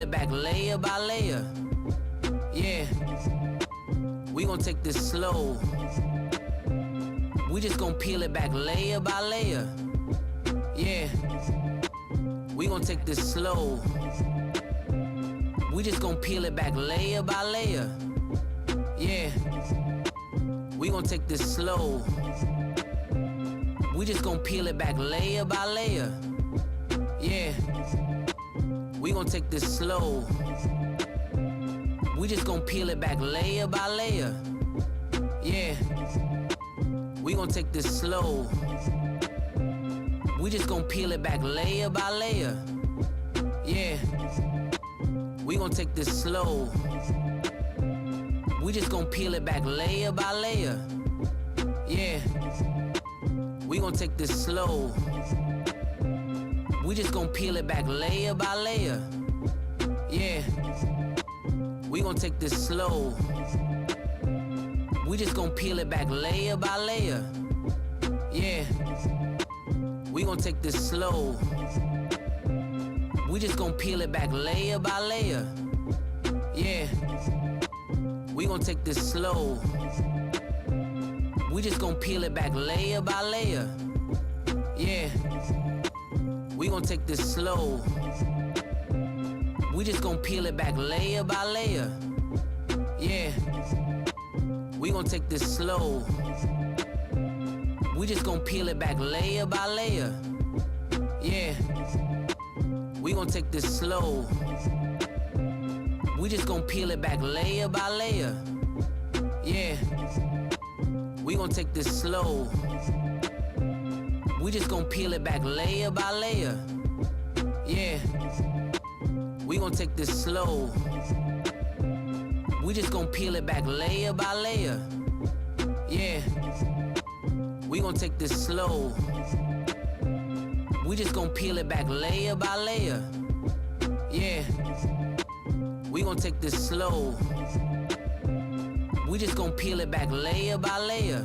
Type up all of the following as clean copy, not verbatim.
it back layer by layer. Yeah, we gon' take this slow. We just gon' peel it back layer by layer. Yeah, we gon' take this slow. We just gon' peel it back layer by layer. Yeah, we gon' take this slow. We just gon' peel it back layer by layer. Yeah, we gon' take this slow. We just gon' peel it back layer by layer. Yeah, we gon' take this slow. We just gon' peel it back layer by layer. Yeah, we gon' take this slow. We just gon' peel it back layer by layer. Yeah, we gon' take this slow. We just gon' peel it back layer by layer. Yeah, we gon' take this slow. We just gon' peel it back layer by layer. Yeah, we gon' take this slow. We just gon' peel it back layer by layer. Yeah, we gon' take this slow. We just gon' peel it back layer by layer. Yeah, we gon' take this slow. We just gon' peel it back layer by layer. Yeah, we gon' take this slow. We just gon' peel it back layer by layer. Yeah, we gon' take this slow. We just gon' peel it back layer by layer. Yeah, we gon' take this slow. We just gon' peel it back layer by layer. Yeah, we gon' take this slow. We just gon' peel it back layer by layer. Yeah, we gon' take this slow. We just gon' peel it back layer by layer. Yeah, we gon' take this slow. We just gon' peel it back layer by layer.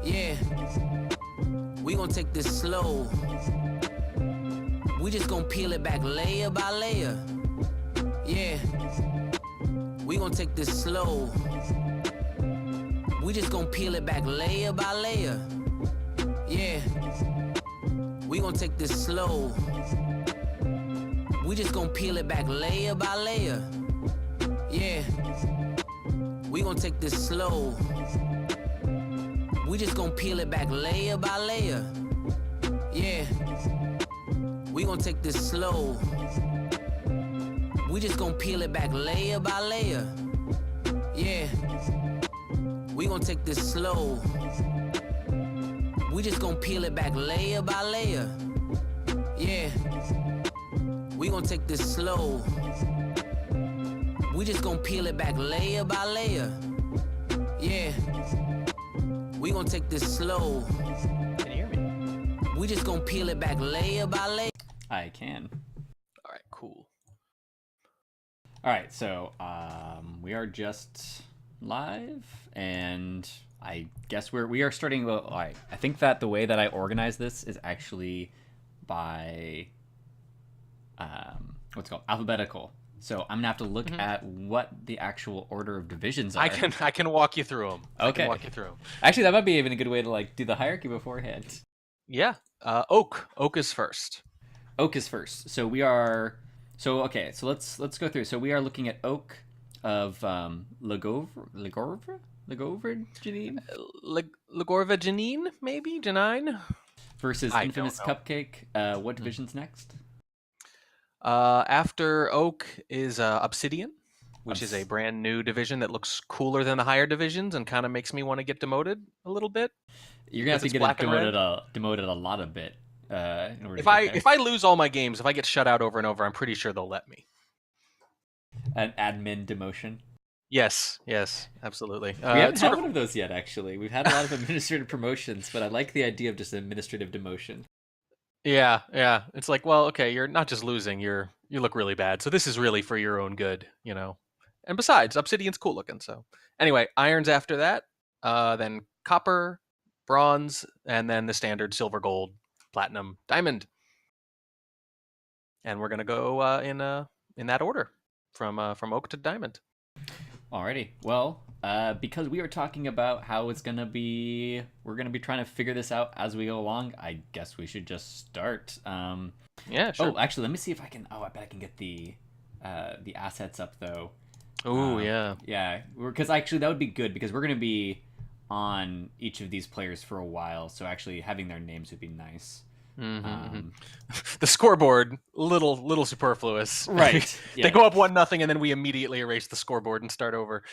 Yeah, we gon' take this slow. We just gon' peel it back layer by layer. Yeah, we gon' take this slow. We just gon' peel it back layer by layer. Yeah, we gon' take this slow. We just gon' peel it back layer by layer. Yeah, we gon' take this slow. We just gon' peel it back layer by layer. Yeah, we gon' take this slow. We just gon' peel it back layer by layer. Yeah, we gon' take this slow. We just gon' peel it back layer by layer. Yeah, we gon' take this slow. We just gon' peel it back layer by layer. Yeah, we gon' take this slow. Can you hear me? We just gon' peel it back layer by layer. I can. All right, cool. All right, so we are just live, and I guess we are starting. Well, I think that the way that I organize this is actually by what's it called, alphabetical. So I'm gonna have to look at what the actual order of divisions are. I can walk you through them. Okay. I can walk you through them. Actually, that might be even a good way to like do the hierarchy beforehand. Yeah. Oak. Oak is first. Oak is first. So we are. So okay. So let's go through. So we are looking at Oak of Legorva Janine? Legorva Janine, maybe? Janine? Versus I Infamous don't know. Cupcake. What division's next? After Oak is Obsidian, which is a brand new division that looks cooler than the higher divisions and kind of makes me want to get demoted a little bit. You're gonna have to Because get it's black and demoted a lot of bit. In order to If get I there. if I lose all my games, if I get shut out over and over, I'm pretty sure they'll let me. An admin demotion. Yes, absolutely. We haven't had one of those yet, actually. We've had a lot of administrative promotions, but I like the idea of just administrative demotion. Yeah. It's like, well, okay, you're not just losing, you look really bad. So this is really for your own good, you know. And besides, Obsidian's cool looking. So anyway, Iron's after that, then Copper, Bronze, and then the standard Silver, Gold, Platinum, Diamond. And we're gonna go in in that order, from oak to diamond. Alrighty. Well, because we are talking about how it's gonna be, we're gonna be trying to figure this out as we go along. I guess we should just start. Yeah, sure. Oh, actually, let me see if I can. Oh, I bet I can get the assets up though. Oh, yeah. Yeah, because actually that would be good because we're gonna be on each of these players for a while. So actually having their names would be nice. The scoreboard, little superfluous. Right. They Yeah. go up 1-0, and then we immediately erase the scoreboard and start over.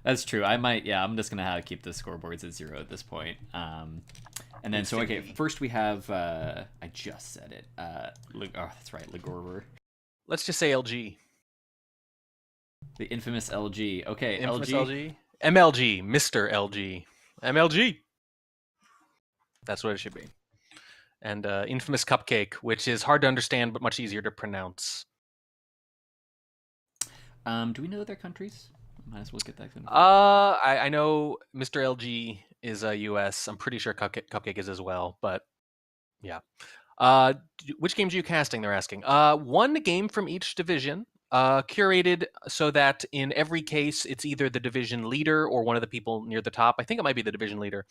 That's true. I might. Yeah, I'm just gonna have to keep the scoreboards at 0 at this point. And then so okay, first we have. I just said it. Oh, that's right, Ligorber. Let's just say LG. The infamous LG. Okay, Infamous LG. LG. MLG, Mr. LG. MLG. That's what it should be. And infamous Cupcake, which is hard to understand but much easier to pronounce. Do we know their countries? Might as well get that. I know Mr. LG is US. I'm pretty sure Cupcake is as well, but yeah. Which games are you casting? They're asking. One game from each division, curated so that in every case it's either the division leader or one of the people near the top. I think it might be the division leader.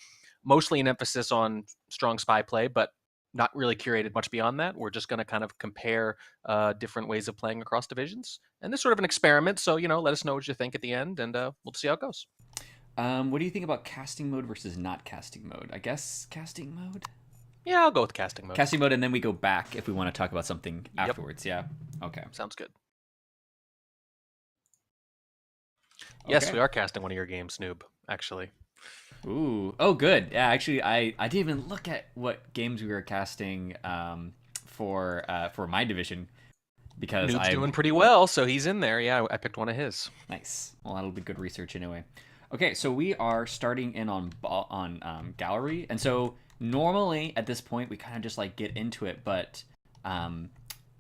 Mostly an emphasis on strong spy play, but not really curated much beyond that. We're just going to kind of compare different ways of playing across divisions. And this is sort of an experiment, so, let us know what you think at the end, and we'll see how it goes. What do you think about casting mode versus not casting mode? I guess casting mode? Yeah, I'll go with casting mode. Casting mode, and then we go back if we want to talk about something afterwards, yeah? Okay. Sounds good. Yes, we are casting one of your games, Noob, actually. Ooh. Oh, good. Yeah, actually, I didn't even look at what games we were casting for my division because Noob's doing pretty well, so he's in there. Yeah, I picked one of his. Nice. Well, that'll be good research anyway. Okay, so we are starting in on gallery, and so normally at this point we kind of just like get into it, but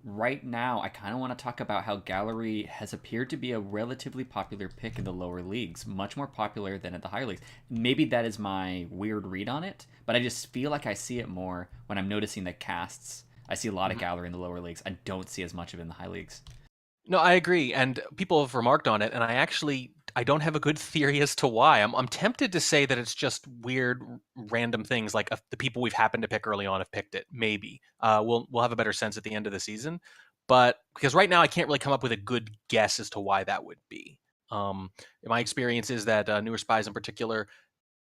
right now I kind of want to talk about how gallery has appeared to be a relatively popular pick in the lower leagues, much more popular than at the higher leagues. Maybe that is my weird read on it, but I just feel like I see it more when I'm noticing the casts. I see a lot of gallery in the lower leagues. I don't see as much of it in the high leagues. No, I agree, and people have remarked on it, and I don't have a good theory as to why. I'm tempted to say that it's just weird, random things, like the people we've happened to pick early on have picked it. Maybe we'll have a better sense at the end of the season, but because right now I can't really come up with a good guess as to why that would be. My experience is that newer spies in particular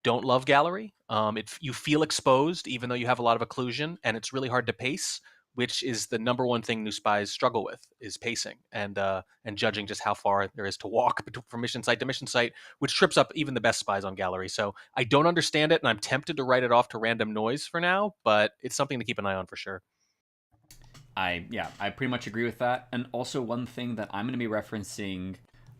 don't love gallery. You feel exposed even though you have a lot of occlusion, and it's really hard to pace, which is the number one thing new spies struggle with, is pacing and judging just how far there is to walk from mission site to mission site, which trips up even the best spies on gallery. So I don't understand it, and I'm tempted to write it off to random noise for now, but it's something to keep an eye on for sure. I pretty much agree with that. And also one thing that I'm going to be referencing,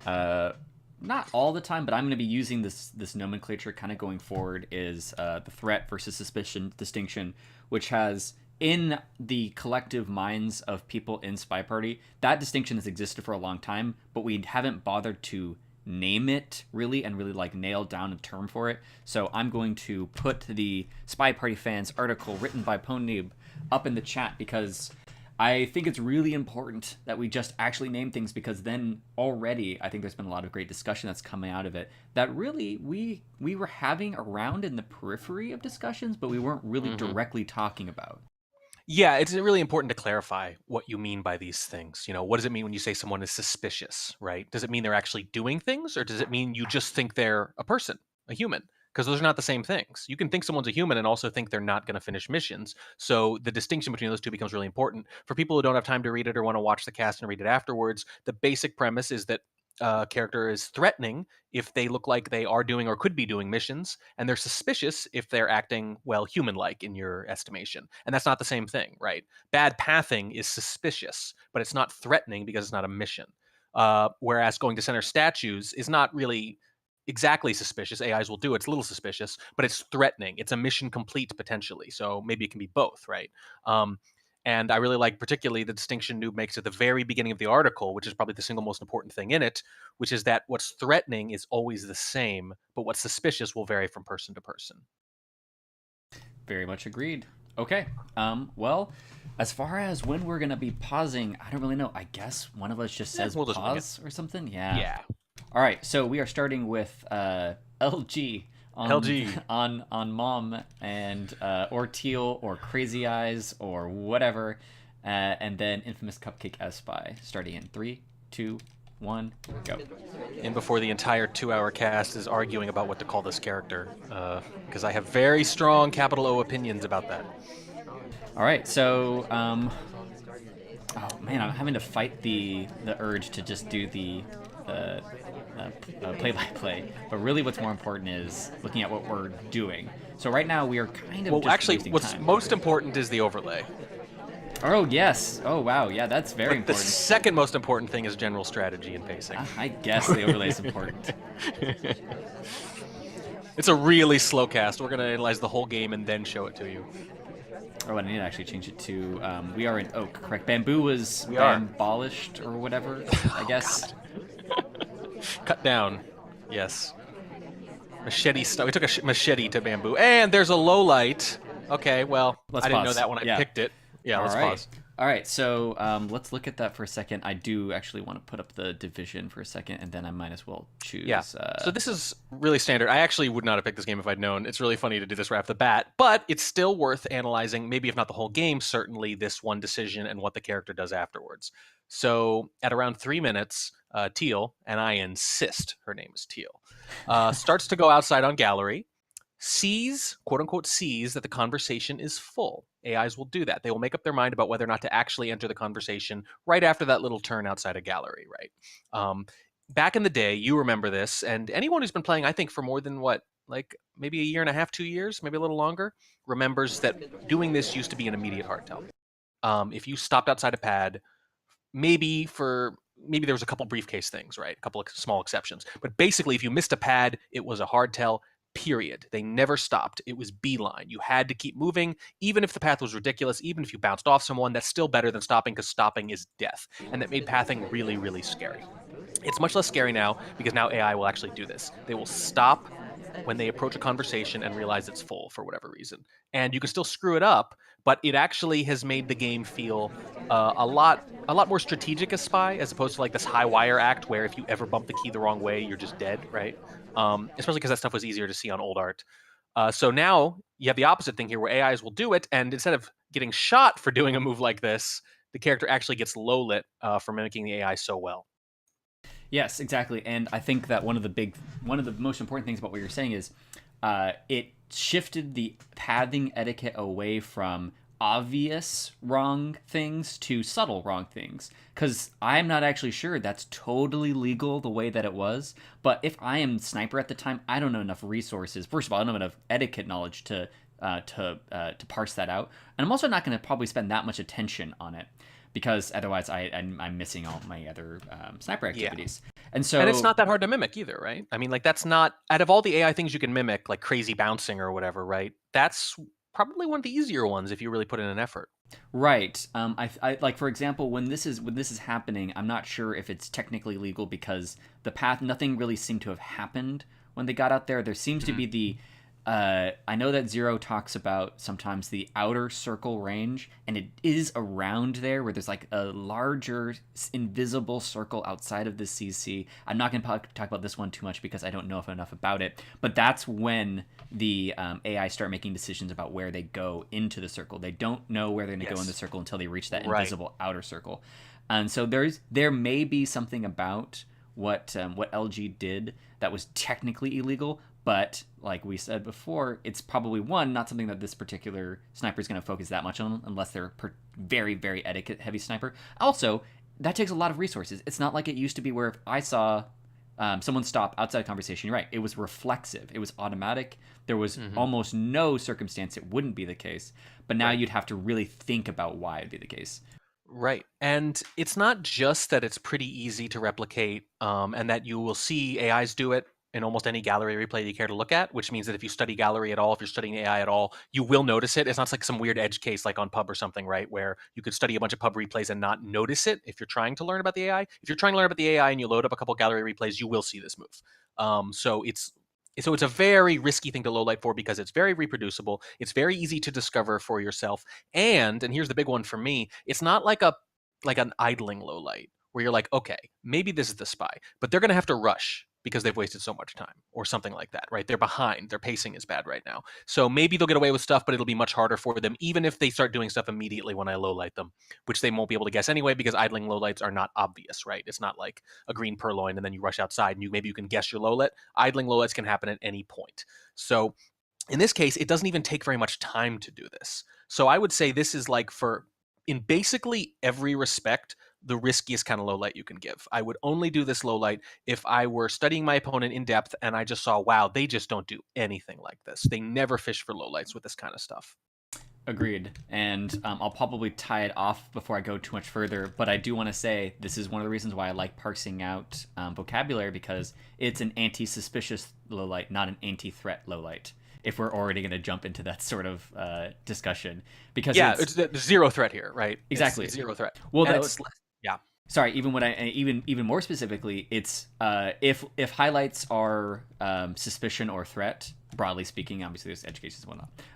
not all the time, but I'm going to be using this nomenclature kind of going forward, is the threat versus suspicion distinction, which has, in the collective minds of people in Spy Party, that distinction has existed for a long time, but we haven't bothered to name it really and really like nail down a term for it. So I'm going to put the Spy Party fans article written by Ponib up in the chat because I think it's really important that we just actually name things, because then already I think there's been a lot of great discussion that's coming out of it that really we were having around in the periphery of discussions, but we weren't really directly talking about. Yeah, it's really important to clarify what you mean by these things. What does it mean when you say someone is suspicious, right? Does it mean they're actually doing things, or does it mean you just think they're a person, a human? Because those are not the same things. You can think someone's a human and also think they're not going to finish missions. So the distinction between those two becomes really important. For people who don't have time to read it or want to watch the cast and read it afterwards, the basic premise is that character is threatening if they look like they are doing or could be doing missions, and they're suspicious if they're acting, well, human-like in your estimation. And that's not the same thing, right? Bad pathing is suspicious, but it's not threatening because it's not a mission. Whereas going to center statues is not really exactly suspicious. AIs will do it. It's a little suspicious, but it's threatening. It's a mission complete potentially. So maybe it can be both, right? And I really like particularly the distinction Noob makes at the very beginning of the article, which is probably the single most important thing in it, which is that what's threatening is always the same, but what's suspicious will vary from person to person. Very much agreed. Okay. Well, as far as when we're gonna be pausing, I don't really know. I guess one of us just says we'll just wing it. pause or something. Yeah. Yeah. All right. So we are starting with LG on LG. on Mom and or Teal or Crazy Eyes or whatever, and then Infamous Cupcake Spy. Starting in 3, 2, 1, go. And before the entire 2-hour cast is arguing about what to call this character, because I have very strong capital O opinions about that. All right. So oh man, I'm having to fight the urge to just do the play-by-play. But really, what's more important is looking at what we're doing. So right now we are kind of Well, just actually, wasting what's time. most important is the overlay. Oh yes. Oh wow. Yeah, that's very Like, the important. second most important thing is general strategy and pacing. I guess the overlay is important. It's a really slow cast. We're going to analyze the whole game and then show it to you. Oh, and I need to actually change it to we are in oak, correct? Bamboo was We are. abolished or whatever, I guess. Cut down. Yes. Machete stuff. We took a machete to bamboo. And there's a low light. Okay, well, Let's I didn't know pause. that when I Yeah. picked it. Yeah, let's All right. pause. All right, so let's look at that for a second. I do actually want to put up the division for a second, and then I might as well choose. Yeah. So this is really standard. I actually would not have picked this game if I'd known. It's really funny to do this right off the bat, but it's still worth analyzing, maybe if not the whole game, certainly this one decision and what the character does afterwards. So at around 3 minutes, Teal, and I insist her name is Teal, starts to go outside on gallery, sees, quote unquote, sees that the conversation is full. AIs will do that. They will make up their mind about whether or not to actually enter the conversation right after that little turn outside a gallery, right? Back in the day, you remember this, and anyone who's been playing, I think, for more than like maybe a year and a half, 2 years, maybe a little longer, remembers that doing this used to be an immediate hardtail. If you stopped outside a pad, maybe there was a couple briefcase things, right? A couple of small exceptions. But basically, if you missed a pad, it was a hardtail, period. They never stopped. It was beeline. You had to keep moving, even if the path was ridiculous, even if you bounced off someone, that's still better than stopping, because stopping is death. And that made pathing really, really scary. It's much less scary now, because now AI will actually do this. They will stop when they approach a conversation and realize it's full for whatever reason. And you can still screw it up, but it actually has made the game feel a lot more strategic as Spy, as opposed to like this high wire act where if you ever bump the key the wrong way, you're just dead, right? Especially because that stuff was easier to see on old art. So now you have the opposite thing here, where AIs will do it, and instead of getting shot for doing a move like this, the character actually gets low lit for mimicking the AI so well. Yes, exactly. And I think that one of the most important things about what you're saying is it shifted the pathing etiquette away from obvious wrong things to subtle wrong things. Because I'm not actually sure that's totally legal the way that it was. But if I am sniper at the time, I don't know enough resources. First of all, I don't have enough etiquette knowledge to parse that out. And I'm also not going to probably spend that much attention on it, because otherwise I'm missing all my other sniper activities. Yeah. And it's not that hard to mimic either, right? I mean, like, that's not, out of all the AI things you can mimic, like crazy bouncing or whatever, right? That's probably one of the easier ones if you really put in an effort. Right. I like, for example, when this is happening, I'm not sure if it's technically legal, because the path, nothing really seemed to have happened when they got out there. There seems to be the I know that Zero talks about sometimes the outer circle range, and it is around there where there's like a larger invisible circle outside of the CC. I'm not going to talk about this one too much because I don't know enough about it, but that's when the AI start making decisions about where they go into the circle. They don't know where they're going to go in the circle until they reach that invisible outer circle. And so there may be something about what LG did that was technically illegal, but like we said before, it's probably not something that this particular sniper is going to focus that much on, unless they're very, very etiquette heavy sniper. Also, that takes a lot of resources. It's not like it used to be where if I saw someone stop outside a conversation, right, it was reflexive, it was automatic. There was almost no circumstance it wouldn't be the case. But now you'd have to really think about why it'd be the case. Right. And it's not just that it's pretty easy to replicate, and that you will see AIs do it in almost any gallery replay you care to look at, which means that if you study gallery at all, if you're studying AI at all, you will notice it. It's not like some weird edge case like on pub or something, right, where you could study a bunch of pub replays and not notice it if you're trying to learn about the AI. If you're trying to learn about the AI and you load up a couple gallery replays, you will see this move. So it's So it's a very risky thing to low light for because it's very reproducible. It's very easy to discover for yourself. And here's the big one for me, it's not like an idling low light where you're like, okay, maybe this is the spy, but they're going to have to rush because they've wasted so much time or something like that, right? They're behind. Their pacing is bad right now. So maybe they'll get away with stuff, but it'll be much harder for them, even if they start doing stuff immediately when I low light them, which they won't be able to guess anyway because idling low lights are not obvious, right? It's not like a green purloin and then you rush outside and maybe you can guess your low light. Idling low lights can happen at any point. So in this case, it doesn't even take very much time to do this. So I would say this is like in basically every respect, the riskiest kind of low light you can give. I would only do this low light if I were studying my opponent in depth and I just saw, wow, they just don't do anything like this. They never fish for low lights with this kind of stuff. Agreed. And I'll probably tie it off before I go too much further, but I do want to say this is one of the reasons why I like parsing out vocabulary, because it's an anti-suspicious low light, not an anti-threat low light. If we're already going to jump into that sort of discussion, because it's zero threat here, right? Exactly, it's zero threat. Well, yeah. Sorry, even more specifically, it's if highlights are suspicion or threat, broadly speaking, obviously there's educations and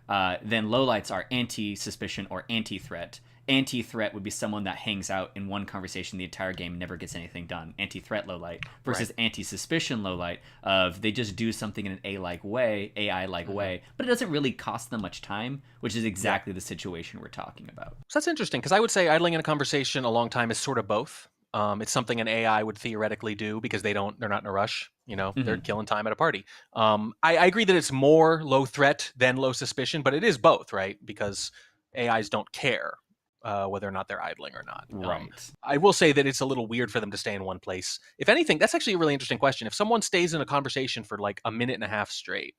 whatnot, then lowlights are anti-suspicion or anti-threat. Anti-threat would be someone that hangs out in one conversation the entire game, never gets anything done. Anti-threat lowlight versus anti-suspicion lowlight of they just do something in an AI-like way, but it doesn't really cost them much time, which is exactly the situation we're talking about. So that's interesting, because I would say idling in a conversation a long time is sort of both. It's something an AI would theoretically do because they're not in a rush. They're killing time at a party. I agree that it's more low threat than low suspicion, but it is both, right? Because AIs don't care whether or not they're idling or not. Right. I will say that it's a little weird for them to stay in one place. If anything, that's actually a really interesting question. If someone stays in a conversation for like a minute and a half straight,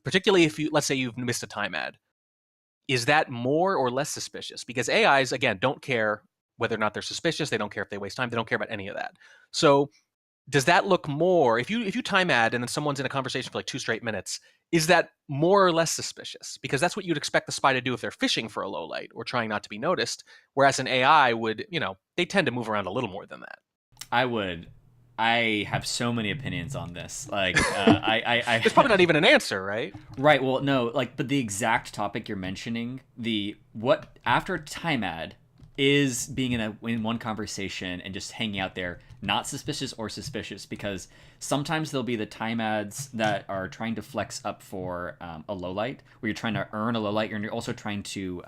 particularly if let's say you've missed a time ad, is that more or less suspicious? Because AIs, again, don't care whether or not they're suspicious. They don't care if they waste time. They don't care about any of that. So does that look more, if you time ad and then someone's in a conversation for like 2 straight minutes, is that more or less suspicious? Because that's what you'd expect the spy to do if they're fishing for a low light or trying not to be noticed. Whereas an AI would, they tend to move around a little more than that. I have so many opinions on this. Like, I There's probably not even an answer, right? Right. Well, no. But the exact topic you're mentioning, what after time ad is being in one conversation and just hanging out there, not suspicious or suspicious, because sometimes there'll be the time ads that are trying to flex up for a low light, where you're trying to earn a low light, and you're also trying to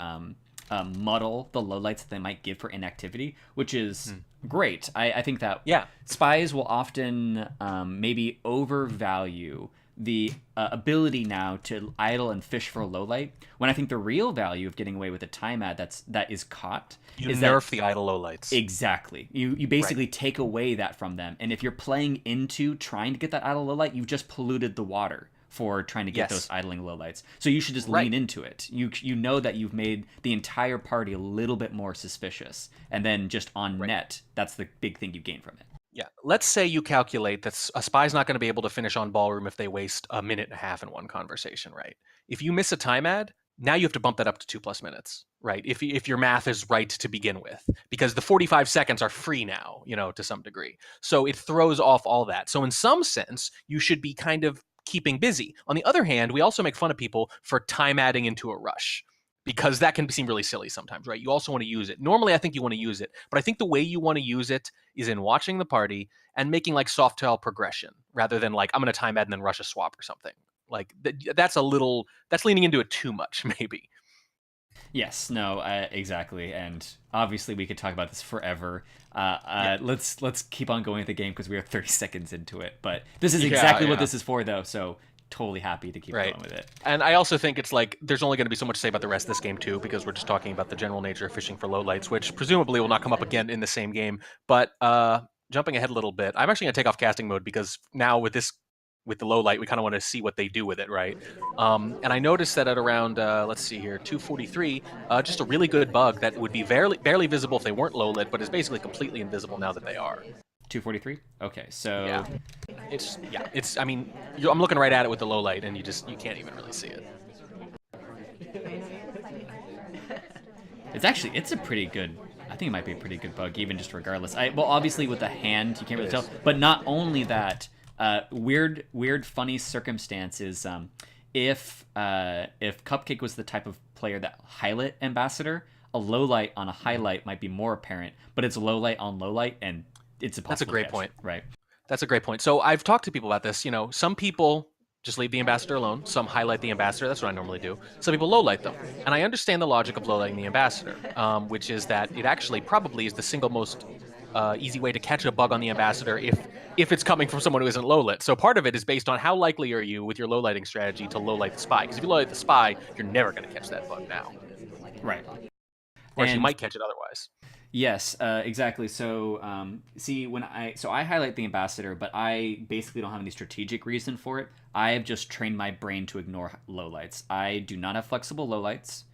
muddle the lowlights that they might give for inactivity, which is great. I think that spies will often maybe overvalue the ability now to idle and fish for a low light, when I think the real value of getting away with a time ad that is caught is nerf the idle low lights. Exactly. You basically take away that from them, and if you're playing into trying to get that idle low light, you've just polluted the water for trying to get those idling lowlights. So you should just lean into it. You know that you've made the entire party a little bit more suspicious, and then just on net, that's the big thing you gain from it. Yeah. Let's say you calculate that a spy's not going to be able to finish on ballroom if they waste a minute and a half in one conversation, right? If you miss a time ad, now you have to bump that up to 2+ minutes, right? If your math is right to begin with, because the 45 seconds are free now, to some degree. So it throws off all that. So in some sense, you should be kind of keeping busy. On the other hand, we also make fun of people for time adding into a rush, because that can seem really silly sometimes, right? You also want to use it. Normally, I think you want to use it, but I think the way you want to use it is in watching the party and making like soft tail progression rather than like, I'm going to time add and then rush a swap or something. Like that's leaning into it too much, maybe. Yes, no, exactly, and obviously we could talk about this forever. Let's keep on going with the game because we are 30 seconds into it. But this is exactly what this is for, though. So totally happy to keep going with it. And I also think it's like there's only going to be so much to say about the rest of this game too, because we're just talking about the general nature of fishing for lowlights, which presumably will not come up again in the same game. But jumping ahead a little bit, I'm actually going to take off casting mode because now with the low light, we kind of want to see what they do with it, right? And I noticed that at around, let's see here, 243, just a really good bug that would be barely visible if they weren't low lit, but is basically completely invisible now that they are. 243? Okay, so... I mean, I'm looking right at it with the low light, and you can't even really see it. It's a pretty good... I think it might be a pretty good bug, even just regardless. Well, obviously with the hand, you can't really tell. But not only that... Weird, funny circumstance is if Cupcake was the type of player that highlight ambassador, a low light on a highlight might be more apparent, but it's low light on low light, and it's impossible. That's a great to catch, point. right? That's a great point. So I've talked to people about this. You know, some people just leave the ambassador alone. Some highlight the ambassador. That's what I normally do. Some people low light them. And I understand the logic of low lighting the ambassador, which is that it actually probably is the single most easy way to catch a bug on the ambassador if it's coming from someone who isn't low lit. So part of it is based on how likely are you with your low lighting strategy to low light the spy. Because if you low light the spy, you're never going to catch that bug now. Right. Or you might catch it otherwise. Yes, exactly. So, see, I highlight the ambassador, but I basically don't have any strategic reason for it. I have just trained my brain to ignore lowlights. I do not have flexible lowlights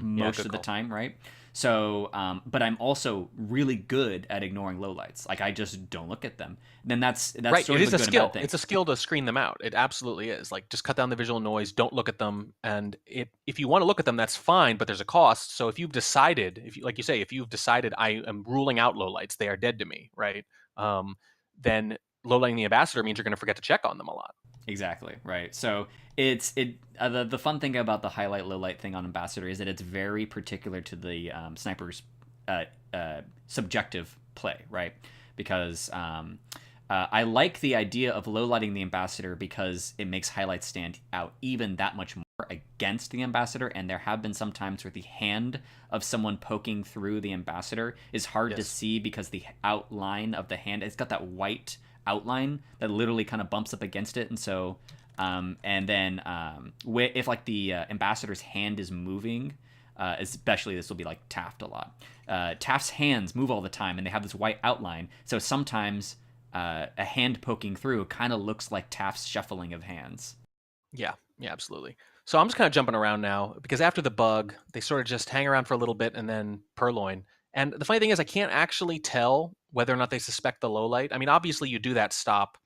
most of the time, right? So, but I'm also really good at ignoring lowlights. Like I just don't look at them. Then that's right. Sort it of is a a good skill. thing. It's a skill to screen them out. It absolutely is. Like just cut down the visual noise. Don't look at them. And if you want to look at them, that's fine. But there's a cost. So if you've decided, like you say, if you've decided I am ruling out lowlights, they are dead to me, right? Then low lighting the ambassador means you're going to forget to check on them a lot. Exactly, right. So the fun thing about the highlight low light thing on ambassador is that it's very particular to the sniper's subjective play, right? Because I like the idea of low lighting the ambassador because it makes highlights stand out even that much more against the ambassador. And there have been some times where the hand of someone poking through the ambassador is hard to see because the outline of the hand, it's got that white outline that literally kind of bumps up against it. And so and then if like the ambassador's hand is moving, especially this will be like Taft a lot. Taft's hands move all the time and they have this white outline, so sometimes a hand poking through kind of looks like Taft's shuffling of hands. Yeah, absolutely. So I'm just kind of jumping around now because after the bug, they sort of just hang around for a little bit and then purloin. And the funny thing is I can't actually tell whether or not they suspect the low light. I mean, obviously you do that stop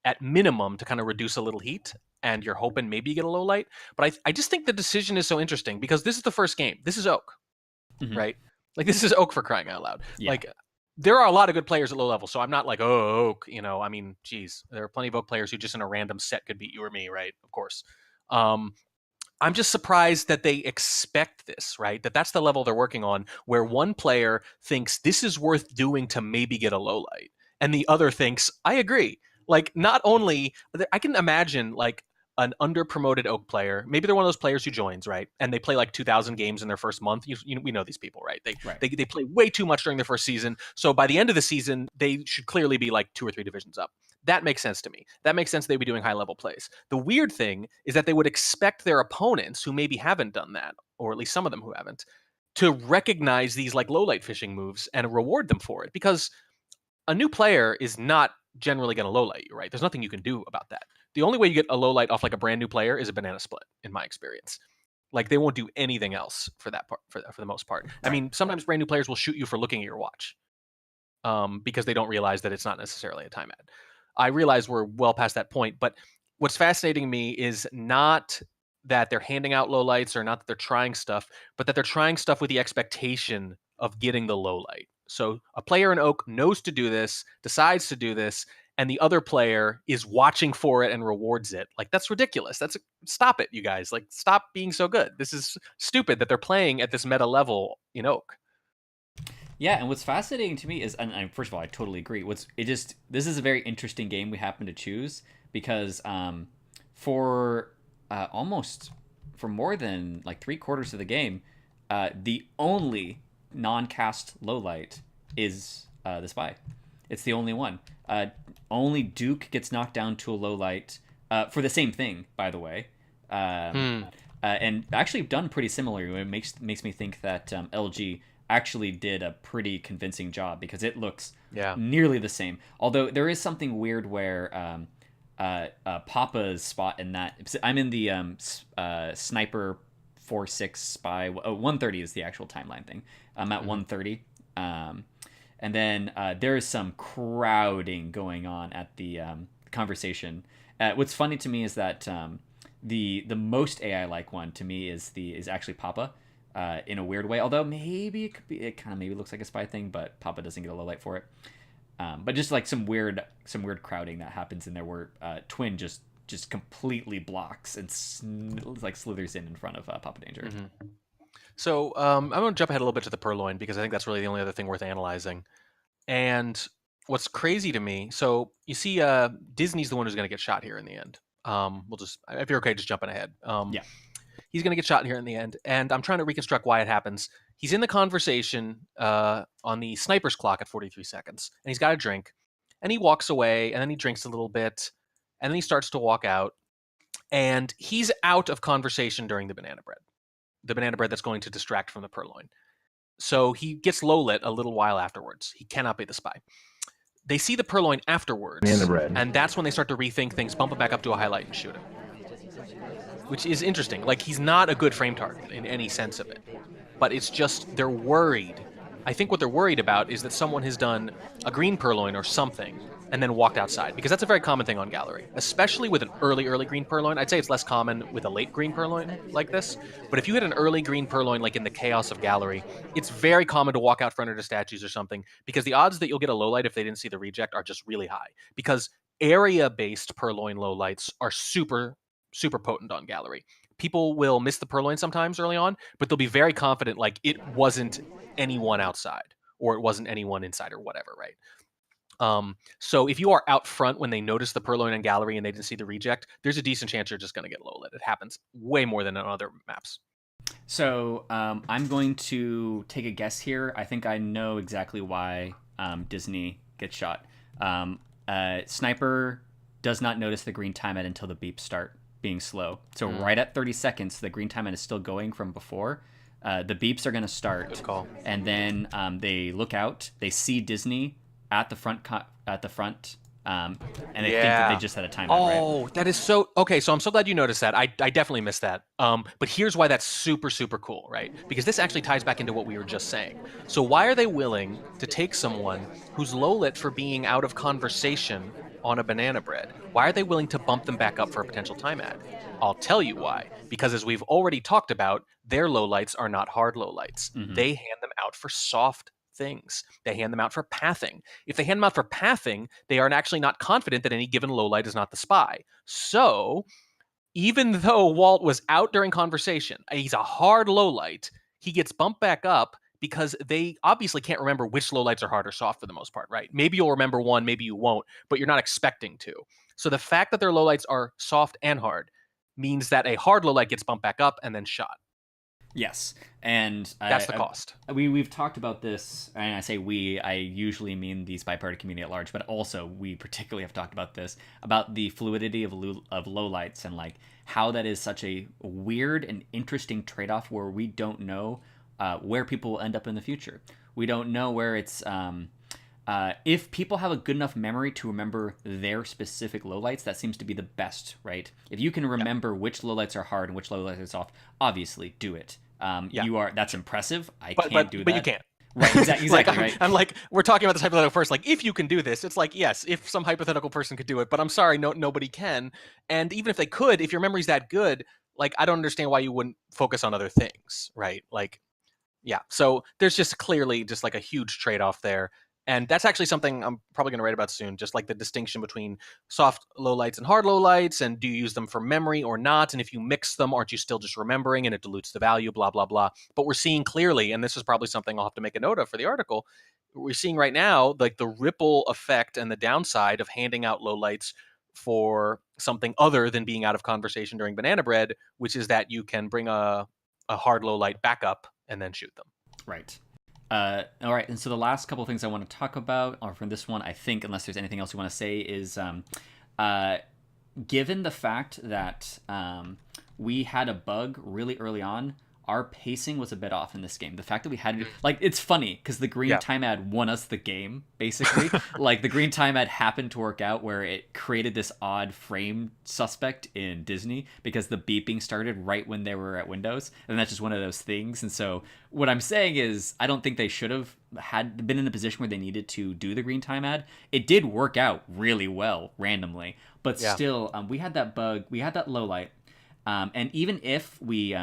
at minimum to kind of reduce a little heat and you're hoping maybe you get a low light. But I just think the decision is so interesting because this is the first game. This is Oak, right? Like this is Oak for crying out loud. Yeah. Like there are a lot of good players at low level. So I'm not like, oh, Oak, I mean, geez, there are plenty of Oak players who just in a random set could beat you or me, right? Of course. I'm just surprised that they expect this, right? That's the level they're working on, where one player thinks this is worth doing to maybe get a low light, and the other thinks, I agree. Like, not only, I can imagine, like, an under-promoted Oak player, maybe they're one of those players who joins, right? And they play, like, 2,000 games in their first month. We know these people, right? They play way too much during their first season, so by the end of the season, they should clearly be, like, 2 or 3 divisions up. That makes sense to me. That makes sense they'd be doing high-level plays. The weird thing is that they would expect their opponents, who maybe haven't done that, or at least some of them who haven't, to recognize these like low-light fishing moves and reward them for it. Because a new player is not generally going to low-light you, right? There's nothing you can do about that. The only way you get a low-light off like a brand new player is a banana split, in my experience. Like they won't do anything else for that part, for the most part. I mean, sometimes brand new players will shoot you for looking at your watch because they don't realize that it's not necessarily a time ad. I realize we're well past that point, but what's fascinating me is not that they're handing out lowlights or not that they're trying stuff, but that they're trying stuff with the expectation of getting the low light. So a player in Oak knows to do this, decides to do this, and the other player is watching for it and rewards it. Like that's ridiculous. Stop it, you guys. Like stop being so good. This is stupid that they're playing at this meta level in Oak. Yeah, and what's fascinating to me is, and first of all, I totally agree. This is a very interesting game we happen to choose because for more than like 3/4 of the game, the only non-cast low light is the spy. It's the only one. Only Duke gets knocked down to a low light for the same thing, by the way. And actually done pretty similarly. It makes me think that LG actually did a pretty convincing job because it looks nearly the same. Although there is something weird where Papa's spot in that. I'm in the sniper 4-6 spy. 130 is the actual timeline thing. I'm at 130. And then there is some crowding going on at the conversation. What's funny to me is that the most AI like one to me is actually Papa. In a weird way, although maybe it kind of maybe looks like a spy thing, but Papa doesn't get a low light for it. But just like some weird crowding that happens in there where Twin just completely blocks and like slithers in front of Papa Danger. Mm-hmm. So I'm going to jump ahead a little bit to the Purloin because I think that's really the only other thing worth analyzing. And what's crazy to me, so you see Disney's the one who's going to get shot here in the end. We'll just, if you're okay, just jumping ahead. Yeah. He's going to get shot here in the end. And I'm trying to reconstruct why it happens. He's in the conversation on the sniper's clock at 43 seconds. And he's got a drink. And he walks away. And then he drinks a little bit. And then he starts to walk out. And he's out of conversation during the banana bread. The banana bread that's going to distract from the Purloin. So he gets low lit a little while afterwards. He cannot be the spy. They see the Purloin afterwards, and that's when they start to rethink things, bump it back up to a highlight, and shoot him. Which is interesting. Like, he's not a good frame target in any sense of it. But it's just, they're worried. I think what they're worried about is that someone has done a green Purloin or something and then walked outside. Because that's a very common thing on Gallery. Especially with an early green Purloin. I'd say it's less common with a late green Purloin like this. But if you hit an early green Purloin like in the chaos of Gallery, it's very common to walk out front of the statues or something. Because the odds that you'll get a low light if they didn't see the reject are just really high. Because area-based Purloin low lights are super potent on Gallery. People will miss the Purloin sometimes early on, but they'll be very confident like it wasn't anyone outside or it wasn't anyone inside or whatever, right? So if you are out front when they notice the Purloin on Gallery and they didn't see the reject, there's a decent chance you're just going to get low lit. It happens way more than on other maps. So I'm going to take a guess here. I think I know exactly why Disney gets shot. Sniper does not notice the green time until the beeps start being slow. So right at 30 seconds, the green time is still going from before. The beeps are going to start. Good call. And then they look out. They see Disney at the front, and they think that they just had a timeout. Oh, right? That is so okay. So I'm so glad you noticed that. I definitely missed that. But here's why that's super cool, right? Because this actually ties back into what we were just saying. So why are they willing to take someone who's low lit for being out of conversation on a banana bread? Why are they willing to bump them back up for a potential time ad? I'll tell you why. Because as we've already talked about, their lowlights are not hard lowlights. Mm-hmm. They hand them out for soft things. They hand them out for pathing. If they hand them out for pathing, they are actually not confident that any given lowlight is not the spy. So even though Walt was out during conversation, he's a hard lowlight, he gets bumped back up because they obviously can't remember which lowlights are hard or soft for the most part, right? Maybe you'll remember one, maybe you won't, but you're not expecting to. So the fact that their lowlights are soft and hard means that a hard lowlight gets bumped back up and then shot. Yes, and that's the cost. We've talked about this, and I say we, I usually mean the spy party community at large, but also we particularly have talked about this, about the fluidity of lowlights and like how that is such a weird and interesting trade-off where we don't know where people will end up in the future. We don't know where it's if people have a good enough memory to remember their specific lowlights, that seems to be the best, right? If you can remember which lowlights are hard and which lowlights are soft, obviously do it. That's impressive. I can't do that. But you can't. Right, exactly, like, right. I'm like, we're talking about this hypothetical first. Like, if you can do this, it's like, yes, if some hypothetical person could do it, but I'm sorry, nobody can. And even if they could, if your memory's that good, like, I don't understand why you wouldn't focus on other things, right? Like, yeah. So there's just clearly just like a huge trade-off there. And that's actually something I'm probably going to write about soon, just like the distinction between soft lowlights and hard lowlights, and do you use them for memory or not? And if you mix them, aren't you still just remembering and it dilutes the value, blah, blah, blah. But we're seeing clearly, and this is probably something I'll have to make a note of for the article, we're seeing right now like the ripple effect and the downside of handing out lowlights for something other than being out of conversation during banana bread, which is that you can bring a hard lowlight back up and then shoot them. Right. All right, and so the last couple of things I want to talk about, or from this one, I think, unless there's anything else you want to say, is given the fact that we had a bug really early on, our pacing was a bit off in this game. The fact that we had like, it's funny because the green time ad won us the game, basically. Like, the green time ad happened to work out where it created this odd frame suspect in Disney because the beeping started right when they were at Windows, and that's just one of those things. And so what I'm saying is I don't think they should have been in a position where they needed to do the green time ad. It did work out really well randomly, but still, we had that bug, we had that low light. And even if we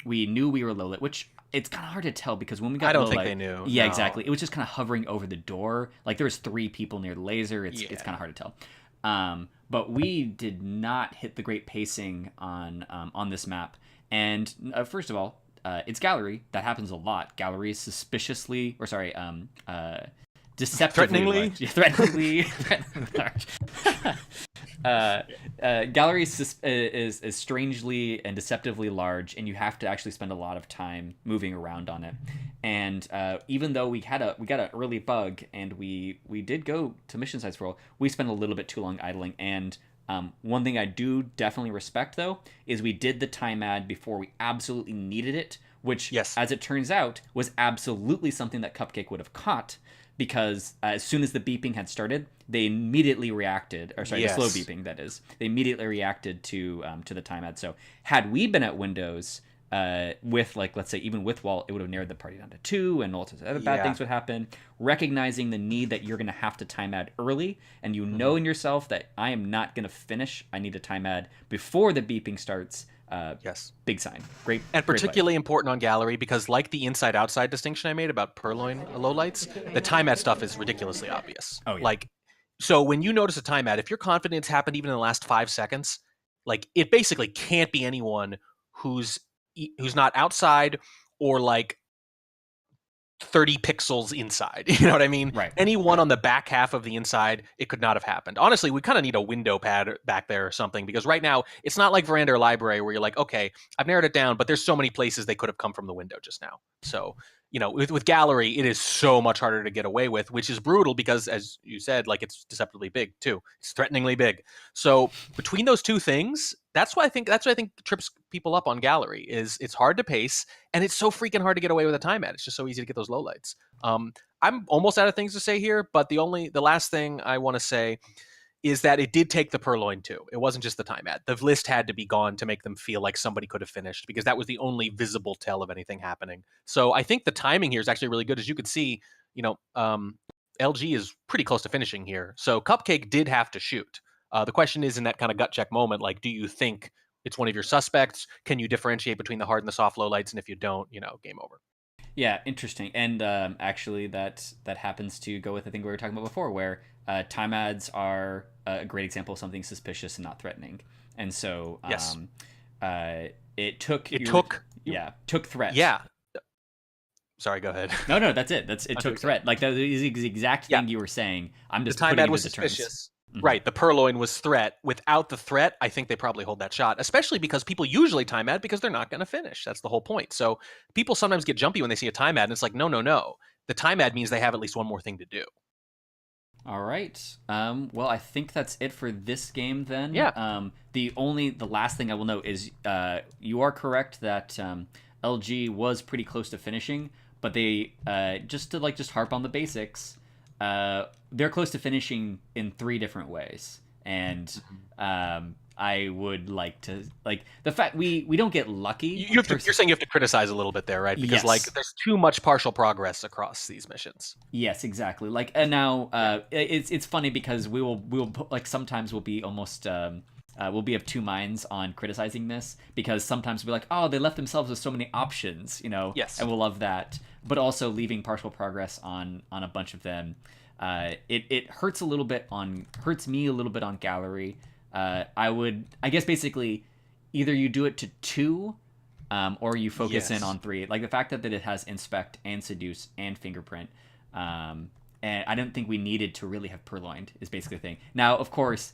knew we were low lit, which it's kind of hard to tell because when we got I don't low think light, they knew. Yeah, No. exactly. It was just kind of hovering over the door. Like there was 3 people near the laser. It's kind of hard to tell. But we did not hit the great pacing on this map. And first of all, it's gallery. That happens a lot. Gallery is suspiciously, or sorry, deceptively Threateningly? large. Yeah, threateningly large. Gallery is strangely and deceptively large, and you have to actually spend a lot of time moving around on it. And even though we got an early bug, and we did go to mission sites for all, we spent a little bit too long idling. And one thing I do definitely respect, though, is we did the time ad before we absolutely needed it, which, as it turns out, was absolutely something that Cupcake would have caught, because as soon as the beeping had started, they immediately reacted, or sorry, the slow beeping, that is. They immediately reacted to the time ad. So had we been at Windows, with, like, let's say, even with Walt, it would have narrowed the party down to 2, and all sorts of other bad things would happen. Recognizing the need that you're going to have to time ad early, and you know in yourself that I am not going to finish, I need a time ad before the beeping starts. Big sign. Great. And particularly important on gallery, because like the inside-outside distinction I made about purloin lowlights, the time ad stuff is ridiculously obvious. Oh, yeah. Like, so when you notice a time ad, if your confidence happened even in the last 5 seconds, like, it basically can't be anyone who's not outside or like 30 pixels inside. You know what I mean? Right. Anyone on the back half of the inside, it could not have happened. Honestly, we kind of need a window pad back there or something, because right now it's not like veranda or library where you're like, okay, I've narrowed it down, but there's so many places they could have come from the window just now. So, you know, with gallery, it is so much harder to get away with, which is brutal because, as you said, like, it's deceptively big too. It's threateningly big. So between those two things, that's what I think trips people up on gallery. Is it's hard to pace, and it's so freaking hard to get away with a time ad. It's just so easy to get those lowlights. I'm almost out of things to say here, but the last thing I want to say is that it did take the purloin too. It wasn't just the time ad. The list had to be gone to make them feel like somebody could have finished, because that was the only visible tell of anything happening. So I think the timing here is actually really good. As you could see, you know, LG is pretty close to finishing here. So Cupcake did have to shoot. The question is, in that kind of gut check moment, like, do you think it's one of your suspects? Can you differentiate between the hard and the soft lowlights? And if you don't, you know, game over. Yeah, interesting. And actually, that happens to go with the thing we were talking about before, where time ads are a great example of something suspicious and not threatening. And so it took threat. Yeah. Sorry, go ahead. No, that's it. It took threat. Like, that is the exact thing you were saying. I'm just the time putting ad was into terms. suspicious. Right, the purloin was threat. Without the threat, I think they probably hold that shot, especially because people usually time ad because they're not going to finish. That's the whole point. So people sometimes get jumpy when they see a time ad, and it's like, no. The time ad means they have at least one more thing to do. All right. Well, I think that's it for this game then. Yeah. The last thing I will note is you are correct that LG was pretty close to finishing, but they just harp on the basics. They're close to finishing in 3 different ways, and I would like to, like, the fact we don't get lucky. You're saying you have to criticize a little bit there, right? Because like, there's too much partial progress across these missions. Yes, exactly. Like, and now it's funny because we'll like, sometimes we'll be almost we'll be of 2 minds on criticizing this, because sometimes we'll be like, oh, they left themselves with so many options, you know. Yes. And we'll love that, but also leaving partial progress on a bunch of them. It hurts me a little bit on gallery. I guess basically either you do it to 2, or you focus in on 3. Like, the fact that it has inspect and seduce and fingerprint, and I don't think we needed to really have purloined is basically the thing. Now, of course,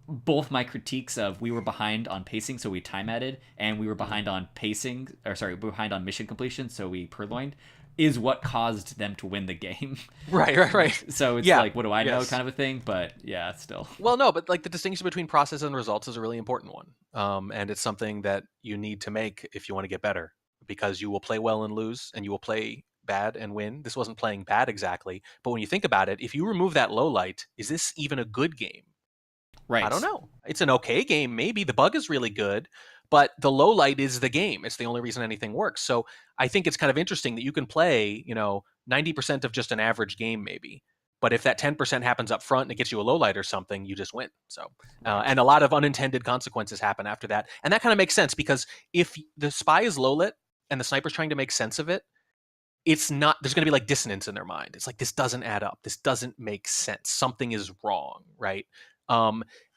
both my critiques of we were behind on pacing, so we time added, and we were behind on behind on mission completion, so we purloined, is what caused them to win the game. Right. So it's like, what do I know, kind of a thing, but yeah, still. Well, no, but like, the distinction between process and results is a really important one. And it's something that you need to make if you want to get better, because you will play well and lose, and you will play bad and win. This wasn't playing bad exactly, but when you think about it, if you remove that low light, is this even a good game? Right. I don't know. It's an okay game, maybe. The bug is really good, but the low light is the game. It's the only reason anything works. So I think it's kind of interesting that you can play, 90% of just an average game, maybe. But if that 10% happens up front and it gets you a low light or something, you just win. So, and a lot of unintended consequences happen after that. And that kind of makes sense, because if the spy is low lit and the sniper's trying to make sense of it, it's not, there's going to be like dissonance in their mind. It's like, this doesn't add up. This doesn't make sense. Something is wrong, right?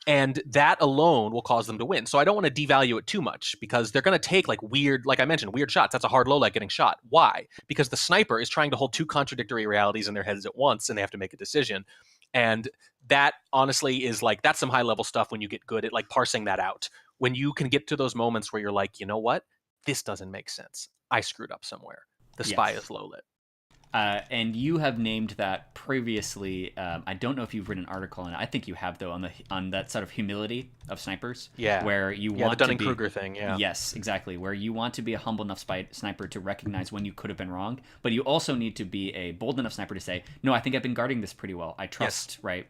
And that alone will cause them to win. So I don't want to devalue it too much, because they're going to take like weird, like I mentioned, weird shots. That's a hard low light getting shot. Why? Because the sniper is trying to hold two contradictory realities in their heads at once, and they have to make a decision. And that honestly is like, that's some high level stuff when you get good at like parsing that out. When you can get to those moments where you're like, you know what? This doesn't make sense. I screwed up somewhere. The spy is low lit. And you have named that previously. I don't know if you've written an article on it. I think you have, though, on that sort of humility of snipers. Yeah. Where you want the to Dunning-Kruger thing. Yeah. Yes, exactly. Where you want to be a humble enough sniper to recognize when you could have been wrong, but you also need to be a bold enough sniper to say, no, I think I've been guarding this pretty well. I trust, right?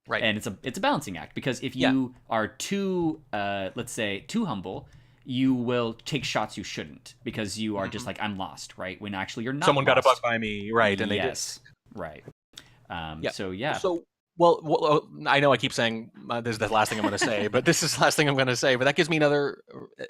Right. And it's a balancing act, because if you are too, let's say, too humble, you will take shots you shouldn't, because you are just like, I'm lost, right? When actually you're not. Someone lost. got a buck by me, right? And yes, they did. right. Yeah. So yeah. So well, I know I keep saying this is the last thing I'm going to say, but this is the last thing I'm going to say. But that gives me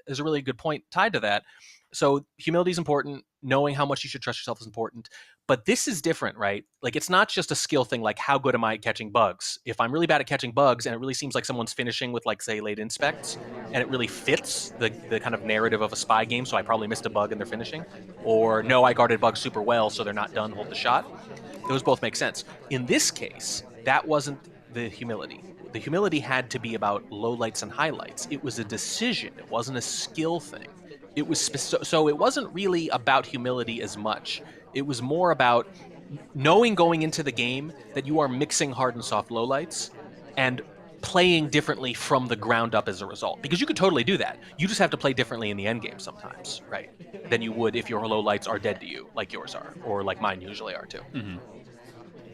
is a really good point tied to that. So humility is important. Knowing how much you should trust yourself is important. But this is different, right? Like, it's not just a skill thing, like how good am I at catching bugs? If I'm really bad at catching bugs and it really seems like someone's finishing with, like, say, late inspects, and it really fits the kind of narrative of a spy game, so I probably missed a bug and they're finishing, or no, I guarded bugs super well, so they're not done, hold the shot. Those both make sense. In this case, that wasn't the humility. The humility had to be about lowlights and highlights. It was a decision. It wasn't a skill thing. It was so it wasn't really about humility as much. It was more about knowing going into the game that you are mixing hard and soft lowlights and playing differently from the ground up as a result. Because you could totally do that. You just have to play differently in the end game sometimes, right? Than you would if your lowlights are dead to you, like yours are, or like mine usually are too. Mm-hmm.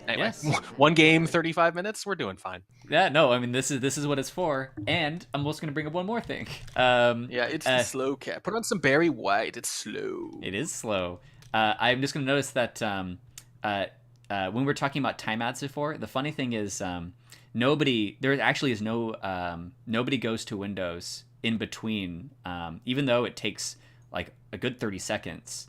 Anyway, Yes. One game, 35 minutes, we're doing fine. Yeah, no, I mean, this is what it's for. And I'm also going to bring up one more thing. Yeah, it's the slow cat. Put on some Barry White. It's slow. It is slow. I'm just going to notice that when we're talking about timeouts before, the funny thing is there actually is nobody goes to Windows in between, even though it takes like a good 30 seconds.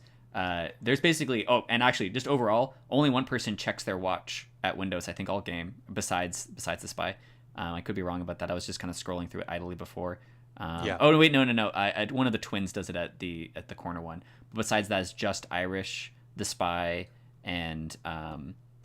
There's basically, and actually just overall, only one person checks their watch at Windows, I think, all game, besides the spy. I could be wrong about that. I was just kind of scrolling through it idly before. Yeah. Oh wait, no. One of the twins does it at the corner one. But besides that, it's just Irish, the spy, and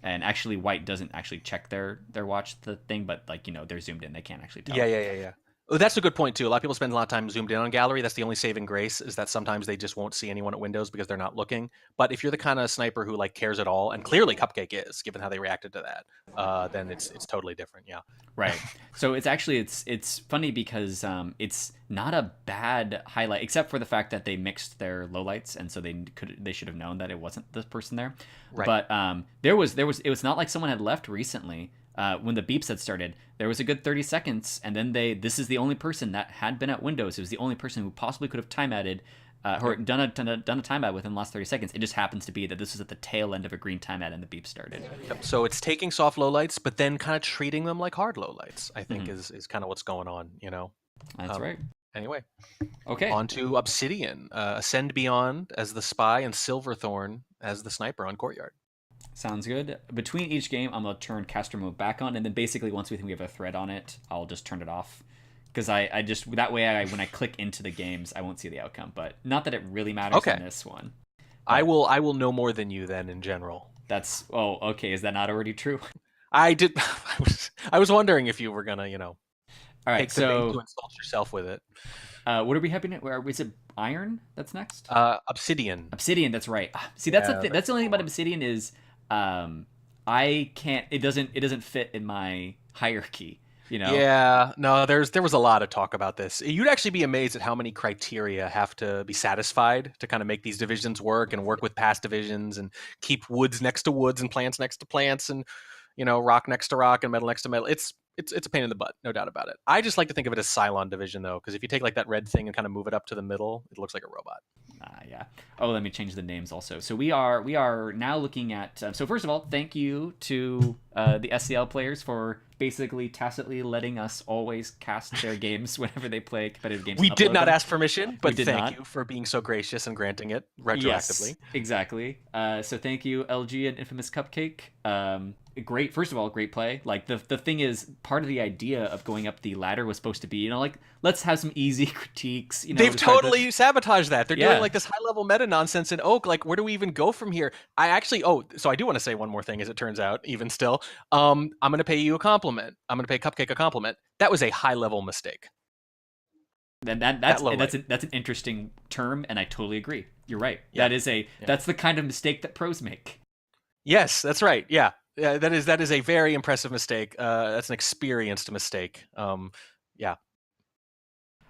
actually White doesn't actually check their watch, the thing, but like, they're zoomed in, they can't actually tell. Yeah. Oh, that's a good point too. A lot of people spend a lot of time zoomed in on gallery. That's the only saving grace, is that sometimes they just won't see anyone at Windows because they're not looking. But if you're the kind of sniper who like cares at all, and clearly Cupcake is, given how they reacted to that, then it's totally different. Yeah. Right. So it's funny because it's not a bad highlight, except for the fact that they mixed their lowlights, and so they should have known that it wasn't this person there. Right. But it was not like someone had left recently. When the beeps had started, there was a good 30 seconds, and then this is the only person that had been at Windows. It was the only person who possibly could have time-added, or done a timeout within the last 30 seconds. It just happens to be that this was at the tail end of a green timeout and the beep started. Yep. So it's taking soft lowlights, but then kind of treating them like hard lowlights, I think is kind of what's going on, That's right. Anyway. Okay. On to Obsidian. Ascend Beyond as the spy and Silverthorn as the sniper on Courtyard. Sounds good. Between each game, I'm going to turn caster mode back on, and then basically once we think we have a thread on it, I'll just turn it off. Because I just, that way when I click into the games, I won't see the outcome. But not that it really matters in this one. But I will know more than you then in general. Okay. Is that not already true? I was wondering if you were going to, All right, take the bait to insult yourself with it. What are we having? Is it Iron that's next? Obsidian. Obsidian, that's right. See, that's that's the only thing about Obsidian is I can't. It doesn't fit in my hierarchy. Yeah. No. There was a lot of talk about this. You'd actually be amazed at how many criteria have to be satisfied to kind of make these divisions work and work with past divisions and keep woods next to woods and plants next to plants and rock next to rock and metal next to metal. It's a pain in the butt, no doubt about it. I just like to think of it as Cylon division though, because if you take like that red thing and kind of move it up to the middle, it looks like a robot. Yeah. Oh, let me change the names also. So we are now looking at. So first of all, thank you to the SCL players for basically tacitly letting us always cast their games whenever they play competitive games. We and did upload not them. ask permission, but did thank not. you for being so gracious and granting it retroactively. Yes, exactly. So thank you, LG and Infamous Cupcake. Great. First of all, great play. Like the thing is, part of the idea of going up the ladder was supposed to be, like let's have some easy critiques. They've totally sabotaged that. They're doing like this high level meta nonsense in Oak. Like, where do we even go from here? I actually, so I do want to say one more thing. As it turns out, even still, I'm going to pay you a compliment. I'm going to pay Cupcake a compliment. That was a high level mistake. And that's an interesting term, and I totally agree. You're right. Yeah. That's the kind of mistake that pros make. Yes, that's right. Yeah, that is a very impressive mistake. That's an experienced mistake. Yeah.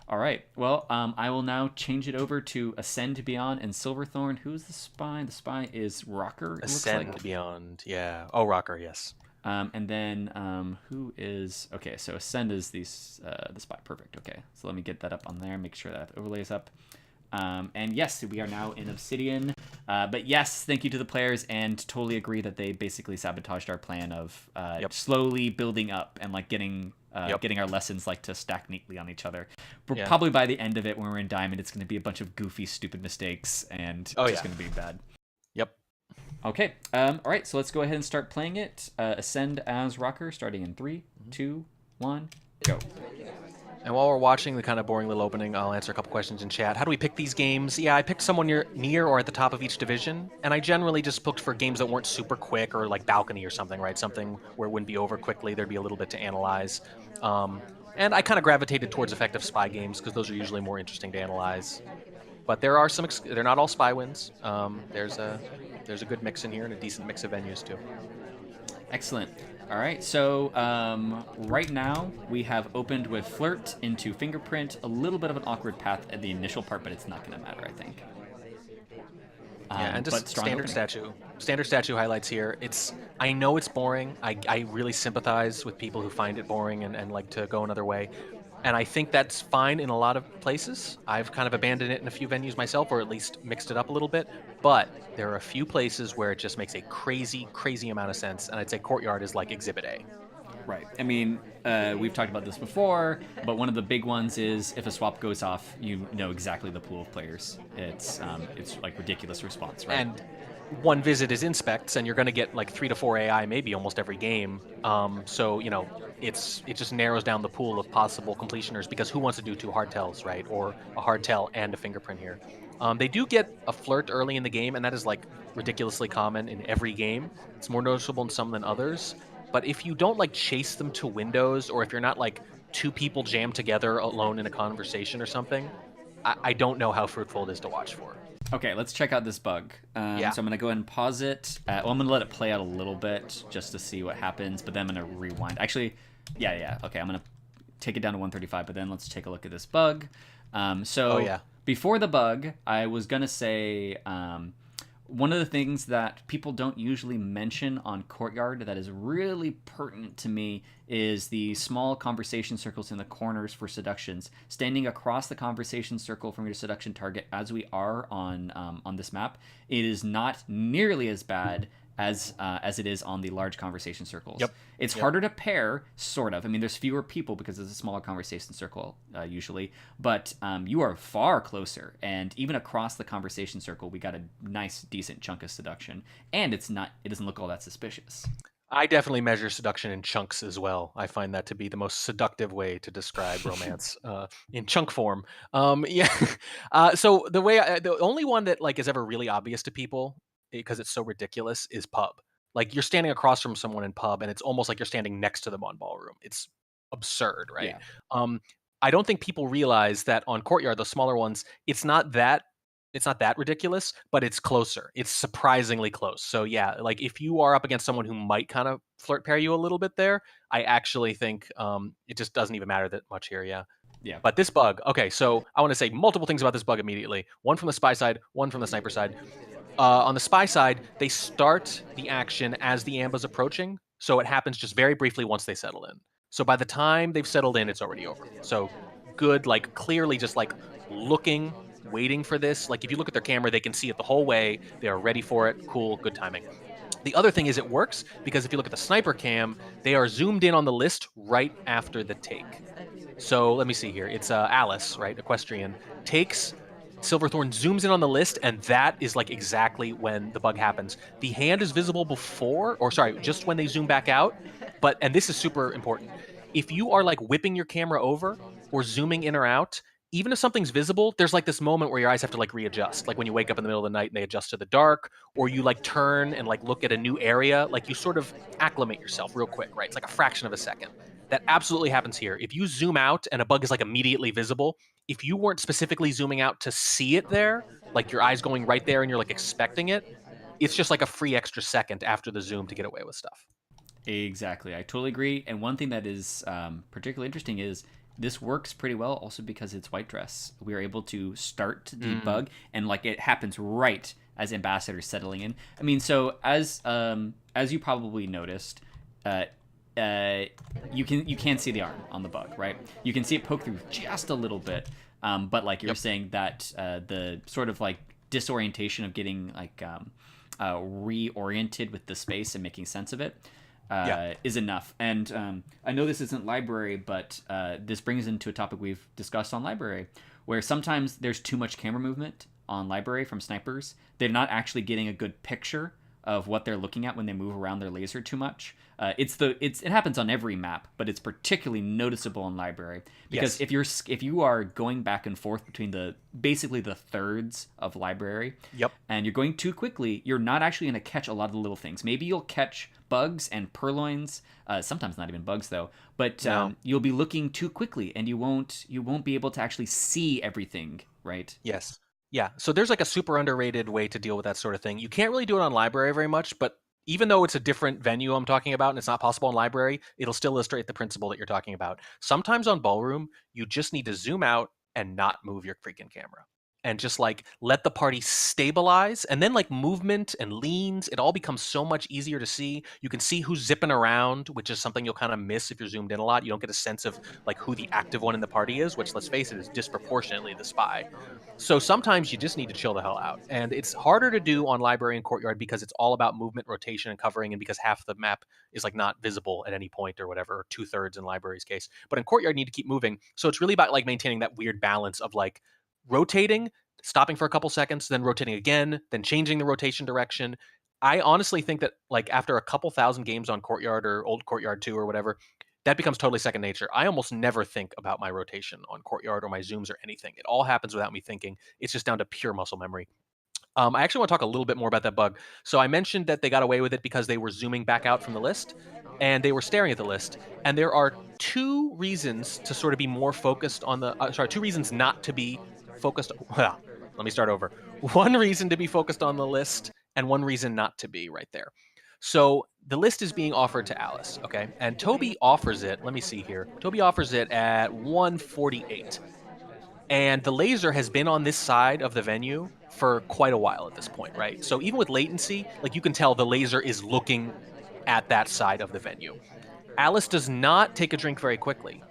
All right. Well, I will now change it over to Ascend Beyond and Silverthorn. Who's the spy? The spy is Rocker. Ascend Beyond. Yeah. Oh, Rocker. Yes. And then who is okay? So Ascend is the spy. Perfect. Okay. So let me get that up on there. Make sure that overlay is up. And yes, we are now in Obsidian. But yes, thank you to the players, and totally agree that they basically sabotaged our plan of slowly building up and like getting our lessons like to stack neatly on each other. Probably by the end of it, when we're in Diamond, it's going to be a bunch of goofy, stupid mistakes, and it's going to be bad. Yep. Okay. All right. So let's go ahead and start playing it. Ascend as Rocker, starting in 3, 2, 1, go. And while we're watching the kind of boring little opening, I'll answer a couple questions in chat. How do we pick these games? Yeah, I picked someone near or at the top of each division, and I generally just looked for games that weren't super quick or like balcony or something, right? Something where it wouldn't be over quickly. There'd be a little bit to analyze. And I kind of gravitated towards effective spy games because those are usually more interesting to analyze. But there are some. They're not all spy wins. There's a good mix in here and a decent mix of venues too. Excellent. All right, so right now we have opened with Flirt into Fingerprint, a little bit of an awkward path at the initial part, but it's not going to matter, I think. Yeah, and just standard statue highlights here. I know it's boring. I really sympathize with people who find it boring and like to go another way. And I think that's fine in a lot of places. I've kind of abandoned it in a few venues myself, or at least mixed it up a little bit. But there are a few places where it just makes a crazy, crazy amount of sense. And I'd say Courtyard is like Exhibit A. Right. I mean, we've talked about this before, but one of the big ones is if a swap goes off, you know exactly the pool of players. It's like ridiculous response, right? And one visit is inspects, and you're going to get like 3 to 4 AI maybe almost every game. So it just narrows down the pool of possible completioners, because who wants to do 2 hardtails, right? Or a hardtail and a fingerprint here. They do get a flirt early in the game, and that is like ridiculously common in every game. It's more noticeable in some than others. But if you don't like chase them to windows, or if you're not like 2 people jammed together alone in a conversation or something, I don't know how fruitful it is to watch for. Okay, let's check out this bug. So I'm going to go ahead and pause it. I'm going to let it play out a little bit just to see what happens, but then I'm going to rewind. Actually, yeah. Okay, I'm going to take it down to 135, but then let's take a look at this bug. Before the bug, I was going to say one of the things that people don't usually mention on Courtyard that is really pertinent to me is the small conversation circles in the corners for seductions. Standing across the conversation circle from your seduction target, as we are on this map, it is not nearly as bad as it is on the large conversation circles. It's harder to pair, sort of. I mean, there's fewer people because it's a smaller conversation circle usually, but you are far closer. And even across the conversation circle, we got a nice, decent chunk of seduction, and it doesn't look all that suspicious. I definitely measure seduction in chunks as well. I find that to be the most seductive way to describe romance in chunk form. So the only one that like is ever really obvious to people, because it's so ridiculous, is pub. Like, you're standing across from someone in pub, and it's almost like you're standing next to them on ballroom. It's absurd, right? Yeah. I don't think people realize that on Courtyard, the smaller ones, it's not that ridiculous, but it's closer. It's surprisingly close. So yeah, like if you are up against someone who might kind of flirt pair you a little bit there, I actually think it just doesn't even matter that much here. Yeah. But this bug, okay, so I want to say multiple things about this bug immediately. One from the spy side, one from the sniper side. On the spy side, they start the action as the amba's approaching, so it happens just very briefly once they settle in. So by the time they've settled in, it's already over. So good, like clearly just like looking waiting for this. Like if you look at their camera, they can see it the whole way. They are ready for it. Cool, good timing. The other thing is it works because if you look at the sniper cam, they are zoomed in on the list right after the take. So let me see here. It's Alice, right? Equestrian takes Silverthorn, zooms in on the list, and that is like exactly when the bug happens. The hand is visible before, or sorry, just when they zoom back out. And this is super important. If you are like whipping your camera over or zooming in or out, even if something's visible, there's like this moment where your eyes have to like readjust. Like when you wake up in the middle of the night and they adjust to the dark, or you like turn and like look at a new area, like you sort of acclimate yourself real quick, right? It's like a fraction of a second. That absolutely happens here. If you zoom out and a bug is like immediately visible, if you weren't specifically zooming out to see it there, like your eyes going right there and you're like expecting it, it's just like a free extra second after the zoom to get away with stuff. Exactly. I totally agree. And one thing that is particularly interesting is this works pretty well also because it's white dress. We are able to start to debug and like it happens right as Ambassador's settling in. I mean, so as you probably noticed, you can see the arm on the bug, right? You can see it poke through just a little bit, but like you're saying that the sort of like disorientation of getting like reoriented with the space and making sense of it is enough. And I know this isn't library, but this brings into a topic we've discussed on library, where sometimes there's too much camera movement on library from snipers. They're not actually getting a good picture of what they're looking at when they move around their laser too much. It happens on every map, but it's particularly noticeable in library because if you are going back and forth between basically the thirds of library, and you're going too quickly, you're not actually going to catch a lot of the little things. Maybe you'll catch bugs and purloins, sometimes not even bugs though, but you'll be looking too quickly and you won't be able to actually see everything, right? Yes. Yeah, so there's like a super underrated way to deal with that sort of thing. You can't really do it on library very much, but even though it's a different venue I'm talking about and it's not possible in library, it'll still illustrate the principle that you're talking about. Sometimes on ballroom, you just need to zoom out and not move your freaking camera. And just like let the party stabilize, and then like movement and leans, it all becomes so much easier to see. You can see who's zipping around, which is something you'll kind of miss if you're zoomed in a lot. You don't get a sense of like who the active one in the party is, which let's face it is disproportionately the spy. So sometimes you just need to chill the hell out. And it's harder to do on library and courtyard because it's all about movement, rotation, and covering, and because half the map is like not visible at any point or whatever, or 2/3 in library's case. But in courtyard, you need to keep moving. So it's really about like maintaining that weird balance of like rotating, stopping for a couple seconds, then rotating again, then changing the rotation direction. I honestly think that like after a couple thousand games on Courtyard or old Courtyard 2 or whatever, that becomes totally second nature. I almost never think about my rotation on Courtyard or my zooms or anything. It all happens without me thinking. It's just down to pure muscle memory. I actually want to talk a little bit more about that bug. So I mentioned that they got away with it because they were zooming back out from the list and they were staring at the list. And there are two reasons to sort of be more focused on two reasons not to be focused. Well, let me start over. One reason to be focused on the list and one reason not to be right there. So the list is being offered to Alice, okay? And Toby offers it, let me see here. Toby offers it at 148. And the laser has been on this side of the venue for quite a while at this point, right? So even with latency, like you can tell the laser is looking at that side of the venue. Alice does not take a drink very quickly.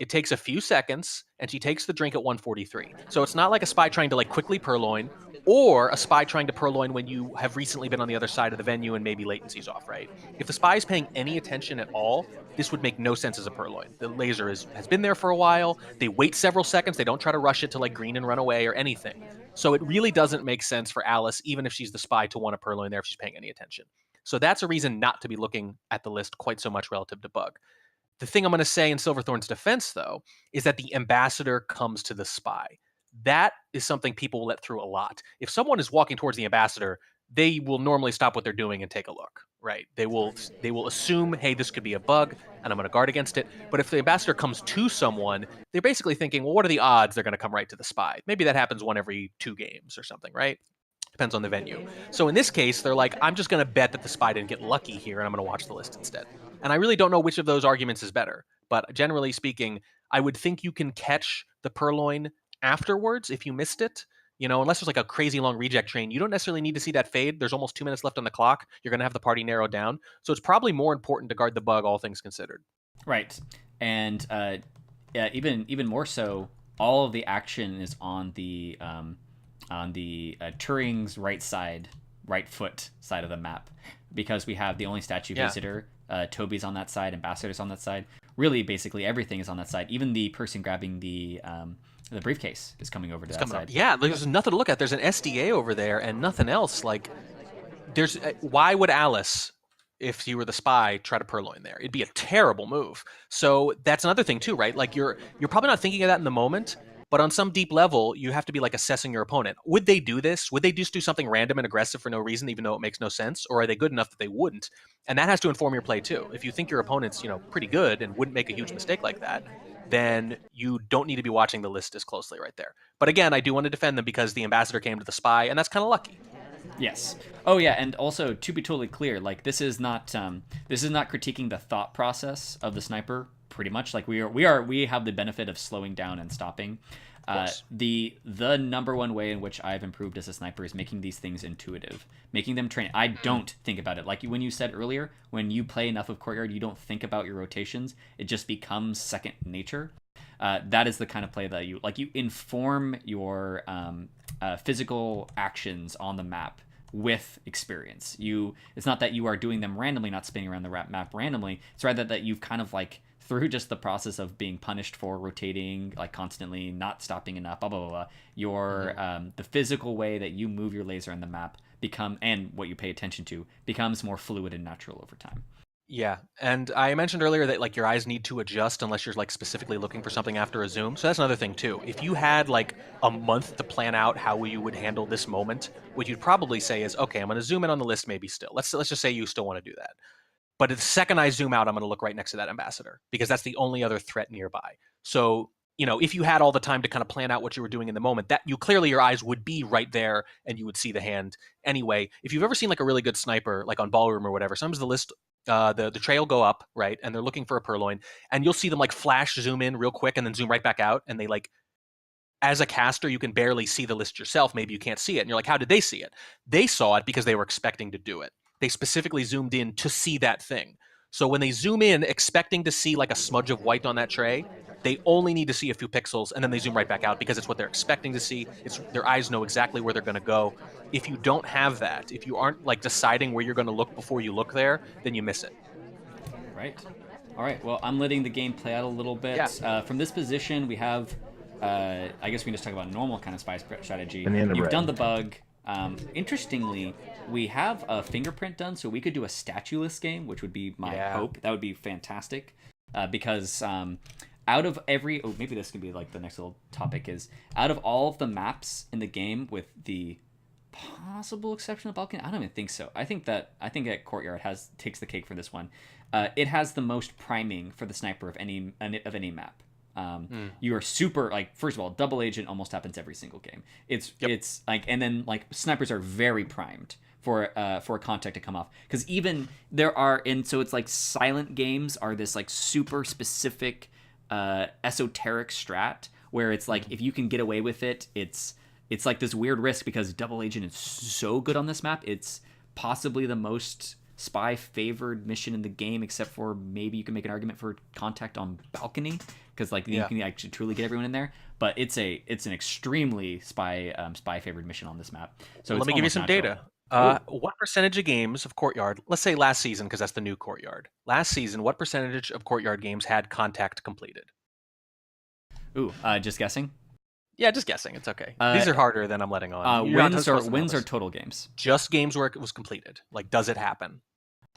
It takes a few seconds, and she takes the drink at 143. So it's not like a spy trying to like quickly purloin, or a spy trying to purloin when you have recently been on the other side of the venue and maybe latency's off, right? If the spy is paying any attention at all, this would make no sense as a purloin. The laser has been there for a while. They wait several seconds. They don't try to rush it to like green and run away or anything. So it really doesn't make sense for Alice, even if she's the spy, to want to purloin there if she's paying any attention. So that's a reason not to be looking at the list quite so much relative to bug. The thing I'm going to say in Silverthorn's defense, though, is that the ambassador comes to the spy. That is something people will let through a lot. If someone is walking towards the ambassador, they will normally stop what they're doing and take a look, right? They will assume, hey, this could be a bug, and I'm going to guard against it. But if the ambassador comes to someone, they're basically thinking, well, what are the odds they're going to come right to the spy? Maybe that happens one every 2 games or something, right? Depends on the venue. So in this case, they're like, I'm just going to bet that the spy didn't get lucky here, and I'm going to watch the list instead. And I really don't know which of those arguments is better. But generally speaking, I would think you can catch the purloin afterwards if you missed it. You know, unless there's like a crazy long reject train, you don't necessarily need to see that fade. There's almost 2 minutes left on the clock. You're going to have the party narrowed down. So it's probably more important to guard the bug, all things considered. Right. And even more so, all of the action is on the Turing's right foot side of the map, because we have the only statue visitor. Toby's on that side, Ambassador's on that side. Really, basically everything is on that side. Even the person grabbing the briefcase is coming over to that side. Yeah, there's nothing to look at. There's an SDA over there and nothing else. Like, why would Alice, if she were the spy, try to purloin there? It'd be a terrible move. So that's another thing too, right? Like, you're probably not thinking of that in the moment, but on some deep level, you have to be like assessing your opponent. Would they do this? Would they just do something random and aggressive for no reason, even though it makes no sense? Or are they good enough that they wouldn't? And that has to inform your play too. If you think your opponent's, pretty good and wouldn't make a huge mistake like that, then you don't need to be watching the list as closely right there. But again, I do want to defend them because the ambassador came to the spy, and that's kind of lucky. Yes. Oh yeah, and also to be totally clear, like this is not critiquing the thought process of the sniper. Pretty much, like we have the benefit of slowing down and stopping. The number one way in which I've improved as a sniper is making these things intuitive, making them train. I don't think about it. Like when you said earlier, when you play enough of Courtyard, you don't think about your rotations. It just becomes second nature. That is the kind of play that you inform your physical actions on the map with experience. It's not that you are doing them randomly, not spinning around the map randomly. It's rather that you've kind of like, through just the process of being punished for rotating like constantly, not stopping enough, blah blah blah, blah, your the physical way that you move your laser on the map and what you pay attention to becomes more fluid and natural over time. Yeah, and I mentioned earlier that like your eyes need to adjust unless you're like specifically looking for something after a zoom. So that's another thing too. If you had like a month to plan out how you would handle this moment, what you'd probably say is, okay, I'm going to zoom in on the list maybe still. Let's just say you still want to do that. But the second I zoom out, I'm going to look right next to that ambassador because that's the only other threat nearby. So, if you had all the time to kind of plan out what you were doing in the moment, that your eyes would be right there and you would see the hand anyway. If you've ever seen like a really good sniper, like on Ballroom or whatever, sometimes the list, the tray will go up, right? And they're looking for a purloin and you'll see them like flash zoom in real quick and then zoom right back out. And they like, as a caster, you can barely see the list yourself. Maybe you can't see it. And you're like, how did they see it? They saw it because they were expecting to do it. They specifically zoomed in to see that thing. So when they zoom in expecting to see like a smudge of white on that tray, they only need to see a few pixels and then they zoom right back out because it's what they're expecting to see. Their eyes know exactly where they're going to go. If you don't have that, if you aren't like deciding where you're going to look before you look there, then you miss it. Right. All right. Well, I'm letting the game play out a little bit. Yeah. From this position, we have, I guess we can just talk about normal kind of spy strategy. You've done the bug. Interestingly, we have a fingerprint done, so we could do a statueless game, which would be my hope. That would be fantastic, because out of maybe this could be like the next little topic is, out of all of the maps in the game, with the possible exception of Balkan, I don't even think so. I think that Courtyard takes the cake for this one. It has the most priming for the sniper of any map. You are super, like, first of all, double agent almost happens every single game. It's like, and then like snipers are very primed for a contact to come off, because even there are, and so it's like silent games are this like super specific esoteric strat where it's like if you can get away with it, it's like this weird risk because double agent is so good on this map. It's possibly the most spy favored mission in the game, except for maybe you can make an argument for contact on balcony, because like you can actually truly get everyone in there. But it's an extremely spy favored mission on this map. So let me give you some data. What percentage of games of Courtyard, let's say last season, because that's the new Courtyard. Last season, what percentage of Courtyard games had contact completed? Ooh, just guessing. Yeah, just guessing. It's okay. These are harder than I'm letting on. Wins or total games? Just games where it was completed. Like, does it happen?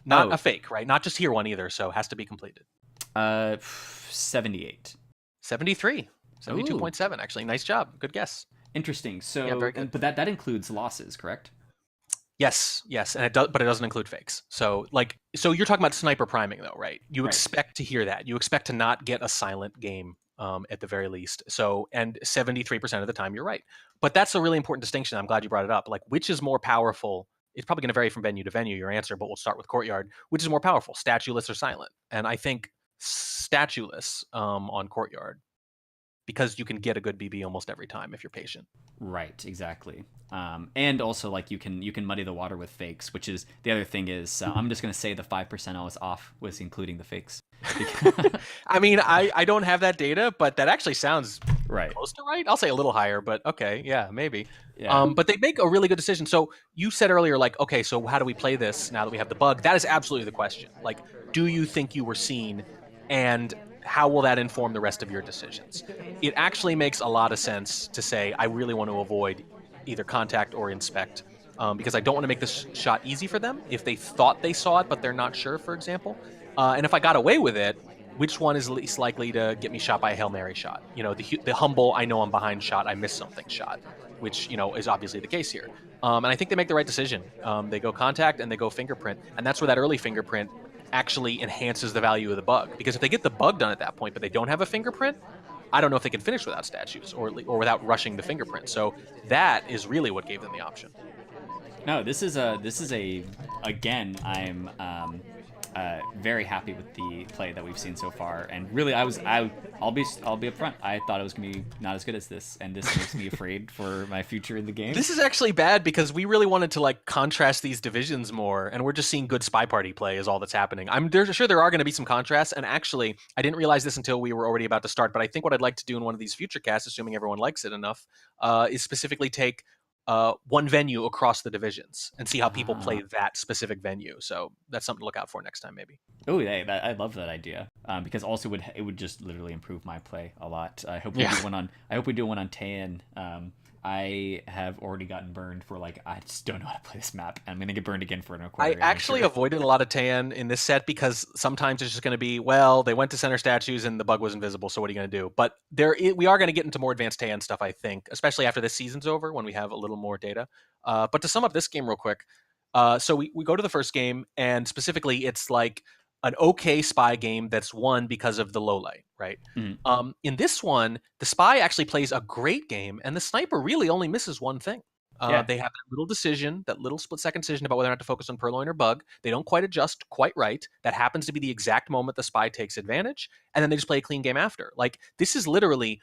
Not a fake, right? Not just here one either, so it has to be completed. 78. 73. 72.7, actually. Nice job. Good guess. Interesting. So, yeah, very good. But that includes losses, correct? Yes, and it does, but it doesn't include fakes. So you're talking about sniper priming, though, right? You expect to hear that. You expect to not get a silent game at the very least. So, and 73% of the time, you're right. But that's a really important distinction. I'm glad you brought it up. Like, which is more powerful? It's probably going to vary from venue to venue, your answer, but we'll start with Courtyard. Which is more powerful, statueless or silent? And I think statueless on Courtyard, because you can get a good BB almost every time if you're patient. Right, exactly. And also, like, you can muddy the water with fakes, which is the other thing is, I'm just going to say the 5% I was off was including the fakes. I mean, I don't have that data, but that actually sounds Right. close to right. I'll say a little higher, but okay, yeah, maybe. Yeah. But they make a really good decision. So you said earlier, like, okay, so how do we play this now that we have the bug? That is absolutely the question. Like, do you think you were seen, and how will that inform the rest of your decisions? It actually makes a lot of sense to say I really want to avoid either contact or inspect. Because I don't want to make this shot easy for them if they thought they saw it but they're not sure, for example. And if I got away with it, which one is least likely to get me shot by a Hail Mary shot? You know, the humble, I know I'm behind shot, I missed something shot, which, you know, is obviously the case here. And I think they make the right decision. They go contact and they go fingerprint. And that's where that early fingerprint actually enhances the value of the bug. Because if they get the bug done at that point, but they don't have a fingerprint, I don't know if they can finish without statues or without rushing the fingerprint. So that is really what gave them the option. No, this is a again. I'm very happy with the play that we've seen so far, and really, I'll be upfront. I thought it was gonna be not as good as this, and this makes me afraid for my future in the game. This is actually bad because we really wanted to like contrast these divisions more, and we're just seeing good spy party play is all that's happening. I'm sure there are going to be some contrasts, and actually, I didn't realize this until we were already about to start. But I think what I'd like to do in one of these future casts, assuming everyone likes it enough, is specifically take one venue across the divisions and see how people play that specific venue. So that's something to look out for next time, maybe. Oh, hey, I love that idea because also it would just literally improve my play a lot. I hope we do one on. I hope we do one on Tan. I have already gotten burned for like I just don't know how to play this map. I'm gonna get burned again for an Aquarium. I actually avoided a lot of Tan in this set because sometimes it's just going to be, well, they went to center statues and the bug was invisible, so what are you going to do? But we are going to get into more advanced Tan stuff, I think, especially after this season's over when we have a little more data. But to sum up this game real quick, so we go to the first game, and specifically it's like an okay spy game that's won because of the low light, right? Mm. In this one, the spy actually plays a great game, and the sniper really only misses one thing. They have that little decision, that little split-second decision about whether or not to focus on Purloin or Bug. They don't quite adjust quite right. That happens to be the exact moment the spy takes advantage, and then they just play a clean game after. Like, this is literally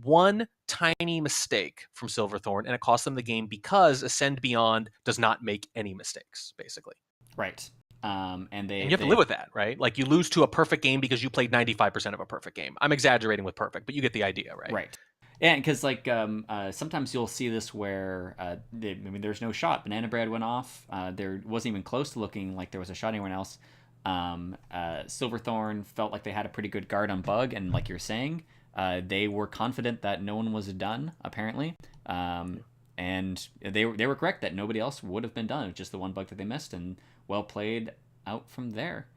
one tiny mistake from Silverthorn, and it costs them the game because Ascend Beyond does not make any mistakes, basically. Right. And you have to live with that, right? Like, you lose to a perfect game because you played 95% of a perfect game. I'm exaggerating with perfect, but you get the idea, right? Right. And because like sometimes you'll see this where there's no shot. Banana Bread went off. There wasn't even close to looking like there was a shot anywhere else. Silverthorn felt like they had a pretty good guard on Bug, and like you're saying, they were confident that no one was done apparently. And they were correct that nobody else would have been done. It was just the one Bug that they missed, and well played out from there.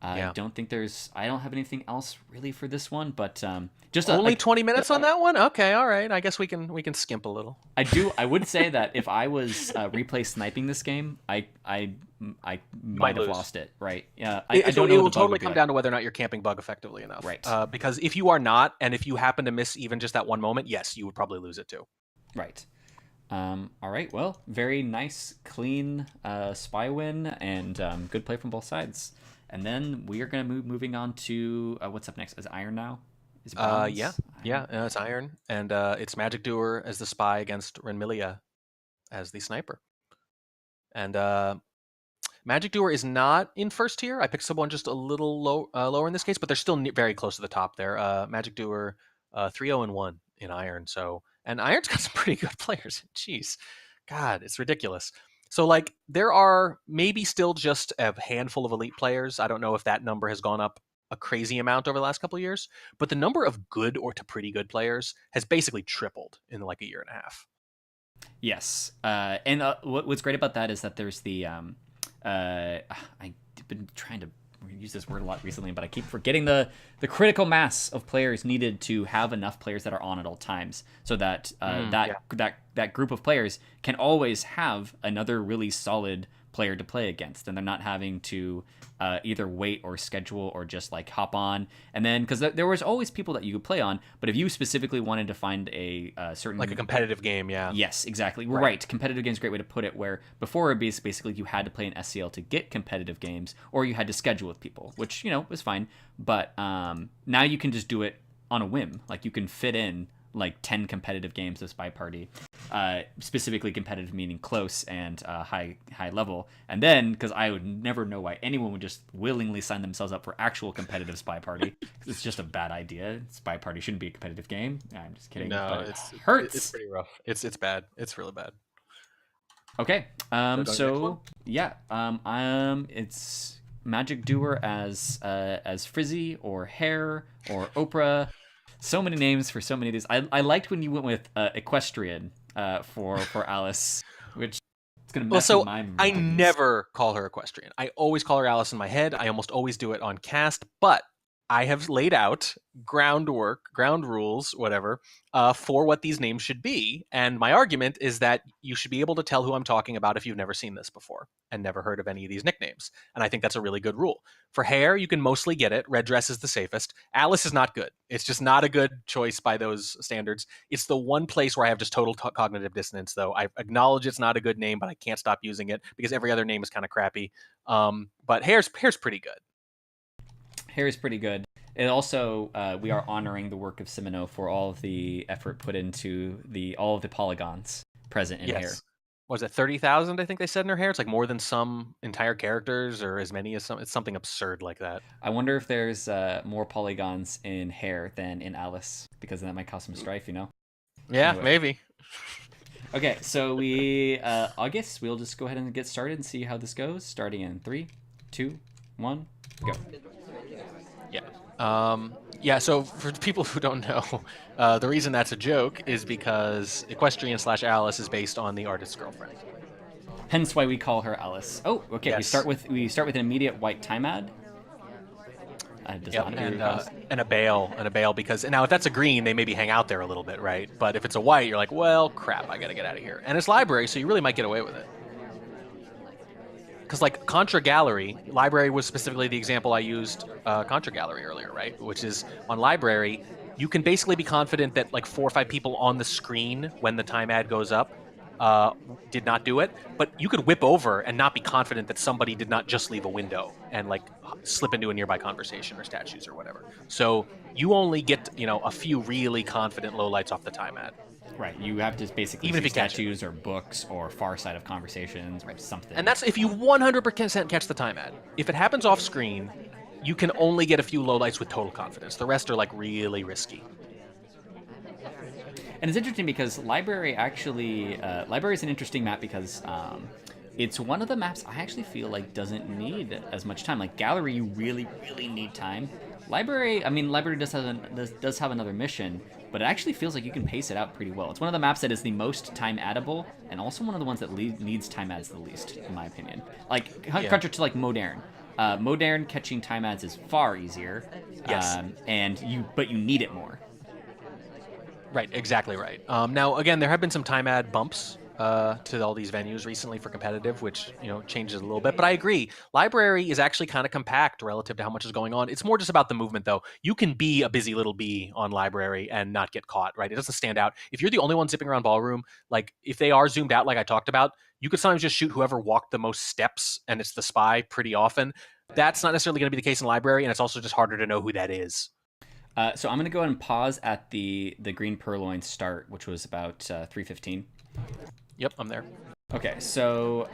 I don't have anything else really for this one, but just only 20 minutes on that one. Okay, all right. I guess we can skimp a little. I would say that if I was replay sniping this game, I might have lost it. Right? Yeah. It will totally come down to whether or not you're camping Bug effectively enough. Right. Because if you are not, and if you happen to miss even just that one moment, yes, you would probably lose it too. Right. All right. Well, very nice, clean spy win, and good play from both sides. And then we are going to moving on to what's up next? Is Iron now? Is it Bronze? It's Iron, and it's Magic Doer as the spy against Renmilia as the sniper. And Magic Doer is not in first tier. I picked someone just a little lower in this case, but they're still very close to the top there. Magic Doer 3-0-1 in Iron. And Iron's got some pretty good players. Jeez, God, it's ridiculous. So, like, there are maybe still just a handful of elite players. I don't know if that number has gone up a crazy amount over the last couple of years, but the number of good or to pretty good players has basically tripled in like a year and a half. Yes. And what's great about that is that there's the I've been trying to use this word a lot recently, but I keep forgetting the critical mass of players needed to have enough players that are on at all times, so that that group of players can always have another really solid player to play against, and they're not having to either wait or schedule or just like hop on. And then because there was always people that you could play on, but if you specifically wanted to find a certain like a competitive game, yes, exactly, right. Competitive game is a great way to put it, where before it was basically you had to play an SCL to get competitive games, or you had to schedule with people, which was fine. But now you can just do it on a whim. Like, you can fit in like 10 competitive games of Spy Party. specifically competitive meaning close and high level. And then, because I would never know why anyone would just willingly sign themselves up for actual competitive Spy Party. It's just a bad idea. Spy Party shouldn't be a competitive game. I'm just kidding. No, but it it's hurts. pretty rough. It's bad. It's really bad. Okay. So It's Magic Doer as Frizzy or Hair or Oprah. So many names for so many of these. I liked when you went with Equestrian for Alice, which is gonna mess with my I memories. never call her Equestrian. I always call her Alice in my head. I almost always do it on cast, but I have laid out ground rules, whatever, for what these names should be. And my argument is that you should be able to tell who I'm talking about if you've never seen this before and never heard of any of these nicknames. And I think that's a really good rule. For Hair, you can mostly get it. Red Dress is the safest. Alice is not good. It's just not a good choice by those standards. It's the one place where I have just total cognitive dissonance, though. I acknowledge it's not a good name, but I can't stop using it because every other name is kind of crappy. But Hair's pretty good. Hair is pretty good. It also, we are honoring the work of Simino for all of the effort put into all of the polygons present in Hair. What was it, 30,000, I think they said in her hair? It's like more than some entire characters or as many as some. It's something absurd like that. I wonder if there's more polygons in Hair than in Alice, because that might cause some strife, you know? Yeah, Anyway. maybe. Okay, so I guess we'll just go ahead and get started and see how this goes, starting in 3, 2, 1, go. Yeah, so for people who don't know, the reason that's a joke is because Equestrian / Alice is based on the artist's girlfriend. Hence why we call her Alice. Oh, okay. Yes. We start with an immediate white time ad. Yep, and a bail because now if that's a green, they maybe hang out there a little bit, right? But if it's a white, you're like, well, crap, I gotta get out of here. And it's library, so you really might get away with it. Because like Contra Gallery, library was specifically the example I used Contra Gallery earlier, right? Which is on library, you can basically be confident that like 4 or 5 people on the screen when the time ad goes up did not do it, but you could whip over and not be confident that somebody did not just leave a window and like slip into a nearby conversation or statues or whatever. So you only get, a few really confident lowlights off the time ad. Right, you have to basically Even see if you catch statues or books or far side of conversations or something. And that's if you 100% catch the time ad. If it happens off screen, you can only get a few lowlights with total confidence. The rest are like really risky. And it's interesting because library is an interesting map because it's one of the maps I actually feel like doesn't need as much time. Like gallery, you really, really need time. Library does have another mission, but it actually feels like you can pace it out pretty well. It's one of the maps that is the most time addable, and also one of the ones that needs time adds the least, in my opinion. Like contrary to like Modern. Modern catching time adds is far easier. Yes. But you need it more. Right, exactly right. Now, again, there have been some time ad bumps to all these venues recently for competitive, which changes a little bit. But I agree, library is actually kind of compact relative to how much is going on. It's more just about the movement, though. You can be a busy little bee on library and not get caught, right? It doesn't stand out. If you're the only one zipping around ballroom, like if they are zoomed out, like I talked about, you could sometimes just shoot whoever walked the most steps, and it's the spy pretty often. That's not necessarily going to be the case in library, and it's also just harder to know who that is. So I'm going to go ahead and pause at the green purloin start, which was about 3:15. Yep, I'm there. Okay, so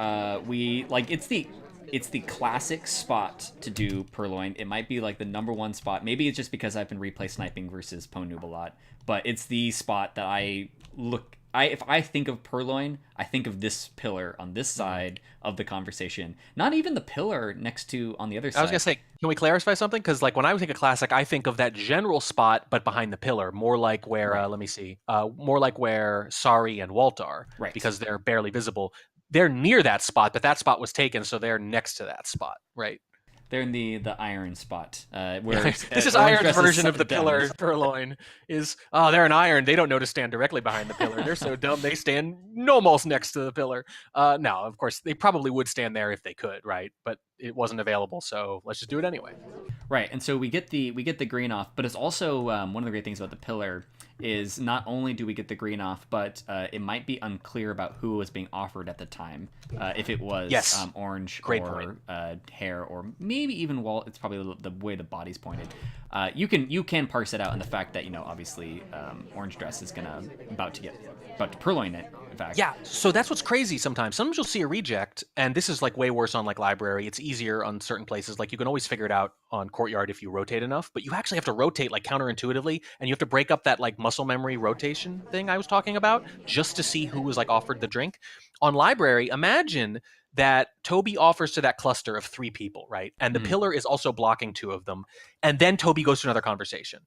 it's the classic spot to do purloin. It might be like the number one spot. Maybe it's just because I've been replay sniping versus Ponoob a lot, but it's the spot that if I think of purloin, I think of this pillar on this side of the conversation. Not even the pillar next to on the other side. I was gonna say, can we clarify something? Because like when I think of classic, I think of that general spot, but behind the pillar, more like where let me see, more like where Sari and Walt are, right? Because they're barely visible. They're near that spot, but that spot was taken, so they're next to that spot, right? They're in the iron spot. Where this is Iron's version of the pillar purloin. They're an Iron. They don't know to stand directly behind the pillar. They're so dumb. They stand almost next to the pillar. No, of course they probably would stand there if they could, right? But it wasn't available, so let's just do it anyway. Right, and so we get the green off, but it's also one of the great things about the pillar is not only do we get the green off, but it might be unclear about who was being offered at the time. If it was orange Great or Hair or maybe even Walt, it's probably the way the body's pointed. you can parse it out in the fact that obviously Orange Dress is about to purloin it. In fact, Yeah, so that's what's crazy sometimes. Sometimes you'll see a reject, and this is like way worse on like Library. It's easier on certain places. Like you can always figure it out on Courtyard if you rotate enough, but you actually have to rotate like counterintuitively, and you have to break up that like muscle memory rotation thing I was talking about just to see who was like offered the drink. On Library, imagine that Toby offers to that cluster of 3 people, right? And the pillar is also blocking 2 of them, and then Toby goes to another conversation.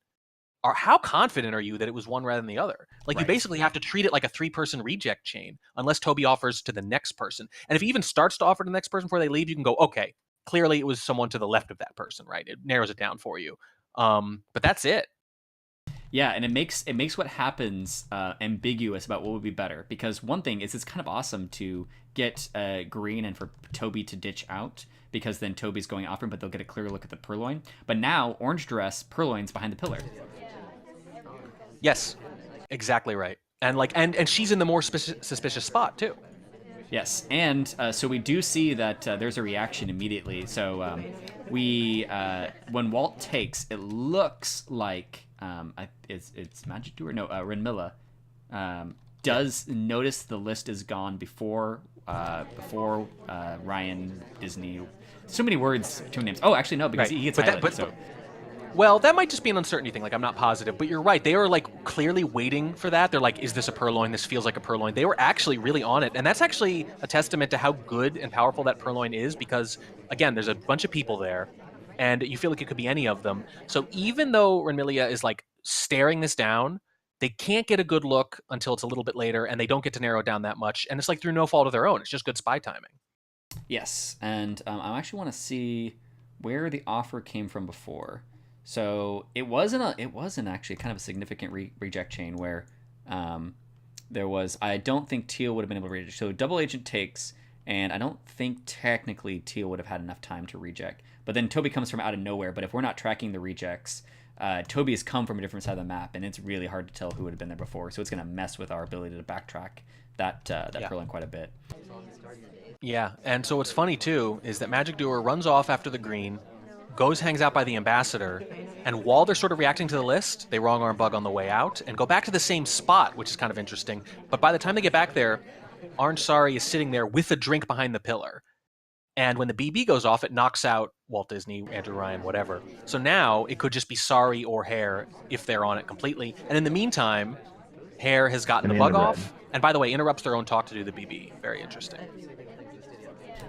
How confident are you that it was one rather than the other? Like you Right. basically have to treat it like a 3-person reject chain unless Toby offers to the next person. And if he even starts to offer to the next person before they leave, you can go, okay, clearly it was someone to the left of that person, right? It narrows it down for you. But that's it. Yeah, and it makes what happens ambiguous about what would be better. Because one thing is, it's kind of awesome to get green and for Toby to ditch out, because then Toby's going off him, but they'll get a clear look at the purloin. But now Orange Dress purloins behind the pillar. Yes, exactly right. And like, and she's in the more suspicious spot too. Yes, and so we do see that there's a reaction immediately. So when Walt takes, it looks like it's Magic Doer? No, Renmilla does notice the list is gone before Ryan Disney. So many words, 2 names. Oh, actually no, because Right. he gets But that- highlighted. but- So Well, that might just be an uncertainty thing. Like, I'm not positive, but you're right. They are like clearly waiting for that. They're like, is this a purloin? This feels like a purloin. They were actually really on it. And that's actually a testament to how good and powerful that purloin is because, again, there's a bunch of people there and you feel like it could be any of them. So even though Renmilia is like staring this down, they can't get a good look until it's a little bit later and they don't get to narrow it down that much. And it's like through no fault of their own. It's just good spy timing. yes, and I actually want to see where the offer came from before. So it wasn't actually kind of a significant reject chain where there was. I don't think Teal would have been able to reject. So Double Agent takes, and I don't think technically Teal would have had enough time to reject. But then Toby comes from out of nowhere. But if we're not tracking the rejects, Toby has come from a different side of the map, and it's really hard to tell who would have been there before. So it's going to mess with our ability to backtrack that purloin quite a bit. Yeah, and so what's funny too is that Magic Doer runs off after the green, hangs out by the ambassador, and while they're sort of reacting to the list, they wrong arm bug on the way out and go back to the same spot, which is kind of interesting. But by the time they get back there, Orange Sari is sitting there with a drink behind the pillar. And when the BB goes off, it knocks out Walt Disney, Andrew Ryan, whatever. So now it could just be Sari or Hare if they're on it completely. And in the meantime, Hare has gotten the bug off. And by the way, interrupts their own talk to do the BB. Very interesting.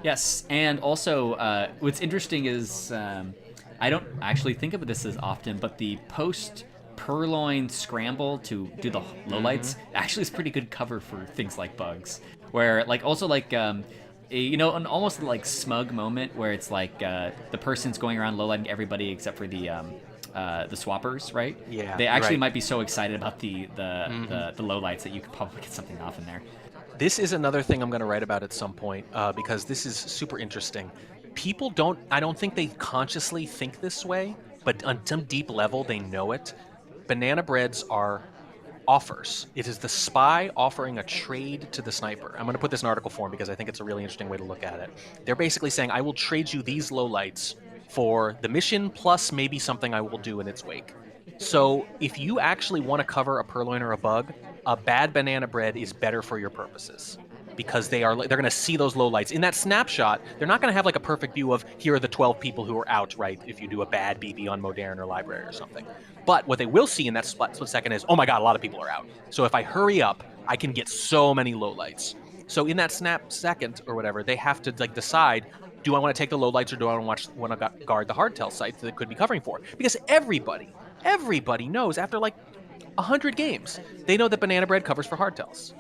Yes, and also what's interesting is I don't actually think of this as often, but the post purloin scramble to do the lowlights actually is pretty good cover for things like bugs. Where like also like an almost like smug moment where it's like the person's going around lowlighting everybody except for the swappers, right? Yeah, they actually right. might be so excited about the lowlights that you could probably get something off in there. This is another thing I'm going to write about at some point because this is super interesting. People I don't think they consciously think this way, but on some deep level, they know it. Banana breads are offers. It is the spy offering a trade to the sniper. I'm going to put this in article form because I think it's a really interesting way to look at it. They're basically saying, I will trade you these lowlights for the mission plus maybe something I will do in its wake. So if you actually want to cover a purloin or a bug, a bad banana bread is better for your purposes because they're going to see those lowlights in that snapshot. They're not going to have like a perfect view of here are the 12 people who are out, right? If you do a bad BB on Modern or Library or something. But what they will see in that split second is, oh my God, a lot of people are out. So if I hurry up, I can get so many lowlights. So in that snap second or whatever, they have to like decide, do I want to take the lowlights or do I want to guard the hardtail sites that it could be covering for? Because everybody knows after like 100 games, they know that banana bread covers for hardtails.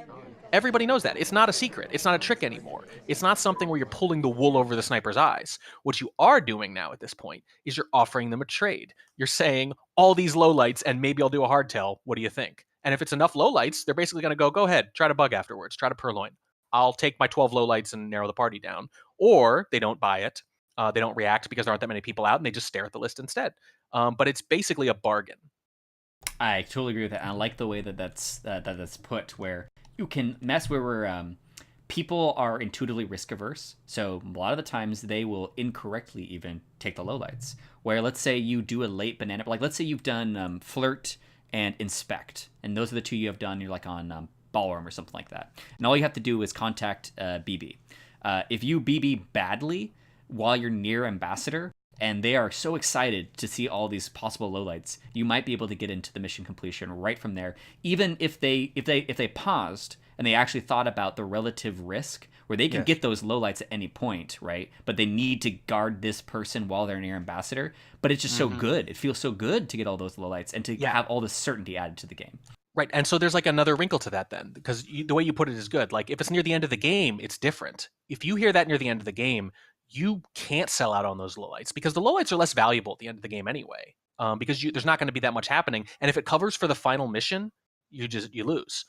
Everybody knows that. It's not a secret. It's not a trick anymore. It's not something where you're pulling the wool over the sniper's eyes. What you are doing now at this point is you're offering them a trade. You're saying, all these lowlights and maybe I'll do a hardtail. What do you think? And if it's enough lowlights, they're basically going to go ahead, try to bug afterwards, try to purloin. I'll take my 12 lowlights and narrow the party down. Or they don't buy it. They don't react because there aren't that many people out and they just stare at the list instead. But it's basically a bargain. I totally agree with that. And I like the way that's put, where you can. And that's where we're people are intuitively risk averse, so a lot of the times they will incorrectly even take the lowlights. Where let's say you do a late banana, like let's say you've done flirt and inspect, and those are the two you have done. You're like on ballroom or something like that, and all you have to do is contact BB. If you BB badly while you're near ambassador, and they are so excited to see all these possible lowlights, you might be able to get into the mission completion right from there. Even if they paused and they actually thought about the relative risk, where they can get those lowlights at any point, right? But they need to guard this person while they're near ambassador. But it's just so good. It feels so good to get all those lowlights and to have all this certainty added to the game. Right, and so there's like another wrinkle to that then, because the way you put it is good. Like if it's near the end of the game, it's different. If you hear that near the end of the game, you can't sell out on those lowlights because the lowlights are less valuable at the end of the game anyway. Because there's not going to be that much happening, and if it covers for the final mission, you lose.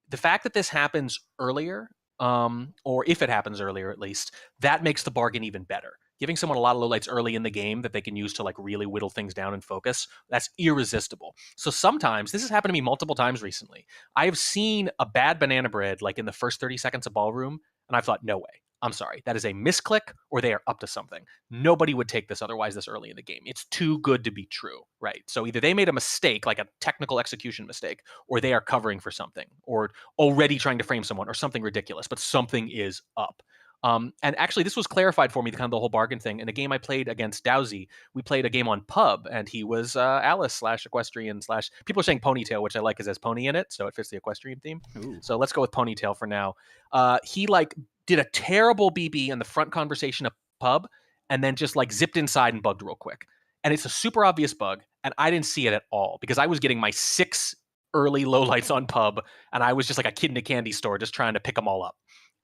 The fact that this happens earlier, or if it happens earlier at least, that makes the bargain even better. Giving someone a lot of lowlights early in the game that they can use to like really whittle things down and focus, that's irresistible. So sometimes, this has happened to me multiple times recently, I have seen a bad banana bread like in the first 30 seconds of ballroom, and I've thought, no way. I'm sorry, that is a misclick, or they are up to something. Nobody would take this otherwise this early in the game. It's too good to be true, right? So either they made a mistake, like a technical execution mistake, or they are covering for something, or already trying to frame someone, or something ridiculous, but something is up. And actually, this was clarified for me, the kind of the whole bargain thing. In a game I played against Dowsy, we played a game on pub, and he was Alice / equestrian / people are saying ponytail, which I like because it has pony in it, so it fits the equestrian theme. Ooh. So let's go with ponytail for now. He like did a terrible BB in the front conversation of pub, and then just like zipped inside and bugged real quick. And it's a super obvious bug, and I didn't see it at all because I was getting my 6 early lowlights on pub, and I was just like a kid in a candy store just trying to pick them all up.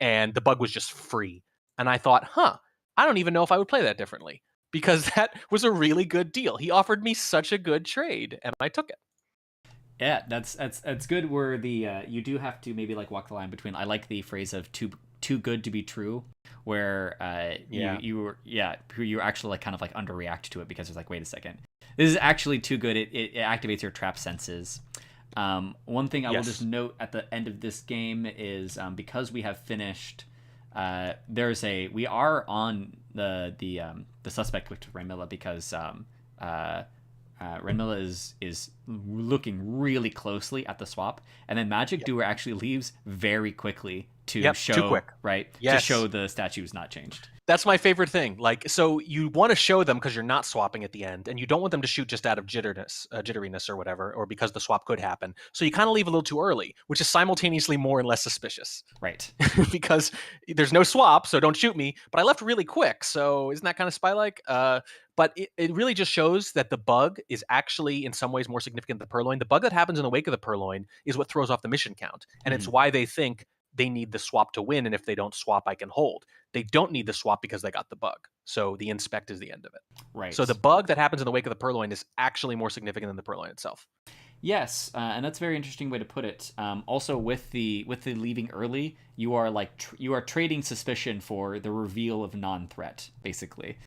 And the bug was just free. And I thought, I don't even know if I would play that differently, because that was a really good deal. He offered me such a good trade, and I took it. Yeah, that's good. Where the you do have to maybe like walk the line between. I like the phrase of too good to be true, where you actually like kind of like underreact to it because it's like, wait a second, this is actually too good. It activates your trap senses. One thing I will just note at the end of this game is because we have finished. We are on the suspect with Renmilla because Renmilla is looking really closely at the swap, and then Magic Doer actually leaves very quickly to show too quick. Right yes. to show the statue is not changed. That's my favorite thing. Like, so you want to show them because you're not swapping at the end, and you don't want them to shoot just out of jitteriness or whatever, or because the swap could happen. So you kind of leave a little too early, which is simultaneously more and less suspicious. Right. Because there's no swap, so don't shoot me. But I left really quick, so isn't that kind of spy-like? But it really just shows that the bug is actually in some ways more significant than the purloin. The bug that happens in the wake of the purloin is what throws off the mission count, and it's why they think they need the swap to win, and if they don't swap, I can hold. They don't need the swap because they got the bug. So the inspect is the end of it. Right. So the bug that happens in the wake of the purloin is actually more significant than the purloin itself. Yes, and that's a very interesting way to put it. Also, with the leaving early, you are you are trading suspicion for the reveal of non-threat, basically.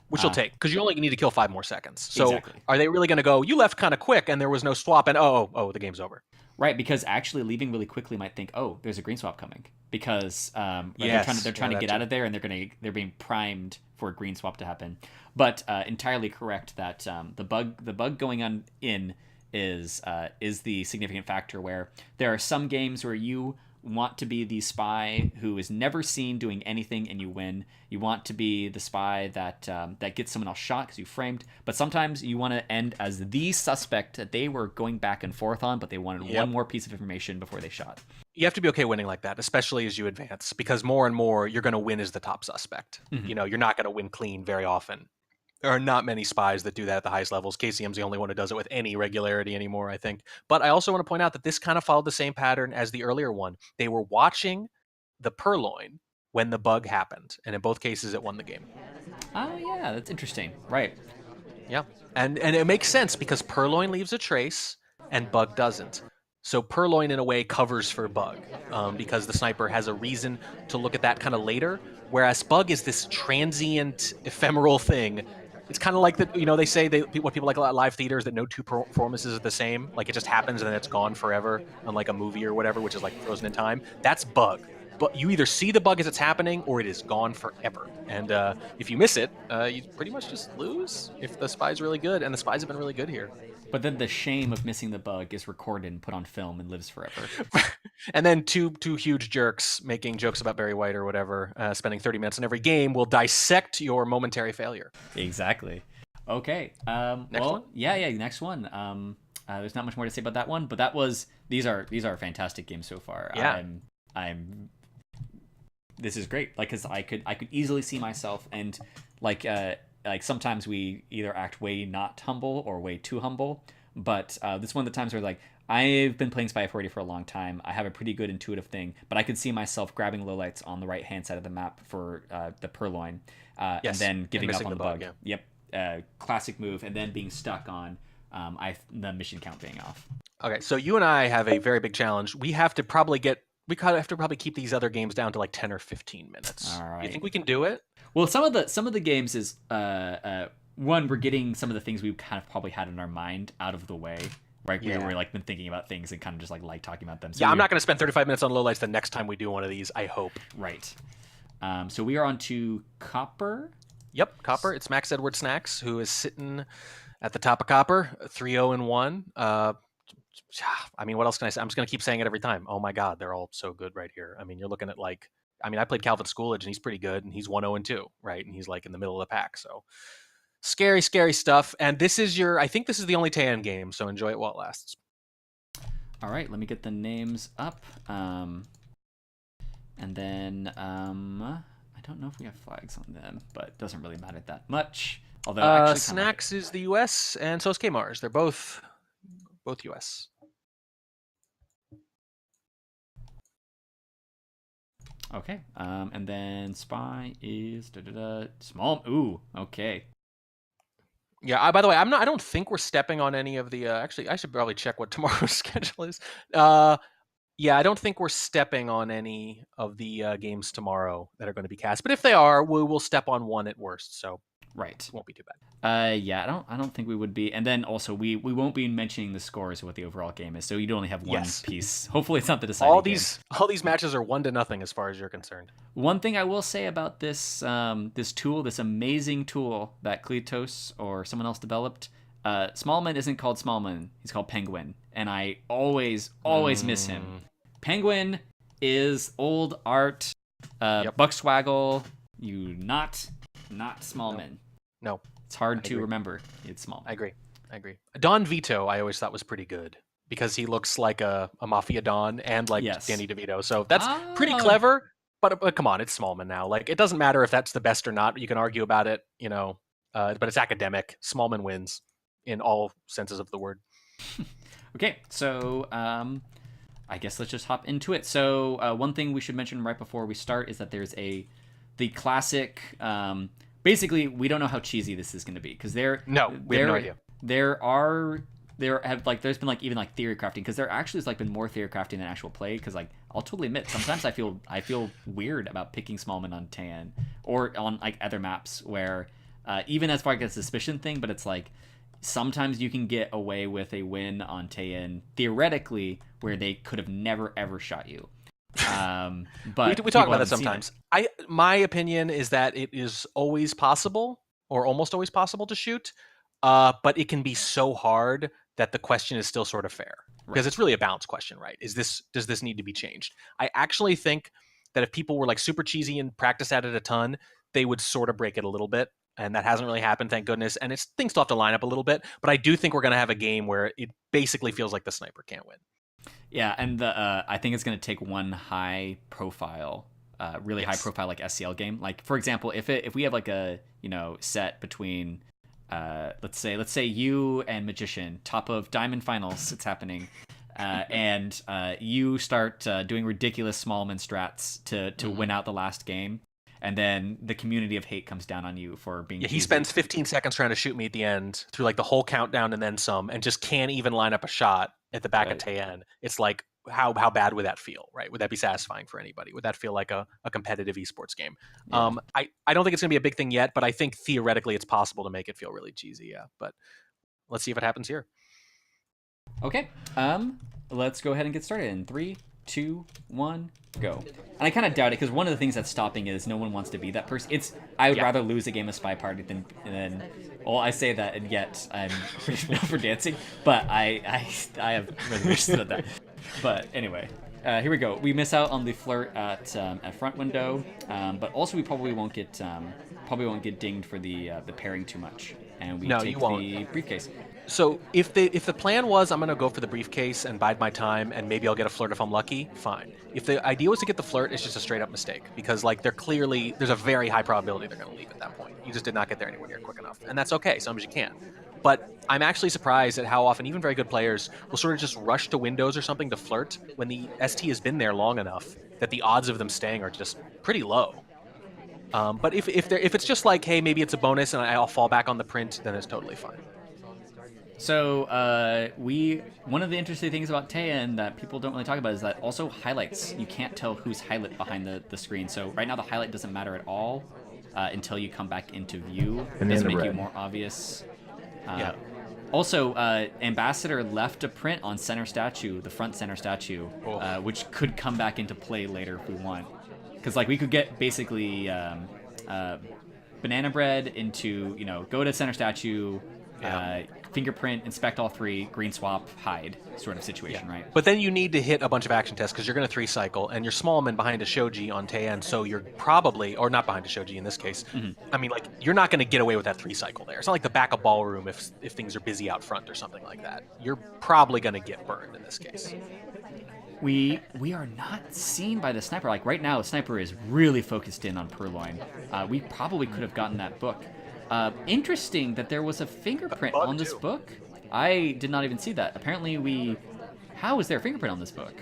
Which you'll take, because you only need to kill 5 more seconds. So exactly. Are they really going to go, you left kind of quick and there was no swap, and the game's over? Right, because actually leaving really quickly might think, oh, there's a green swap coming, because they're trying to get out of there, and they're being primed for a green swap to happen. But entirely correct that the bug going on in is the significant factor, where there are some games where you want to be the spy who is never seen doing anything and you win. You want to be the spy that gets someone else shot because you framed. But sometimes you want to end as the suspect that they were going back and forth on, but they wanted one more piece of information before they shot. You have to be okay winning like that, especially as you advance, because more and more you're going to win as the top suspect. Mm-hmm. You know, you're not going to win clean very often. There are not many spies that do that at the highest levels. KCM's the only one who does it with any regularity anymore, I think. But I also want to point out that this kind of followed the same pattern as the earlier one. They were watching the purloin when the bug happened, and in both cases it won the game. Oh, yeah, that's interesting. Right. Yeah, and it makes sense because purloin leaves a trace and bug doesn't. So purloin, in a way, covers for bug because the sniper has a reason to look at that kind of later, whereas bug is this transient, ephemeral thing. It's kind of like they say what people like a lot of live theater is that no two performances are the same. Like it just happens and then it's gone forever, unlike a movie or whatever, which is like frozen in time. That's bug. you either see the bug as it's happening or it is gone forever. And if you miss it, you pretty much just lose if the spy's really good, and the spies have been really good here. But then the shame of missing the bug is recorded and put on film and lives forever. And then two huge jerks making jokes about Barry White or whatever, spending 30 minutes in every game will dissect your momentary failure. Exactly. Okay. Next one? Yeah. Next one. There's not much more to say about that one, but these are fantastic games so far. Yeah. This is great. Like, cause I could easily see myself, and like sometimes we either act way not humble or way too humble. But this is one of the times where like I've been playing Spy 40 for a long time. I have a pretty good intuitive thing, but I could see myself grabbing lowlights on the right hand side of the map for the purloin, Yes, and then giving and up on the missing bug. the bug, yeah. Yep. Classic move, and then being stuck on the mission count being off. Okay, so you and I have a very big challenge. We have to probably keep these other games down to like 10 or 15 minutes. All right. You think we can do it? Well, some of the games is one, we're getting some of the things we kind of probably had in our mind out of the way. Right, we were like been thinking about things and kind of just like talking about them. So yeah, I'm not going to spend 35 minutes on lowlights the next time we do one of these. I hope. Right. So we are on to Copper. Yep, Copper. It's Max Edward Snacks, who is sitting at the top of Copper, 3-0-1. I mean, what else can I say? I'm just going to keep saying it every time. Oh my God, they're all so good right here. I mean, you're looking at I played Calvin Schoolage, and he's pretty good, and he's 1-0-2, right? And he's like in the middle of the pack, so scary stuff. And I think this is the only Tan game, so enjoy it while it lasts. All right, let me get the names up. And then I don't know if we have flags on them, but it doesn't really matter that much. Although actually Snacks is the US, and so is Kmars. They're both US. Okay. And then Spy is small. Ooh, okay. Yeah. By the way, I don't think we're stepping on any of the. Actually, I should probably check what tomorrow's schedule is. Yeah, I don't think we're stepping on any of the games tomorrow that are going to be cast. But if they are, we will step on one at worst. So Right. it won't be too bad. Yeah, I don't think we would be. And then also we won't be mentioning the scores of what the overall game is. So you'd only have one piece. Hopefully it's not the deciding game. All these matches are 1-0 as far as you're concerned. One thing I will say about this this tool, this amazing tool that Kletos or someone else developed, Smallman isn't called Smallman. He's called Penguin. And I always miss him. Penguin is old art, Buckswaggle, you not Smallman. No. It's hard to remember. It's Smallman. I agree. Don Vito, I always thought was pretty good because he looks like a Mafia Don and like Danny DeVito. So that's pretty clever. But come on, it's Smallman now. Like, it doesn't matter if that's the best or not. You can argue about it, but it's academic. Smallman wins in all senses of the word. Okay, so I guess let's just hop into it. So one thing we should mention right before we start is that there's the classic. Basically, we don't know how cheesy this is going to be because we have no idea. There's been even theory crafting because there actually has been more theory crafting than actual play. Because I'll totally admit sometimes I feel weird about picking Smallman on Tan or on other maps where even as far as a suspicion thing, but it's sometimes you can get away with a win on Taeyin theoretically where they could have never ever shot you. But we talk about that sometimes. My opinion is that it is always possible or almost always possible to shoot, but it can be so hard that the question is still sort of fair because it's really a balance question, right? Does this need to be changed? I actually think that if people were super cheesy and practice at it a ton, they would sort of break it a little bit. And that hasn't really happened, thank goodness. And things still have to line up a little bit. But I do think we're going to have a game where it basically feels like the sniper can't win. Yeah, and I think it's going to take one high profile, really high profile SCL game. For example, if we have a set between let's say you and Magician, top of Diamond Finals, it's happening, and you start doing ridiculous Smallman strats to win out the last game. And then the community of hate comes down on you for being. Yeah, he spends 15 seconds trying to shoot me at the end through the whole countdown and then some, and just can't even line up a shot at the back of Taeyin. It's how bad would that feel, right? Would that be satisfying for anybody? Would that feel like a competitive esports game? Yeah. I don't think it's gonna be a big thing yet, but I think theoretically it's possible to make it feel really cheesy. Yeah, but let's see if it happens here. Okay, let's go ahead and get started in 3, 2, 1, go. And I kind of doubt it because one of the things that's stopping is no one wants to be that person. I would rather lose a game of Spy Party than. Well, I say that, and yet I'm known for dancing. But I have reservations about that. But anyway, here we go. We miss out on the flirt at front window, but also we probably won't get dinged for the pairing too much, and we take the briefcase. So if the plan was I'm going to go for the briefcase and bide my time and maybe I'll get a flirt if I'm lucky, fine. If the idea was to get the flirt, it's just a straight up mistake because like there's a very high probability they're going to leave at that point. You just did not get there anywhere near quick enough, and that's okay. Sometimes you can. But I'm actually surprised at how often even very good players will sort of just rush to windows or something to flirt when the ST has been there long enough that the odds of them staying are just pretty low. But if it's just like, hey, maybe it's a bonus and I'll fall back on the print, then it's totally fine. So one of the interesting things about Teian that people don't really talk about is that also highlights. You can't tell who's highlight behind the screen. So right now the highlight doesn't matter at all until you come back into view. It doesn't make you more obvious. Also, Ambassador left a print on center statue, the front center statue, which could come back into play later if we want. Because like we could get basically banana bread into, go to center statue, fingerprint, inspect all 3, green swap, hide sort of situation, right? But then you need to hit a bunch of action tests because you're going to 3 cycle, and you're Smallman behind a Shoji on Teian, so you're probably, or not behind a Shoji in this case. Mm-hmm. I mean, like, you're not going to get away with that 3 cycle there. It's not like the back of ballroom if things are busy out front or something like that. You're probably going to get burned in this case. We are not seen by the sniper. Like right now, the sniper is really focused in on Purloin. We probably could have gotten that book. Interesting that there was a fingerprint on this book. I did not even see that. Apparently how is there a fingerprint on this book?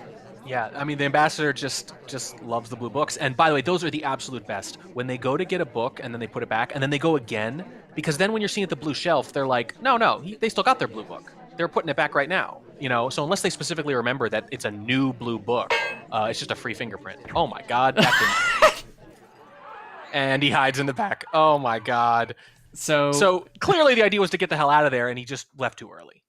Yeah, I mean, the Ambassador just loves the blue books. And by the way, those are the absolute best. When they go to get a book and then they put it back and then they go again, because then when you're seeing at the blue shelf, they're like, no, they still got their blue book. They're putting it back right now. So unless they specifically remember that it's a new blue book, it's just a free fingerprint. Oh my God. And he hides in the back. Oh my God. So clearly the idea was to get the hell out of there, and he just left too early.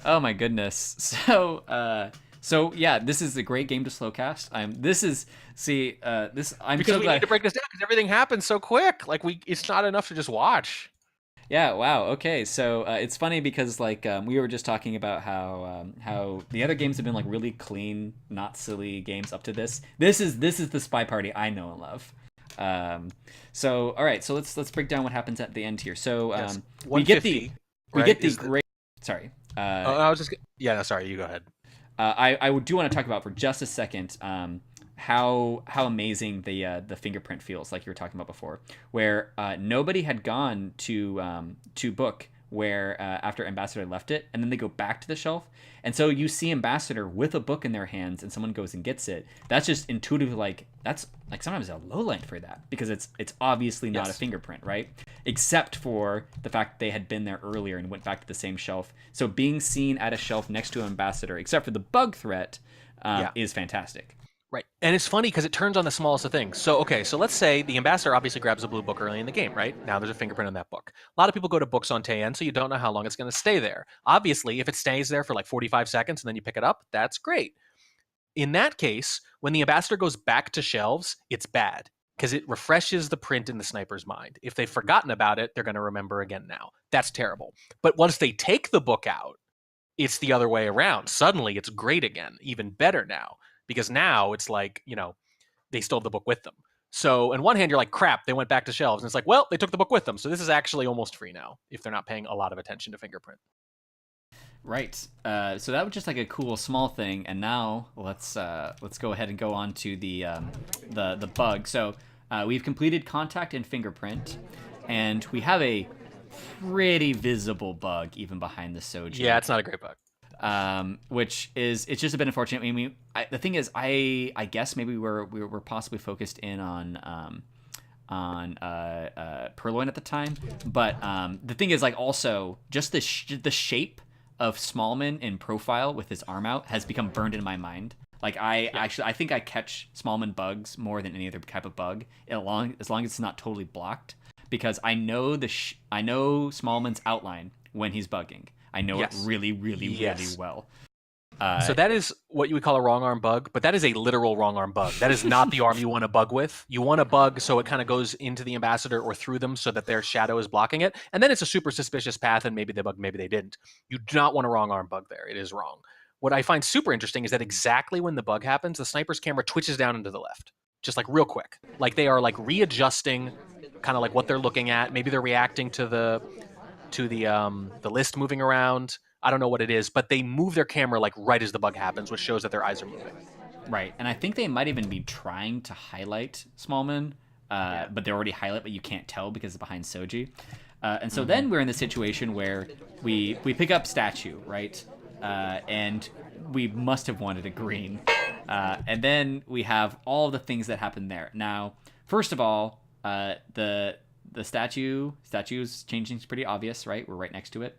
Oh my goodness. So yeah, this is a great game to slowcast. I'm because so we glad. need to break this down because everything happens so quick. Like it's not enough to just watch. Yeah. Wow. Okay. So it's funny because we were just talking about how the other games have been like really clean, not silly games up to this. This is the Spy Party I know and love. So all right, so let's break down what happens at the end here. So we get the great. Sorry. I was just sorry. You go ahead. I do want to talk about for just a second how amazing the fingerprint feels, like you were talking about before, where nobody had gone to book where after Ambassador left it, and then they go back to the shelf, and so you see Ambassador with a book in their hands, and someone goes and gets it. That's just intuitively that's sometimes a low light for that because it's obviously not a fingerprint, right? Except for the fact they had been there earlier and went back to the same shelf. So being seen at a shelf next to Ambassador, except for the bug threat, is fantastic. Right. And it's funny because it turns on the smallest of things. So let's say the Ambassador obviously grabs a blue book early in the game, right? Now there's a fingerprint on that book. A lot of people go to books on Teian, so you don't know how long it's going to stay there. Obviously, if it stays there for like 45 seconds and then you pick it up, that's great. In that case, when the Ambassador goes back to shelves, it's bad because it refreshes the print in the sniper's mind. If they've forgotten about it, they're going to remember again now. That's terrible. But once they take the book out, it's the other way around. Suddenly, it's great again, even better now. Because now it's like, they stole the book with them. So on one hand, you're like, crap, they went back to shelves. And it's like, well, they took the book with them. So this is actually almost free now if they're not paying a lot of attention to fingerprint. Right. So that was just like a cool small thing. And now let's go ahead and go on to the bug. So we've completed contact and fingerprint. And we have a pretty visible bug even behind the Soji. Yeah, it's not a great bug. Which is, it's just a bit unfortunate. I mean, the thing is, I guess maybe we're possibly focused in on Purloin at the time, but the thing is, like, also just the shape of Smallman in profile with his arm out has become burned in my mind. Like I think I catch Smallman bugs more than any other type of bug, as long as it's not totally blocked, because I know I know Smallman's outline when he's bugging. I know it really, really, really well. So that is what you would call a wrong arm bug, but that is a literal wrong arm bug. That is not the arm you want to bug with. You want to bug so it kind of goes into the ambassador or through them so that their shadow is blocking it. And then it's a super suspicious path and maybe they bug, maybe they didn't. You do not want a wrong arm bug there. It is wrong. What I find super interesting is that exactly when the bug happens, the sniper's camera twitches down into the left. Just like real quick. Like they are like readjusting kind of like what they're looking at. Maybe they're reacting to the list moving around. I don't know what it is, but they move their camera like right as the bug happens, which shows that their eyes are moving. Right, and I think they might even be trying to highlight Smallman, but they're already highlight, but you can't tell because it's behind Soji. And so then we're in the situation where we pick up Statue, right? And we must have wanted a green. And then we have all the things that happen there. Now, first of all, the statue's changing is pretty obvious, right? We're right next to it.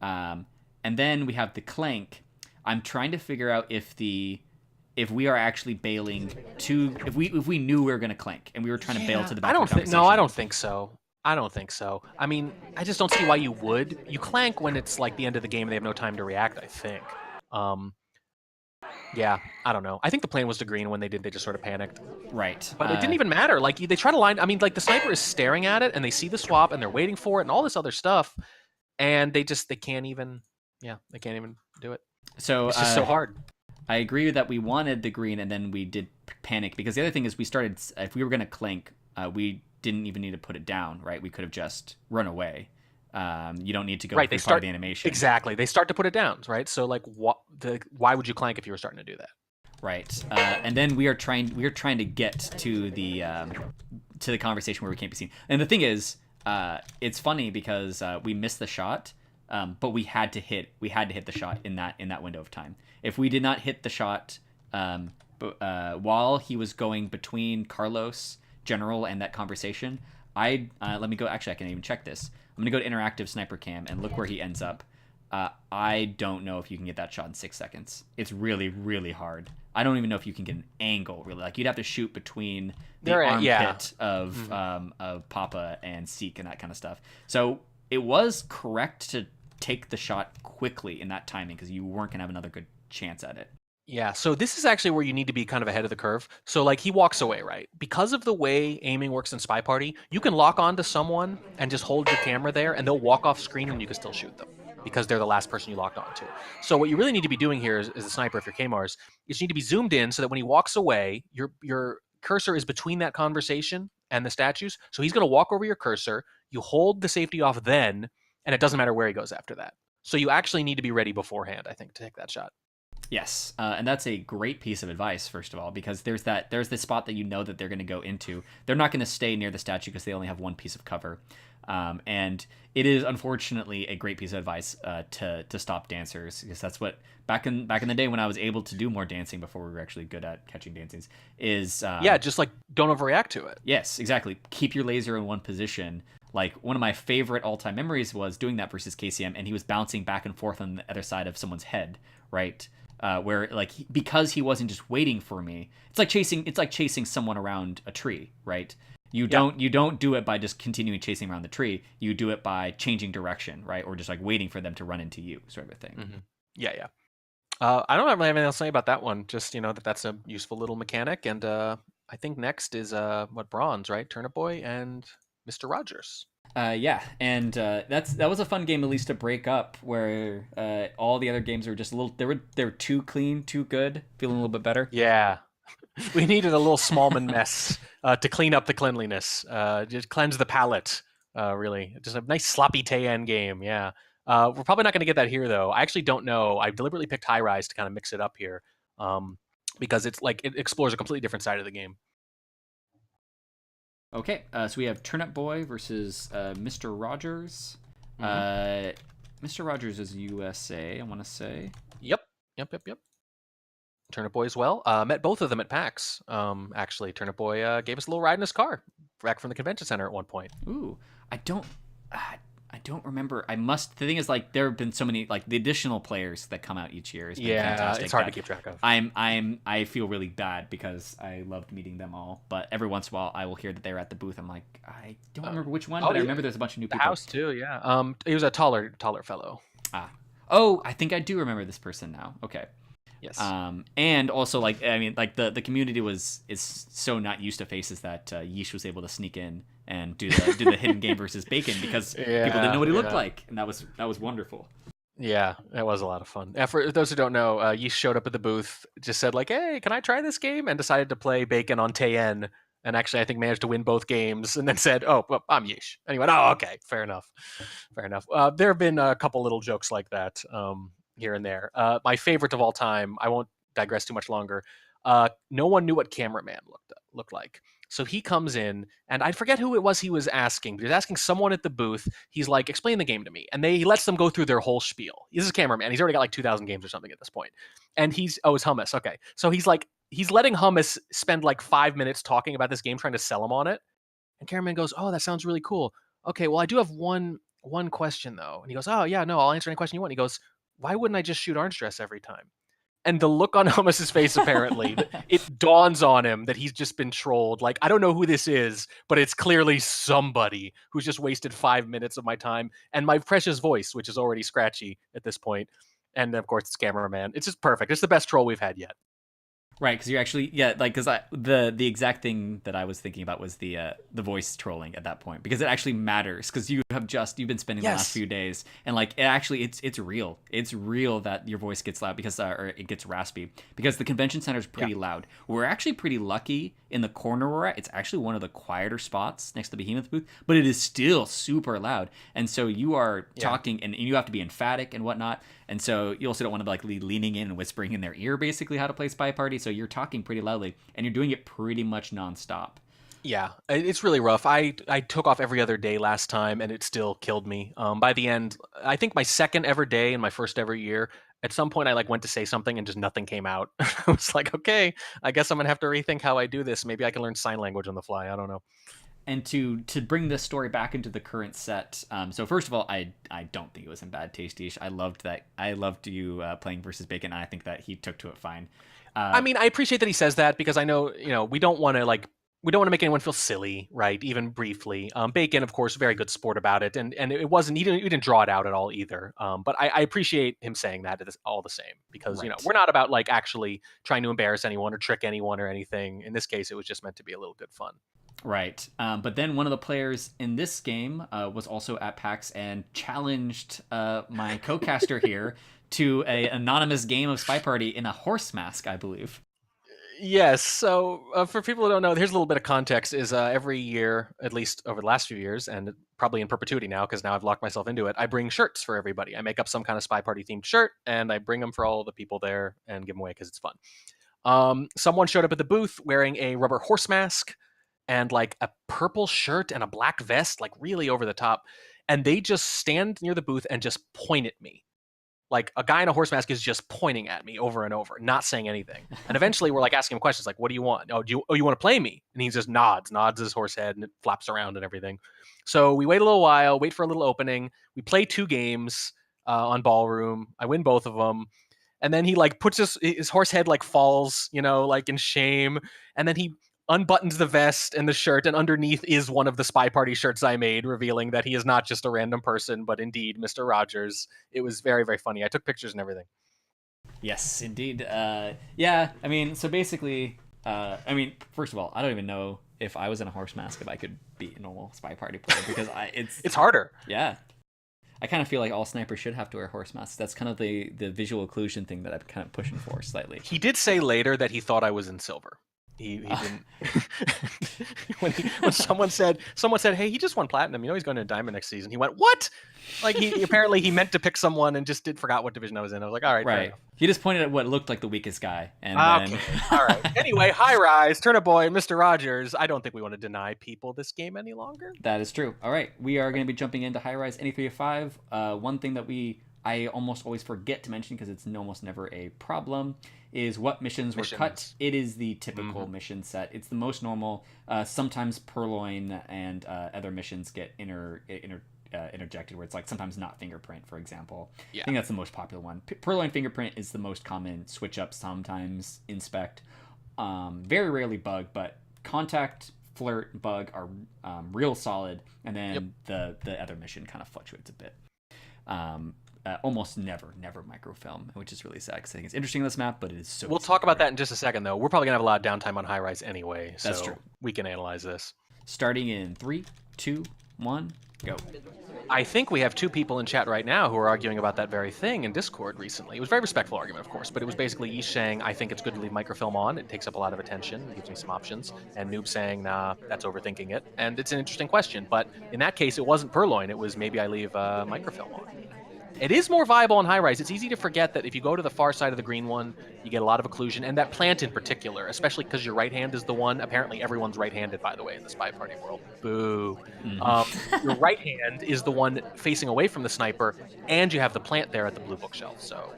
And then we have the clank. I'm trying to figure out if we are actually bailing to if we knew we were going to clank and we were trying to bail to the back. I don't think so. I don't think so. I mean, I just don't see why you would. You clank when it's like the end of the game and they have no time to react, I think. Yeah, I don't know. I think the plan was to green. When they did, they just sort of panicked. Right. But it didn't even matter. Like, they try to line... I mean, like, the sniper is staring at it, and they see the swap, and they're waiting for it, and all this other stuff, and they can't even... Yeah, they can't even do it. So it's just so hard. I agree that we wanted the green, and then we did panic, because the other thing is we started... If we were going to clink, we didn't even need to put it down, right? We could have just run away. You don't need to go through part of the animation. Exactly. They start to put it down, right? So, like, why would you clank if you were starting to do that? Right. And then we are trying to get to the conversation where we can't be seen. And the thing is, it's funny because we missed the shot, but we had to hit the shot in that window of time. If we did not hit the shot while he was going between Carlos, General, and that conversation, let me go. Actually, I can even check this. I'm gonna go to interactive sniper cam and look where he ends up. I don't know if you can get that shot in 6 seconds. It's really, really hard. I don't even know if you can get an angle, really. Like, you'd have to shoot between the armpit of Papa and Seek and that kind of stuff. So it was correct to take the shot quickly in that timing because you weren't going to have another good chance at it. Yeah, so this is actually where you need to be kind of ahead of the curve. So, like, he walks away, right? Because of the way aiming works in Spy Party, you can lock onto someone and just hold your camera there, and they'll walk off screen and you can still shoot them because they're the last person you locked onto. So what you really need to be doing here as a sniper, if you're KMARS, is you need to be zoomed in so that when he walks away, your cursor is between that conversation and the statues. So he's going to walk over your cursor, you hold the safety off then, and it doesn't matter where he goes after that. So you actually need to be ready beforehand, I think, to take that shot. Yes, and that's a great piece of advice, first of all, because there's the spot that you know that they're going to go into. They're not going to stay near the statue because they only have one piece of cover. And it is, unfortunately, a great piece of advice to stop dancers, because that's what, back in the day when I was able to do more dancing before we were actually good at catching dancings, is... just, like, don't overreact to it. Yes, exactly. Keep your laser in one position. Like, one of my favorite all-time memories was doing that versus KCM, and he was bouncing back and forth on the other side of someone's head, right? Where, like, because he wasn't just waiting for me, it's like chasing someone around a tree, right? You don't do it by just continuing chasing around the tree. You do it by changing direction, right? Or just like waiting for them to run into you, sort of a thing. Mm-hmm. Yeah. I don't really have anything else to say about that one. Just, that's a useful little mechanic. And I think next is Bronze, right? Turnip Boy and Mr. Rogers. Yeah, and that was a fun game, at least to break up, where all the other games were just a little. They were too clean, too good, feeling a little bit better. Yeah, we needed a little Smallman mess to clean up the cleanliness, just cleanse the palate. Really, just a nice sloppy Tayan game. Yeah, we're probably not going to get that here, though. I actually don't know. I deliberately picked High Rise to kind of mix it up here, because it's like it explores a completely different side of the game. Okay, so we have Turnip Boy versus Mr. Rogers. Mm-hmm. Mr. Rogers is USA, I want to say. Yep. Turnip Boy as well. Met both of them at PAX. Actually, Turnip Boy gave us a little ride in his car back from the convention center at one point. Ooh, I don't remember. The thing is, like, there have been so many, like, the additional players that come out each year. Has been fantastic. It's hard to keep track of. I feel really bad because I loved meeting them all, but every once in a while I will hear that they're at the booth. I'm like, I don't remember which one, but I remember there's a bunch of new people. The house too, yeah. He was a taller fellow. Oh, I think I do remember this person now. Okay. Yes. And also like I mean like the community is so not used to faces that Yeesh was able to sneak in and do the hidden game versus Bacon because people didn't know what he looked like, and that was wonderful. Yeah, that was a lot of fun. For those who don't know, Yeesh showed up at the booth, just said like, "Hey, can I try this game?" and decided to play Bacon on Tayen, and actually I think managed to win both games, and then said, "Oh, well, I'm Yeesh." And he went, "Oh, okay, fair enough, fair enough." There have been a couple little jokes like that here and there. My favorite of all time, I won't digress too much longer. No one knew what cameraman looked like. So he comes in, and I forget who it was he was asking, but he was asking someone at the booth. He's like, explain the game to me. And he lets them go through their whole spiel. This is cameraman. He's already got like 2,000 games or something at this point. And it's Hummus. Okay. So he's letting Hummus spend like 5 minutes talking about this game, trying to sell him on it. And cameraman goes, oh, that sounds really cool. Okay, well, I do have one question though. And he goes, oh, yeah, no, I'll answer any question you want. He goes, why wouldn't I just shoot orange dress every time? And the look on Hummus's face, apparently, it dawns on him that he's just been trolled. Like, I don't know who this is, but it's clearly somebody who's just wasted 5 minutes of my time and my precious voice, which is already scratchy at this point. And of course, it's cameraman. It's just perfect. It's the best troll we've had yet. Right, because you're actually because the exact thing that I was thinking about was the voice trolling at that point, because it actually matters, because you've been spending the last few days, and like it's real that your voice gets loud because or it gets raspy, because the convention center is pretty loud. We're actually pretty lucky in the corner we're at. It's actually one of the quieter spots next to the Behemoth booth, but it is still super loud, and so you are talking and you have to be emphatic and whatnot. And so you also don't want to like leaning in and whispering in their ear basically how to play Spy Party. So you're talking pretty loudly and you're doing it pretty much nonstop. Yeah, it's really rough. I took off every other day last time and it still killed me. By the end, I think my second ever day and my first ever year, at some point I like went to say something and just nothing came out. I was like, okay, I guess I'm going to have to rethink how I do this. Maybe I can learn sign language on the fly. I don't know. And to bring this story back into the current set, so first of all, I don't think it was in bad taste, Ish. I loved you playing versus Bacon, and I think that he took to it fine. I mean, I appreciate that he says that, because I know, we don't want to make anyone feel silly, right? Even briefly. Bacon, of course, very good sport about it, and it wasn't. He didn't draw it out at all either. But I appreciate him saying that all the same, because we're not about like actually trying to embarrass anyone or trick anyone or anything. In this case, it was just meant to be a little good fun. Right. But then one of the players in this game was also at PAX and challenged my co-caster here to an anonymous game of Spy Party in a horse mask, I believe. Yes. So for people who don't know, here's a little bit of context. Is every year, at least over the last few years, and probably in perpetuity now, because now I've locked myself into it, I bring shirts for everybody. I make up some kind of Spy Party themed shirt, and I bring them for all the people there and give them away because it's fun. Someone showed up at the booth wearing a rubber horse mask and like a purple shirt and a black vest, like really over the top. And they just stand near the booth and just point at me. Like a guy in a horse mask is just pointing at me over and over, not saying anything. And eventually we're like asking him questions like, what do you want? Oh, you want to play me? And he just nods his horse head, and it flaps around and everything. So we wait a little while, wait for a little opening. We play 2 games on Ballroom. I win both of them. And then he like puts his horse head like falls, like in shame. And then he unbuttons the vest and the shirt, and underneath is one of the Spy Party shirts I made, revealing that he is not just a random person, but indeed Mr. Rogers. It was very, very funny. I took pictures and everything. Yes, indeed. Yeah, I mean, so basically, first of all, I don't even know if I was in a horse mask if I could beat a normal Spy Party player, because it's harder. Yeah. I kind of feel like all snipers should have to wear horse masks. That's kind of the visual occlusion thing that I'm kind of pushing for slightly. He did say later that he thought I was in silver. He didn't. when someone said, "Hey, he just won platinum. He's going to diamond next season." He went, "What?" Like he apparently he meant to pick someone and just forgot what division I was in. I was like, "All right, fair enough." He just pointed at what looked like the weakest guy, and then all right. Anyway, High Rise, Turnip Boy, Mr. Rogers. I don't think we want to deny people this game any longer. That is true. All right, we are going to be jumping into High Rise NE305. One thing that I almost always forget to mention, because it's almost never a problem, is what missions were cut. It is the typical mission set. It's the most normal. Sometimes Purloin and other missions get interjected, where it's like sometimes not Fingerprint, for example. Yeah. I think that's the most popular one. Purloin Fingerprint is the most common switch up, sometimes Inspect. Very rarely Bug, but Contact, Flirt, Bug are real solid, and then the other mission kind of fluctuates a bit. almost never microfilm, which is really sad because I think it's interesting on this map, but it is so. We'll talk about that in just a second, though. We're probably gonna have a lot of downtime on high rise anyway, so That's true. we can analyze this. Starting in 3, 2, 1, go. I think we have 2 people in chat right now who are arguing about that very thing in Discord recently. It was a very respectful argument, of course, but it was basically Yeesh saying, I think it's good to leave microfilm on. It takes up a lot of attention. It gives me some options. And Noob saying, nah, that's overthinking it. And it's an interesting question. But in that case, it wasn't Purloin. It was maybe I leave microfilm on. It is more viable on high rise. It's easy to forget that if you go to the far side of the green one, you get a lot of occlusion, and that plant in particular, especially because your right hand is the one. Apparently, everyone's right-handed, by the way, in the Spy Party world. Boo. Your right hand is the one facing away from the sniper, and you have the plant there at the blue bookshelf. So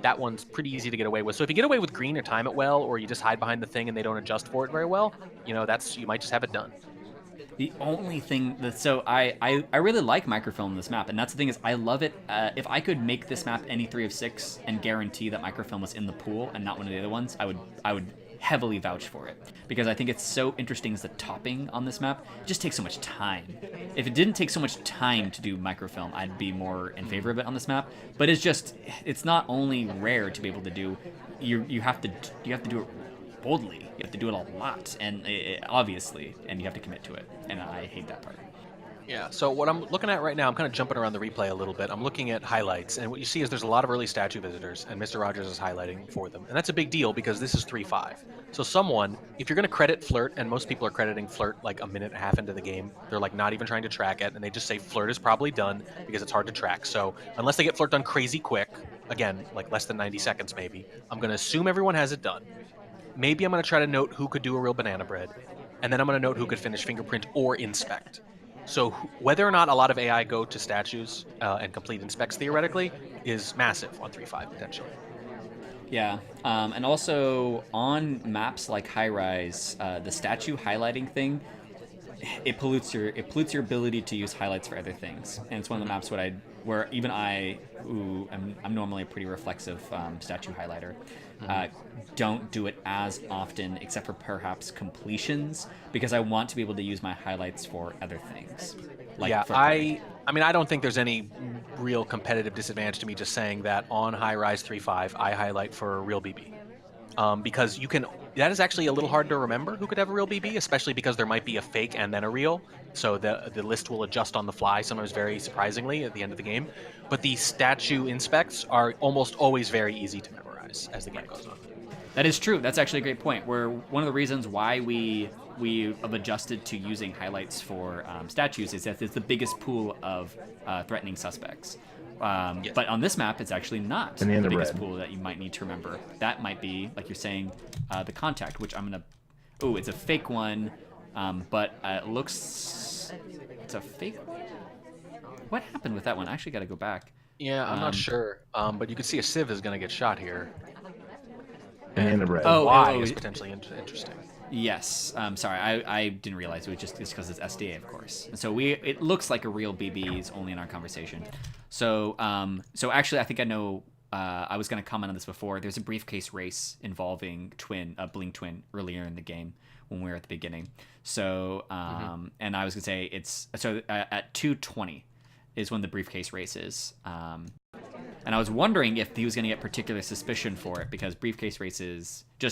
that one's pretty easy to get away with. So if you get away with green or time it well, or you just hide behind the thing and they don't adjust for it very well, you might just have it done. The only thing that I really like microfilm in this map, and that's the thing is I love it. If I could make this map any 3 of 6 and guarantee that microfilm was in the pool and not one of the other ones, I would heavily vouch for it because I think it's so interesting as the topping on this map. It just takes so much time. If it didn't take so much time to do microfilm, I'd be more in favor of it on this map. But it's not only rare to be able to do. You have to do it boldly. You have to do it a lot, and obviously, and you have to commit to it. And I hate that part. Yeah, so what I'm looking at right now, I'm kind of jumping around the replay a little bit. I'm looking at highlights, and what you see is there's a lot of early statue visitors, and Mr. Rogers is highlighting for them. And that's a big deal because this is 3-5. So if you're going to credit Flirt, and most people are crediting Flirt like a minute and a half into the game, they're like not even trying to track it, and they just say Flirt is probably done because it's hard to track. So unless they get Flirt done crazy quick, again, like less than 90 seconds maybe, I'm going to assume everyone has it done. Maybe I'm going to try to note who could do a real banana bread, and then I'm going to note who could finish fingerprint or inspect. So whether or not a lot of AI go to statues and complete inspects theoretically is massive on 3-5 potentially. Yeah, and also on maps like High Rise, the statue highlighting thing, it pollutes your ability to use highlights for other things. And it's one of the maps where even I'm normally a pretty reflexive statue highlighter. Don't do it as often, except for perhaps completions, because I want to be able to use my highlights for other things. I don't think there's any real competitive disadvantage to me just saying that on High Rise 3-5, I highlight for real BB. Because that is actually a little hard to remember who could have a real BB, especially because there might be a fake and then a real. So the list will adjust on the fly, sometimes very surprisingly at the end of the game. But the statue inspects are almost always very easy to memorize as the game goes on. That is true. That's actually a great point. Where one of the reasons why we have adjusted to using highlights for statues is that it's the biggest pool of threatening suspects. Yes. But on this map, it's actually not the biggest pool that you might need to remember. That might be, like you're saying, the contact, which I'm going to... Oh, it's a fake one, but it looks... It's a fake one? What happened with that one? I actually got to go back. Yeah, I'm not sure. But you can see a Civ is going to get shot here. And the red. Why is potentially interesting. Yes. Sorry, I didn't realize it was just because it's SDA, of course. And so it looks like a real BB only in our conversation. So actually, I think I know. I was going to comment on this before. There's a briefcase race involving Bling Twin earlier in the game when we were at the beginning. So and I was going to say at 2:20 is when the briefcase race is. And I was wondering if he was going to get particular suspicion for it because briefcase races they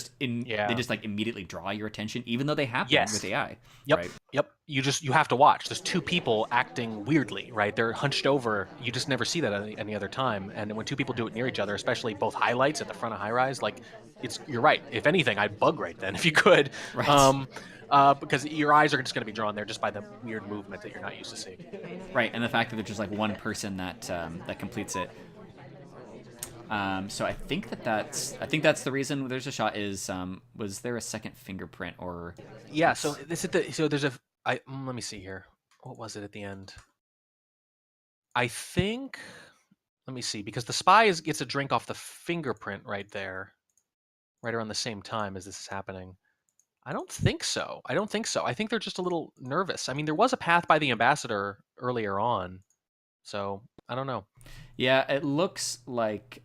just like immediately draw your attention, even though they happen with AI. Yep. Right? Yep. You have to watch. There's 2 people acting weirdly, right? They're hunched over. You just never see that any other time. And when 2 people do it near each other, especially both highlights at the front of high rise, like you're right. If anything, I'd bug right then if you could. Right. Because your eyes are just going to be drawn there just by the weird movement that you're not used to seeing. Right, and the fact that there's just like one person that completes it. So I think that's the reason there's a shot is was there a second fingerprint or? Yeah. So there's let me see here. What was it at the end? I think. Let me see because the spy gets a drink off the fingerprint right there, right around the same time as this is happening. I don't think so. I think they're just a little nervous. I mean, there was a path by the ambassador earlier on, so I don't know. Yeah, it looks like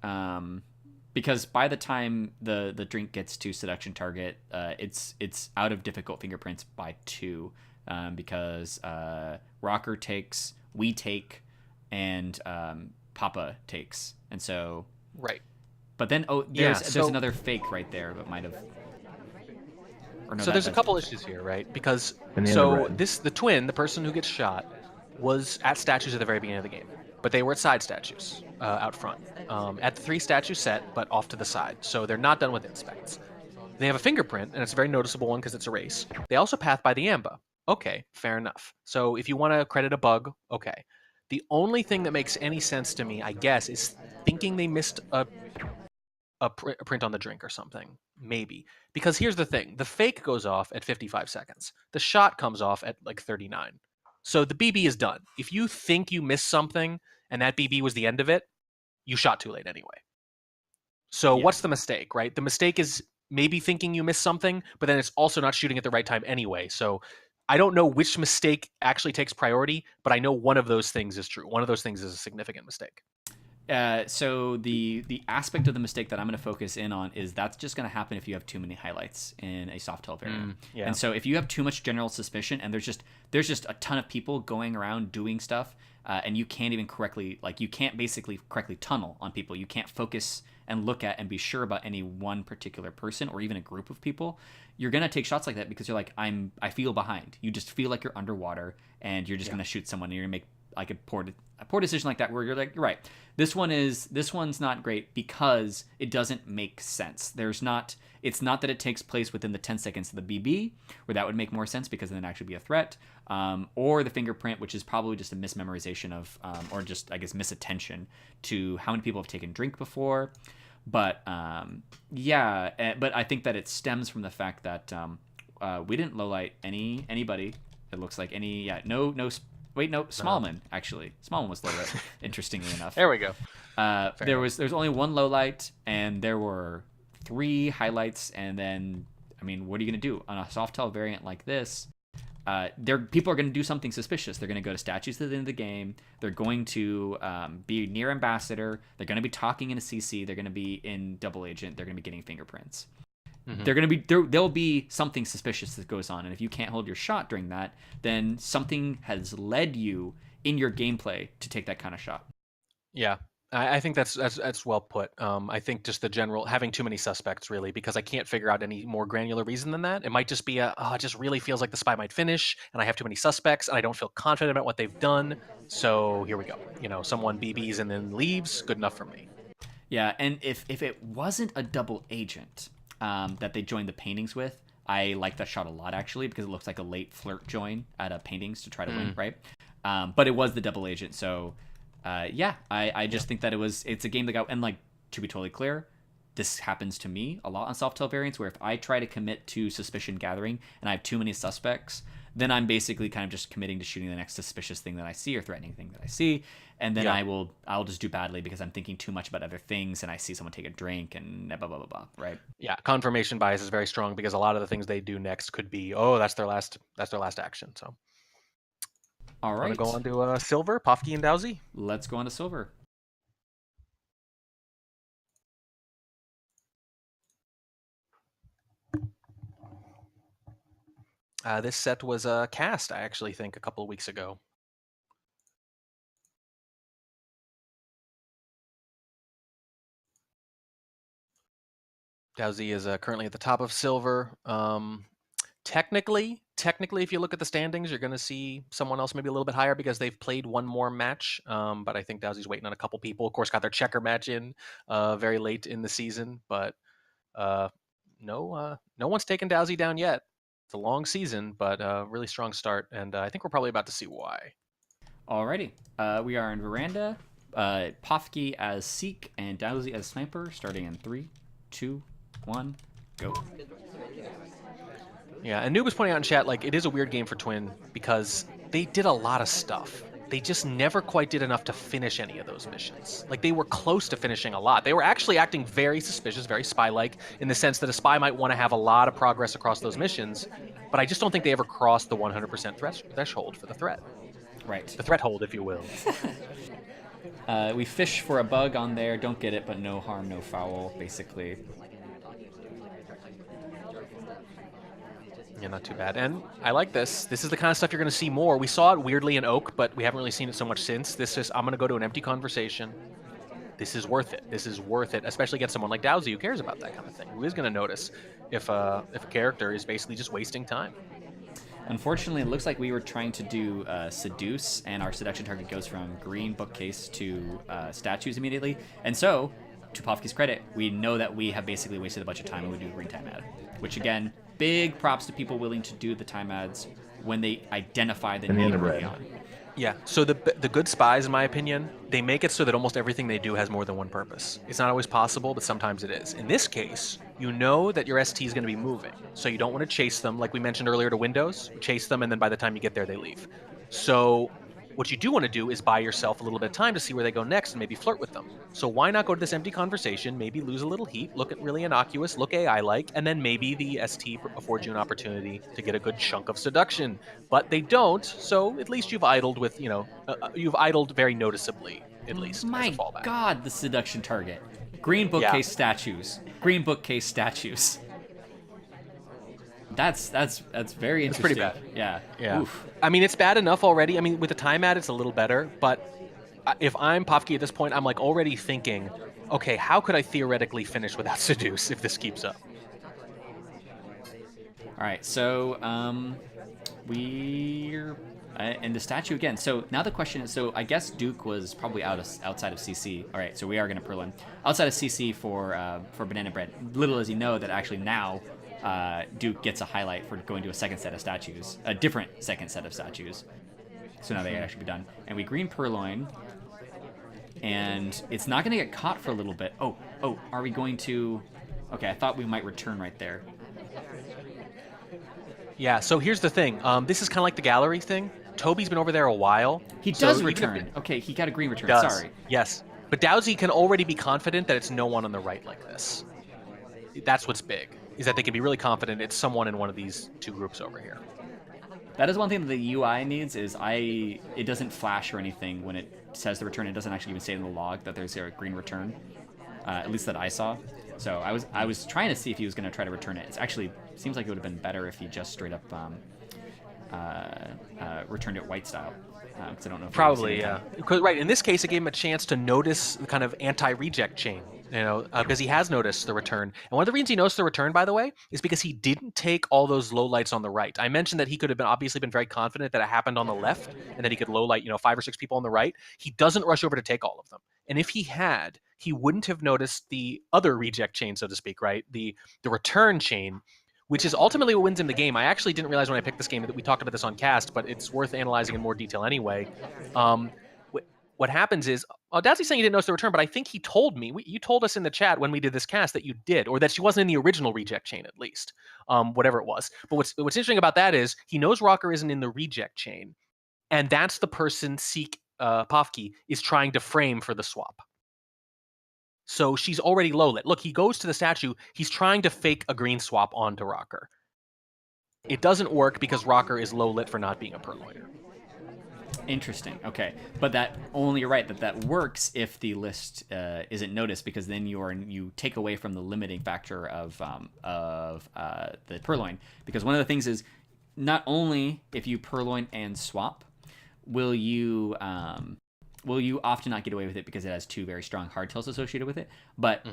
because by the time the drink gets to seduction target, it's out of difficult fingerprints by 2 because Rocker takes, we take, and Papa takes, and so. Right. But then Yeah, there's so- another fake right there, but might have. Or no, So there's a that's couple different. issues here, right? Because Banana bread. the twin, the person who gets shot, was at statues at the very beginning of the game, but they were at side statues out front, at the 3 statue set, but off to the side. So they're not done with inspects. They have a fingerprint, and it's a very noticeable one because it's a race. They also path by the AMBA. Okay, fair enough. So if you want to credit a bug, okay. The only thing that makes any sense to me, I guess, is thinking they missed a print on the drink or something. Maybe. Because here's the thing. The fake goes off at 55 seconds. The shot comes off at like 39. So the BB is done. If you think you missed something and that BB was the end of it, you shot too late anyway. So Yeah. what's the mistake, right? The mistake is maybe thinking you missed something, but then it's also not shooting at the right time anyway. So I don't know which mistake actually takes priority, but I know one of those things is true. One of those things is a significant mistake. So the aspect of the mistake that I'm going to focus in on is that's just going to happen if you have too many highlights in a Softail variant. Yeah. And so if you have too much general suspicion and there's just a ton of people going around doing stuff, and you can't even you can't basically correctly tunnel on people. You can't focus and look at and be sure about any one particular person or even a group of people. You're going to take shots like that because you're like, I feel behind. You just feel like you're underwater and you're just going to shoot someone and you're going to make like a poor decision like that where you're like, you're right. This one's not great because it doesn't make sense. It's not that it takes place within the 10 seconds of the BB, where that would make more sense because then it'd actually be a threat, or the fingerprint, which is probably just a mismemorization of, or just, I guess, misattention to how many people have taken drink before. But but I think that it stems from the fact that we didn't lowlight anybody. It looks like Smallman, actually. Smallman was low light, interestingly enough. There we go. There's only one low light, and there were 3 highlights, and then, I mean, what are you going to do? On a Softail variant like this, people are going to do something suspicious. They're going to go to statues at the end of the game. They're going to be near Ambassador. They're going to be talking in a CC. They're going to be in Double Agent. They're going to be getting fingerprints. Mm-hmm. There'll be something suspicious that goes on, and if you can't hold your shot during that, then something has led you in your gameplay to take that kind of shot. Yeah, I think that's well put. I think just the general having too many suspects really, because I can't figure out any more granular reason than that. It might just be it just really feels like the spy might finish, and I have too many suspects, and I don't feel confident about what they've done. So here we go. Someone BBs and then leaves. Good enough for me. Yeah, and if it wasn't a double agent that they joined the paintings with, I like that shot a lot actually because it looks like a late flirt join at a paintings to try to win, right? But it was the double agent, so I just think that it's a game that got, and like, to be totally clear, this happens to me a lot on Softail variants where if I try to commit to suspicion gathering and I have too many suspects, then I'm basically kind of just committing to shooting the next suspicious thing that I see or threatening thing that I see, and then I'll just do badly because I'm thinking too much about other things and I see someone take a drink and blah blah blah blah, right? Yeah, confirmation bias is very strong because a lot of the things they do next could be, oh, that's their last action. So all right, want to go on to Silver, Pofke, and Dowsey? Let's go on to Silver. This set was cast, I actually think, a couple of weeks ago. Dowsey is currently at the top of Silver. Technically, if you look at the standings, you're going to see someone else maybe a little bit higher because they've played one more match. But I think Dowsey's waiting on a couple people. Of course, got their checker match in very late in the season. But no one's taken Dowsey down yet. It's a long season, but a really strong start. And I think we're probably about to see why. Alrighty. We are in Veranda. Pofke as Seek and Dowsey as Sniper, starting in 3, 2, 1, go. Yeah, and Noob was pointing out in chat, like, it is a weird game for Twin because they did a lot of stuff. They just never quite did enough to finish any of those missions. Like, they were close to finishing a lot. They were actually acting very suspicious, very spy-like, in the sense that a spy might want to have a lot of progress across those missions, but I just don't think they ever crossed the 100% threshold for the threat. Right. The threat hold, if you will. We fish for a bug on there, don't get it, but no harm, no foul, basically. Yeah, not too bad. And I like this. This is the kind of stuff you're going to see more. We saw it weirdly in Oak, but we haven't really seen it so much since. This is, I'm going to go to an empty conversation. This is worth it. This is worth it, especially against someone like Dowsy who cares about that kind of thing, who is going to notice if a character is basically just wasting time. Unfortunately, it looks like we were trying to do seduce, and our seduction target goes from green bookcase to statues immediately. And so, to Pofsky's credit, we know that we have basically wasted a bunch of time when we do a green time ad. Which again, big props to people willing to do the time ads when they identify the need early on. Yeah, so the good spies, in my opinion, they make it so that almost everything they do has more than one purpose. It's not always possible, but sometimes it is. In this case, you know that your ST is going to be moving, so you don't want to chase them, like we mentioned earlier to Windows. Chase them, and then by the time you get there, they leave. So what you do want to do is buy yourself a little bit of time to see where they go next and maybe flirt with them. So why not go to this empty conversation, maybe lose a little heat, look at really innocuous, look AI-like, and then maybe the ST affords you an opportunity to get a good chunk of seduction. But they don't, so at least you've idled with, you've idled very noticeably, at least, as a My fallback. God, the seduction target. Green bookcase statues. Green bookcase statues. That's very interesting. It's pretty bad. Yeah. Oof. I mean, it's bad enough already. I mean, with the time ad, it's a little better. But if I'm Pofsky at this point, I'm like already thinking, okay, how could I theoretically finish without seduce if this keeps up? All right, so we're and the statue again. So now the question is, so I guess Duke was probably outside of CC. All right, so we are going to Perlin outside of CC for Banana Bread. Little does he know that actually now Duke gets a highlight for going to a second set of statues, a different second set of statues. So now they actually be done. And we green Purloin, and it's not going to get caught for a little bit. Oh, are we going to? Okay, I thought we might return right there. Yeah, so here's the thing. This is kind of like the gallery thing. Toby's been over there a while. He does return. Okay, he got a green return. Does. Sorry. Yes. But Dowsy can already be confident that it's no one on the right like this. That's what's big, is that they can be really confident it's someone in one of these two groups over here. That is one thing that the UI needs, is it doesn't flash or anything when it says the return. It doesn't actually even say in the log that there's a green return, at least that I saw. So I was trying to see if he was going to try to return it. It actually seems like it would have been better if he just straight up returned it white style. Because I don't know if Probably, yeah. Right, in this case, it gave him a chance to notice the kind of anti-reject chain, because he has noticed the return. And one of the reasons he noticed the return, by the way, is because he didn't take all those low lights on the right. I mentioned that he could have obviously been very confident that it happened on the left and that he could low light, 5 or 6 people on the right. He doesn't rush over to take all of them. And if he had, he wouldn't have noticed the other reject chain, so to speak, right? The return chain, which is ultimately what wins him the game. I actually didn't realize when I picked this game that we talked about this on cast, but it's worth analyzing in more detail anyway. What happens is, Dowsy's saying he didn't notice the return, but I think he told me, you told us in the chat when we did this cast that you did, or that she wasn't in the original reject chain at least, whatever it was. But what's interesting about that is he knows Rocker isn't in the reject chain, and that's the person Pofsky is trying to frame for the swap. So she's already low lit. Look, he goes to the statue. He's trying to fake a green swap onto Rocker. It doesn't work because Rocker is low lit for not being a Purloiner. Interesting. Okay, but you're right that works if the list isn't noticed, because then you take away from the limiting factor of the Purloin. Because one of the things is, not only if you Purloin and swap, will you often not get away with it because it has 2 very strong hardtails associated with it. But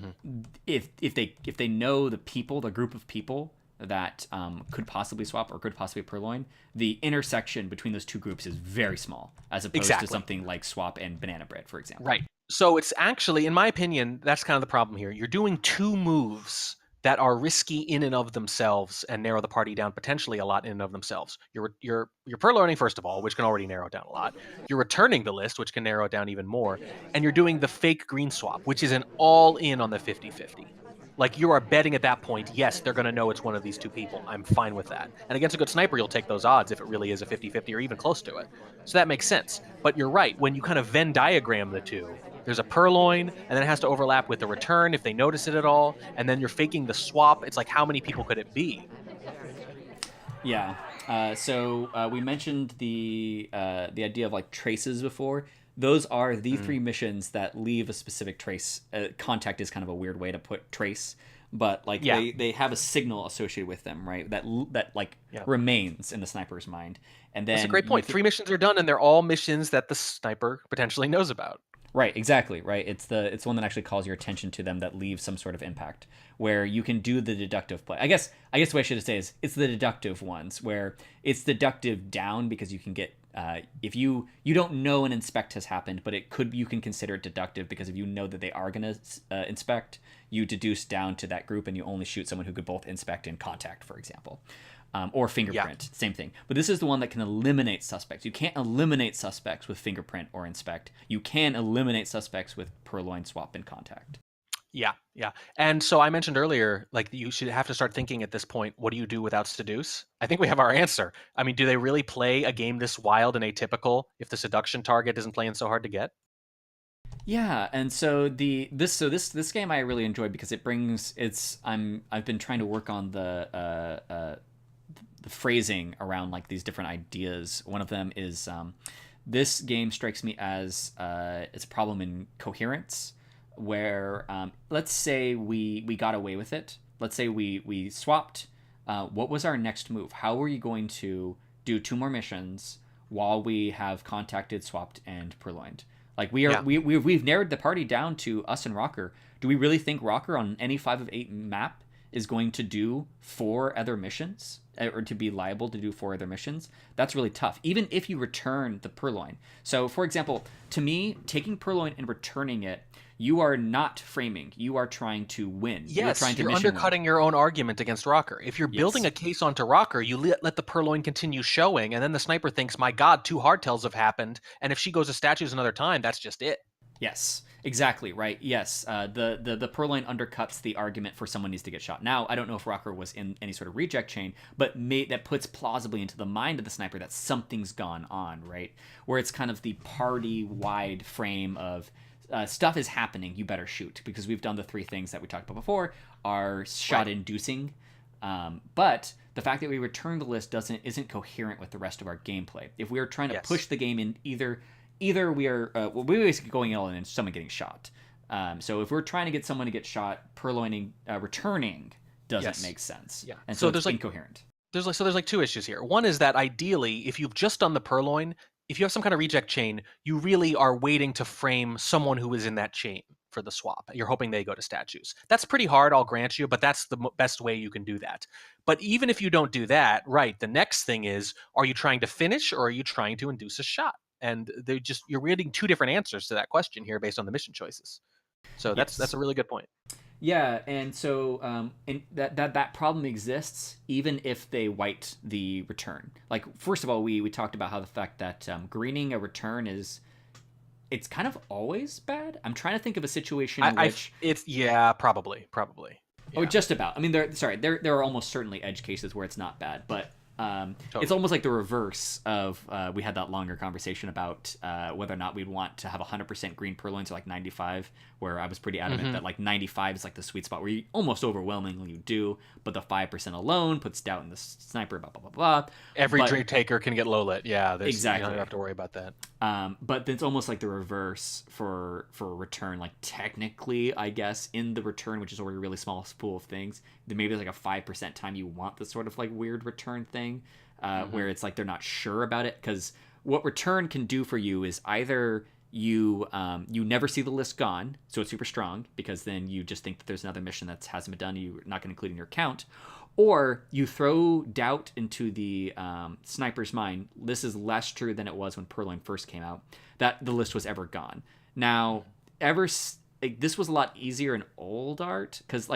if they know the group of people that could possibly swap or could possibly Purloin, the intersection between those 2 groups is very small, as opposed to something like swap and Banana Bread, for example. Right. So it's actually, in my opinion, that's kind of the problem here. You're doing 2 moves that are risky in and of themselves and narrow the party down potentially a lot in and of themselves. You're Purloining, first of all, which can already narrow it down a lot. You're returning the list, which can narrow it down even more. And you're doing the fake green swap, which is an all-in on the 50-50. Like, you are betting at that point, yes, they're going to know it's one of these 2 people. I'm fine with that. And against a good sniper, you'll take those odds if it really is a 50-50 or even close to it. So that makes sense. But you're right. When you kind of Venn diagram the 2, there's a Purloin, and then it has to overlap with the return if they notice it at all. And then you're faking the swap. It's like, how many people could it be? Yeah. So we mentioned the idea of like traces before. Those are the 3 missions that leave a specific trace. Contact is kind of a weird way to put trace, but like Yeah. they have a signal associated with them, right? That like Yeah. remains in the sniper's mind. And then That's a great point. 3 missions are done, and they're all missions that the sniper potentially knows about. Right, exactly, right. It's one that actually calls your attention to them that leaves some sort of impact where you can do the deductive play. I guess what I should say is it's the deductive ones where it's deductive down because you can get if you don't know an inspect has happened, but you can consider it deductive because if you know that they are going to inspect, you deduce down to that group and you only shoot someone who could both inspect and contact, for example. Or fingerprint, same thing. But this is the one that can eliminate suspects. You can't eliminate suspects with fingerprint or inspect. You can eliminate suspects with purloin, swap, and contact. Yeah. And so I mentioned earlier, like you should have to start thinking at this point, what do you do without seduce? I think we have our answer. I mean, do they really play a game this wild and atypical if the seduction target isn't playing so hard to get? Yeah, and so this game I really enjoyed because it brings I've been trying to work on the phrasing around like these different ideas. One of them is this game strikes me as it's a problem in coherence, where let's say we got away with it. Let's say we swapped. What was our next move? How are you going to do 2 more missions while we have contacted, swapped, and purloined? Like we've narrowed the party down to us and Rocker. Do we really think Rocker on any 5 of 8 map is going to do 4 other missions or to be liable to do 4 other missions? That's really tough, even if you return the purloin. So, for example, to me, taking purloin and returning it, you are not framing. You are trying to win. Yes, trying to you're undercutting your own argument against Rocker. If you're building a case onto Rocker, you let the purloin continue showing, and then the sniper thinks, my God, 2 hardtails have happened, and if she goes to statues another time, that's just it. Yes, exactly, right. Yes, the purloin undercuts the argument for someone needs to get shot. Now, I don't know if Rocker was in any sort of reject chain, but that puts plausibly into the mind of the sniper that something's gone on, right? Where it's kind of the party-wide frame of stuff is happening, you better shoot, because we've done the 3 things that we talked about before are shot-inducing, but the fact that we return the list isn't coherent with the rest of our gameplay. If we are trying to push the game in either we are we're basically going in and someone getting shot. So if we're trying to get someone to get shot, purloining, returning doesn't make sense. Yeah, and so there's it's incoherent. There's 2 issues here. One is that ideally, if you've just done the purloin, if you have some kind of reject chain, you really are waiting to frame someone who is in that chain for the swap. You're hoping they go to statues. That's pretty hard, I'll grant you, but that's the best way you can do that. But even if you don't do that, right, the next thing is, are you trying to finish or are you trying to induce a shot? And you're getting 2 different answers to that question here based on the mission choices. So that's a really good point. Yeah, and so that problem exists even if they white the return. Like, first of all, we talked about how the fact that greening a return it's kind of always bad. I'm trying to think of a situation in which it's probably. Oh, just about. I mean, there are almost certainly edge cases where it's not bad, but it's almost like the reverse of we had that longer conversation about whether or not we'd want to have 100% green purloins or like 95, where I was pretty adamant that like 95 is like the sweet spot where you almost overwhelmingly do, but the 5% alone puts doubt in the sniper, blah, blah, blah, blah. Every drink taker can get low lit. Yeah, exactly. You don't have to worry about that. But it's almost like the reverse for return. Like technically, I guess, in the return, which is already a really small pool of things, then maybe there's like a 5% time you want this sort of like weird return thing, where it's like they're not sure about it. Because what return can do for you is either you never see the list gone, so it's super strong, because then you just think that there's another mission that hasn't been done, you're not going to include in your count. Or you throw doubt into the sniper's mind. This is less true than it was when Purloin first came out, that the list was ever gone. Now, this was a lot easier in old art, because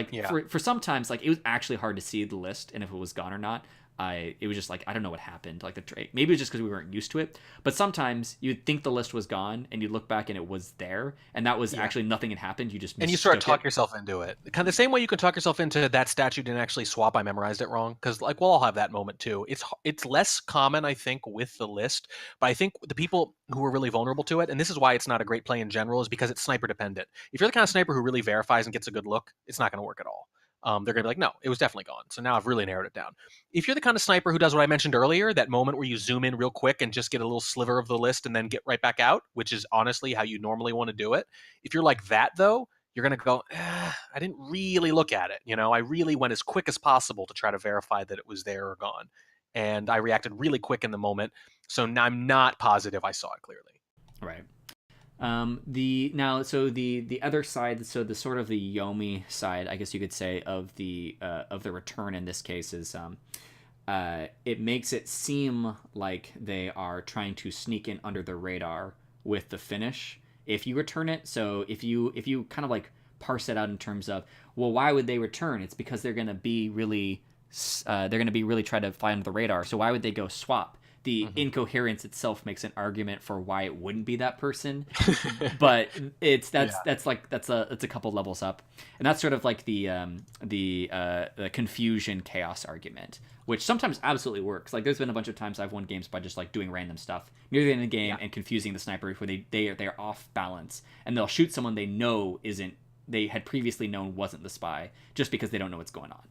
for sometimes like it was actually hard to see the list and if it was gone or not. It was just like, I don't know what happened. Like maybe it was just because we weren't used to it. But sometimes you'd think the list was gone, and you'd look back and it was there, and that was actually nothing had happened. You just and you sort of talk yourself into it. Kind of the same way you can talk yourself into that statue didn't actually swap. I memorized it wrong, because like we'll all have that moment too. It's less common, I think, with the list, but I think the people who are really vulnerable to it, and this is why it's not a great play in general, is because it's sniper dependent. If you're the kind of sniper who really verifies and gets a good look, it's not going to work at all. They're going to be like, no, it was definitely gone. So now I've really narrowed it down. If you're the kind of sniper who does what I mentioned earlier, that moment where you zoom in real quick and just get a little sliver of the list and then get right back out, which is honestly how you normally want to do it. If you're like that, though, you're going to go, I didn't really look at it. I really went as quick as possible to try to verify that it was there or gone. And I reacted really quick in the moment. So now I'm not positive I saw it clearly. Right. The other side, so the sort of the Yomi side, I guess you could say, of the return in this case is it makes it seem like they are trying to sneak in under the radar with the finish if you return it. So if you kind of like parse it out in terms of, well, why would they return? It's because they're going to be really try to fly under the radar. So why would they go swap? The incoherence itself makes an argument for why it wouldn't be that person, but that's a couple levels up, and that's sort of like the confusion chaos argument, which sometimes absolutely works. Like there's been a bunch of times I've won games by just like doing random stuff near the end of the game and confusing the sniper where they're off balance, and they'll shoot someone they had previously known wasn't the spy just because they don't know what's going on.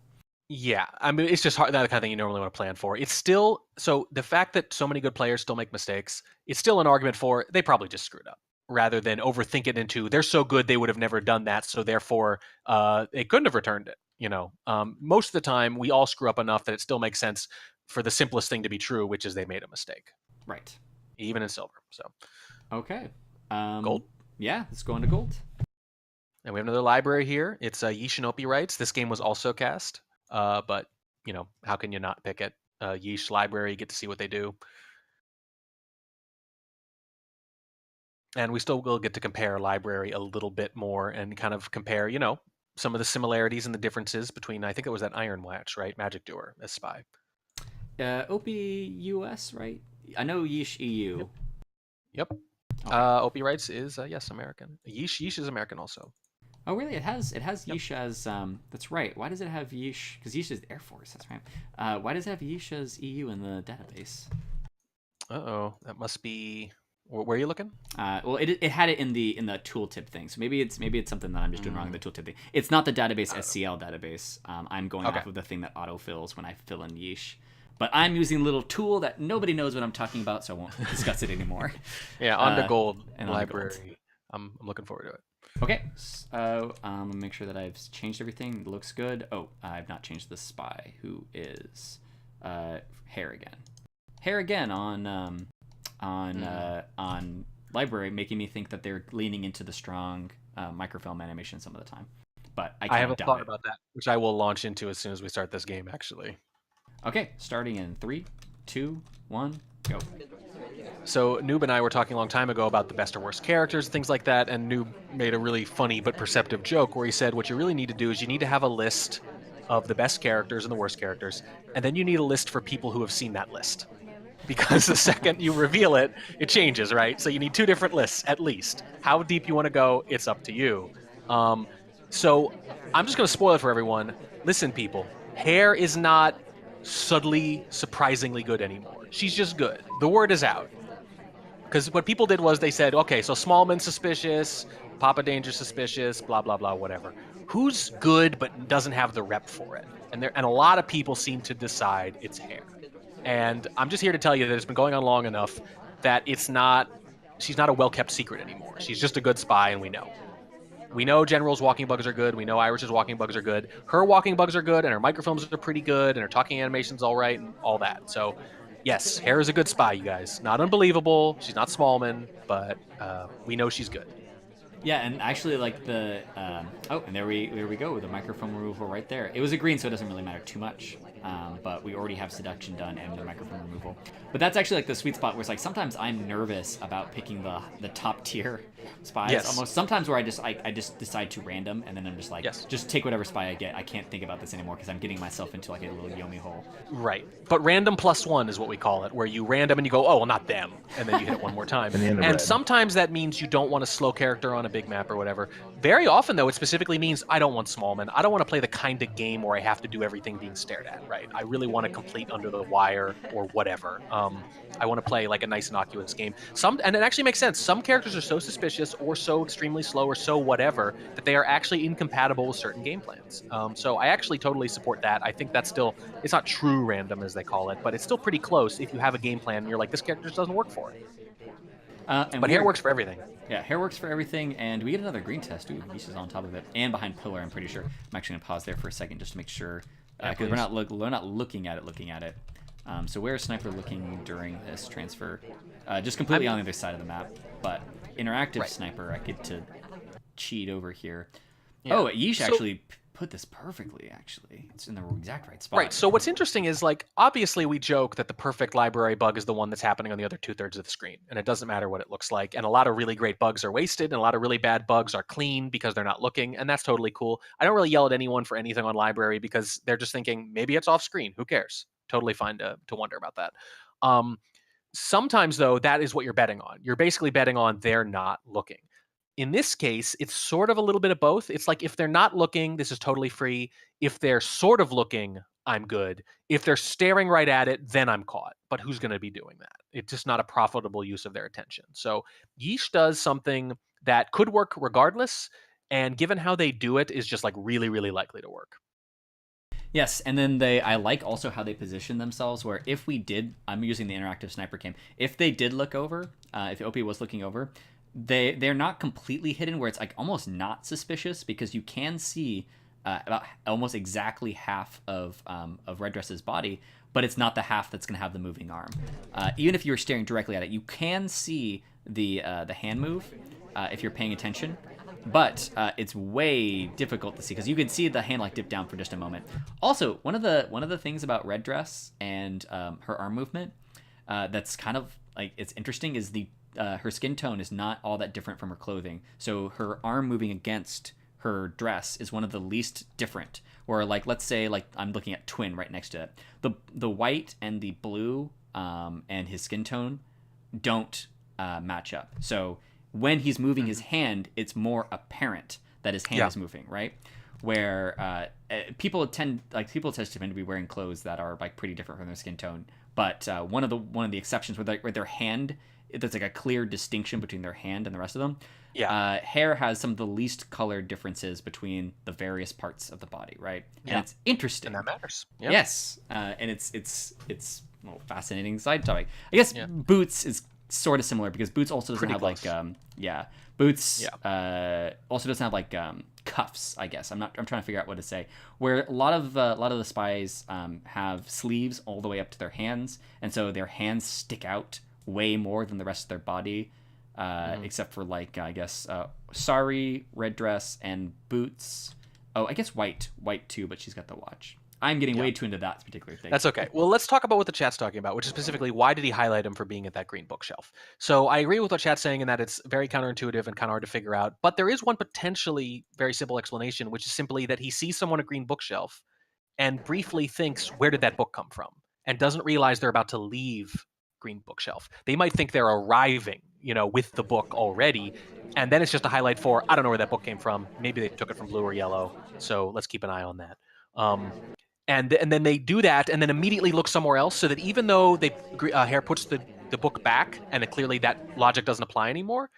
Yeah, I mean, it's just hard, that kind of thing you normally want to plan for. It's still, so the fact that so many good players still make mistakes, it's still an argument for they probably just screwed up, rather than overthink it into they're so good they would have never done that, so therefore they couldn't have returned it. Most of the time we all screw up enough that it still makes sense for the simplest thing to be true, which is they made a mistake. Right. Even in silver. So. Okay. Gold. Yeah, let's go into gold. And we have another library here. It's Yishinopi writes. This game was also cast. But, how can you not pick it? Yeesh library, you get to see what they do. And we still will get to compare library a little bit more and kind of compare, some of the similarities and the differences between, I think it was that Iron Watch, right? Magic Doer as spy. OP US, right? I know Yeesh EU. Yep. Okay. OP writes is, yes, American. Yeesh is American also. Oh, really? It has Yeesh as that's right. Why does it have Yeesh? Because Yeesh is Air Force. That's right. Why does it have Yeesh as EU in the database? That must be. Where are you looking? Well, it had it in the tooltip thing. So maybe it's something that I'm just doing wrong in the tooltip thing. It's not the database SCL database. I'm going off of the thing that autofills when I fill in Yeesh. But I'm using a little tool that nobody knows what I'm talking about, so I won't discuss it anymore. Yeah, on the gold and library. On the gold. I'm looking forward to it. Okay, so I'm gonna make sure that I've changed everything. It looks good. Oh, I've not changed the spy, who is Hair again. Hair again on library, making me think that they're leaning into the strong microfilm animation some of the time. But I haven't thought about that, which I will launch into as soon as we start this game, actually. Okay, starting in 3, 2, 1, go. So Noob and I were talking a long time ago about the best or worst characters, things like that, and Noob made a really funny but perceptive joke where he said what you really need to do is you need to have a list of the best characters and the worst characters, and then you need a list for people who have seen that list. Because the second you reveal it, it changes, right? So you need 2 different lists, at least. How deep you want to go, it's up to you. So I'm just going to spoil it for everyone. Listen, people, Hair is not subtly, surprisingly good anymore. She's just good. The word is out. Because what people did was they said, okay, so Smallman's suspicious, Papa Danger's suspicious, blah, blah, blah, whatever. Who's good but doesn't have the rep for it? And a lot of people seem to decide it's Hair. And I'm just here to tell you that it's been going on long enough that she's not a well-kept secret anymore. She's just a good spy, and we know. We know General's walking bugs are good. We know Irish's walking bugs are good. Her walking bugs are good, and her microfilms are pretty good, and her talking animation's all right, and all that. So, yes, Hair is a good spy, you guys. Not unbelievable. She's not Smallman, but we know she's good. Yeah, and actually, like and there we go with the microphone removal right there. It was a green, so it doesn't really matter too much. But we already have seduction done and the microphone removal. But that's actually like the sweet spot where it's like sometimes I'm nervous about picking the top tier spies. Yes. Almost sometimes where I just decide to random and then I'm just like, yes, just take whatever spy I get. I can't think about this anymore because I'm getting myself into like a little Yomi hole. Right. But random +1 is what we call it, where you random and you go, oh, well, not them. And then you hit it one more time. And sometimes that means you don't want a slow character on a big map or whatever. Very often, though, it specifically means I don't want Smallman. I don't want to play the kind of game where I have to do everything being stared at, right? I really want to complete under the wire or whatever. I want to play like a nice innocuous game. And it actually makes sense. Some characters are so suspicious or so extremely slow or so whatever that they are actually incompatible with certain game plans. So I actually totally support that. I think that's still, it's not true random as they call it, but it's still pretty close if you have a game plan and you're like, this character just doesn't work for it. But hair works for everything. Yeah, hair works for everything, and we get another green test. Ooh, Yeesh is on top of it, and behind pillar. I'm pretty sure. I'm actually gonna pause there for a second just to make sure, because we're not looking at it. So where is sniper looking during this transfer? Just completely on the other side of the map. But interactive sniper, I get to cheat over here. Yeah. Oh, Yeesh actually put this perfectly. Actually, it's in the exact right spot. Right. So what's interesting is, like, obviously we joke that the perfect library bug is the one that's happening on the other 2/3 of the screen, and it doesn't matter what it looks like. And a lot of really great bugs are wasted, and a lot of really bad bugs are clean because they're not looking, and that's totally cool. I don't really yell at anyone for anything on library because they're just thinking maybe it's off screen. Who cares? Totally fine to wonder about that. Sometimes though, that is what you're betting on. You're basically betting on they're not looking. In this case, it's sort of a little bit of both. It's like, if they're not looking, this is totally free. If they're sort of looking, I'm good. If they're staring right at it, then I'm caught. But who's going to be doing that? It's just not a profitable use of their attention. So Yeesh does something that could work regardless, and given how they do it, is just like really, really likely to work. Yes, and then I like also how they position themselves, where if we did, I'm using the interactive sniper cam, if they did look over, if OP was looking over, they're not completely hidden where it's like almost not suspicious, because you can see about almost exactly half of Red Dress's body, but it's not the half that's going to have the moving arm. Even if you're staring directly at it, you can see the hand move if you're paying attention. But it's way difficult to see because you can see the hand like dip down for just a moment. Also, one of the things about Red Dress and her arm movement that's kind of like it's interesting is her skin tone is not all that different from her clothing. So her arm moving against her dress is one of the least different. Or like let's say like I'm looking at Twin right next to it. The white and the blue and his skin tone don't match up. So when he's moving his hand, it's more apparent that his hand is moving, right? Where people tend to be wearing clothes that are like pretty different from their skin tone. But one of the exceptions where their hand, there's like a clear distinction between their hand and the rest of them. Yeah. Hair has some of the least color differences between the various parts of the body, right? And it's interesting. And that matters. Yeah. Yes. And it's fascinating side topic. I guess Boots is sort of similar because Boots also doesn't have like Boots also doesn't have like cuffs, I guess. I'm trying to figure out what to say. Where a lot of the spies have sleeves all the way up to their hands, and so their hands stick out way more than the rest of their body, except for like I guess Sari, Red Dress, and Boots. Oh, I guess White too, but she's got the watch. I'm getting way too into that particular thing. That's okay. Well, let's talk about what the chat's talking about, which is specifically why did he highlight him for being at that green bookshelf? So I agree with what chat's saying in that it's very counterintuitive and kind of hard to figure out. But there is one potentially very simple explanation, which is simply that he sees someone at green bookshelf and briefly thinks, where did that book come from? And doesn't realize they're about to leave green bookshelf. They might think they're arriving, with the book already. And then it's just a highlight for, I don't know where that book came from. Maybe they took it from blue or yellow. So let's keep an eye on that. And then they do that and then immediately look somewhere else, so that even though Hare puts the book back and clearly that logic doesn't apply anymore,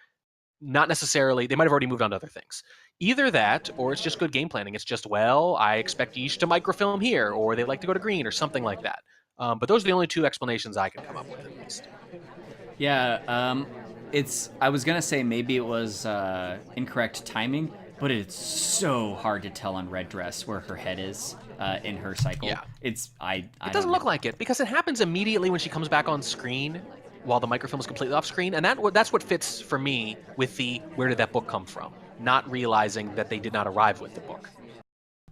not necessarily, they might have already moved on to other things. Either that, or it's just good game planning. It's just, well, I expect Yeesh to microfilm here, or they like to go to green, or something like that. But those are the only two explanations I can come up with, at least. Yeah, I was going to say maybe it was incorrect timing, but it's so hard to tell on Red Dress where her head is in her cycle. Yeah. It doesn't look like it, because it happens immediately when she comes back on screen while the microfilm is completely off screen. And that's what fits for me with the where did that book come from? Not realizing that they did not arrive with the book.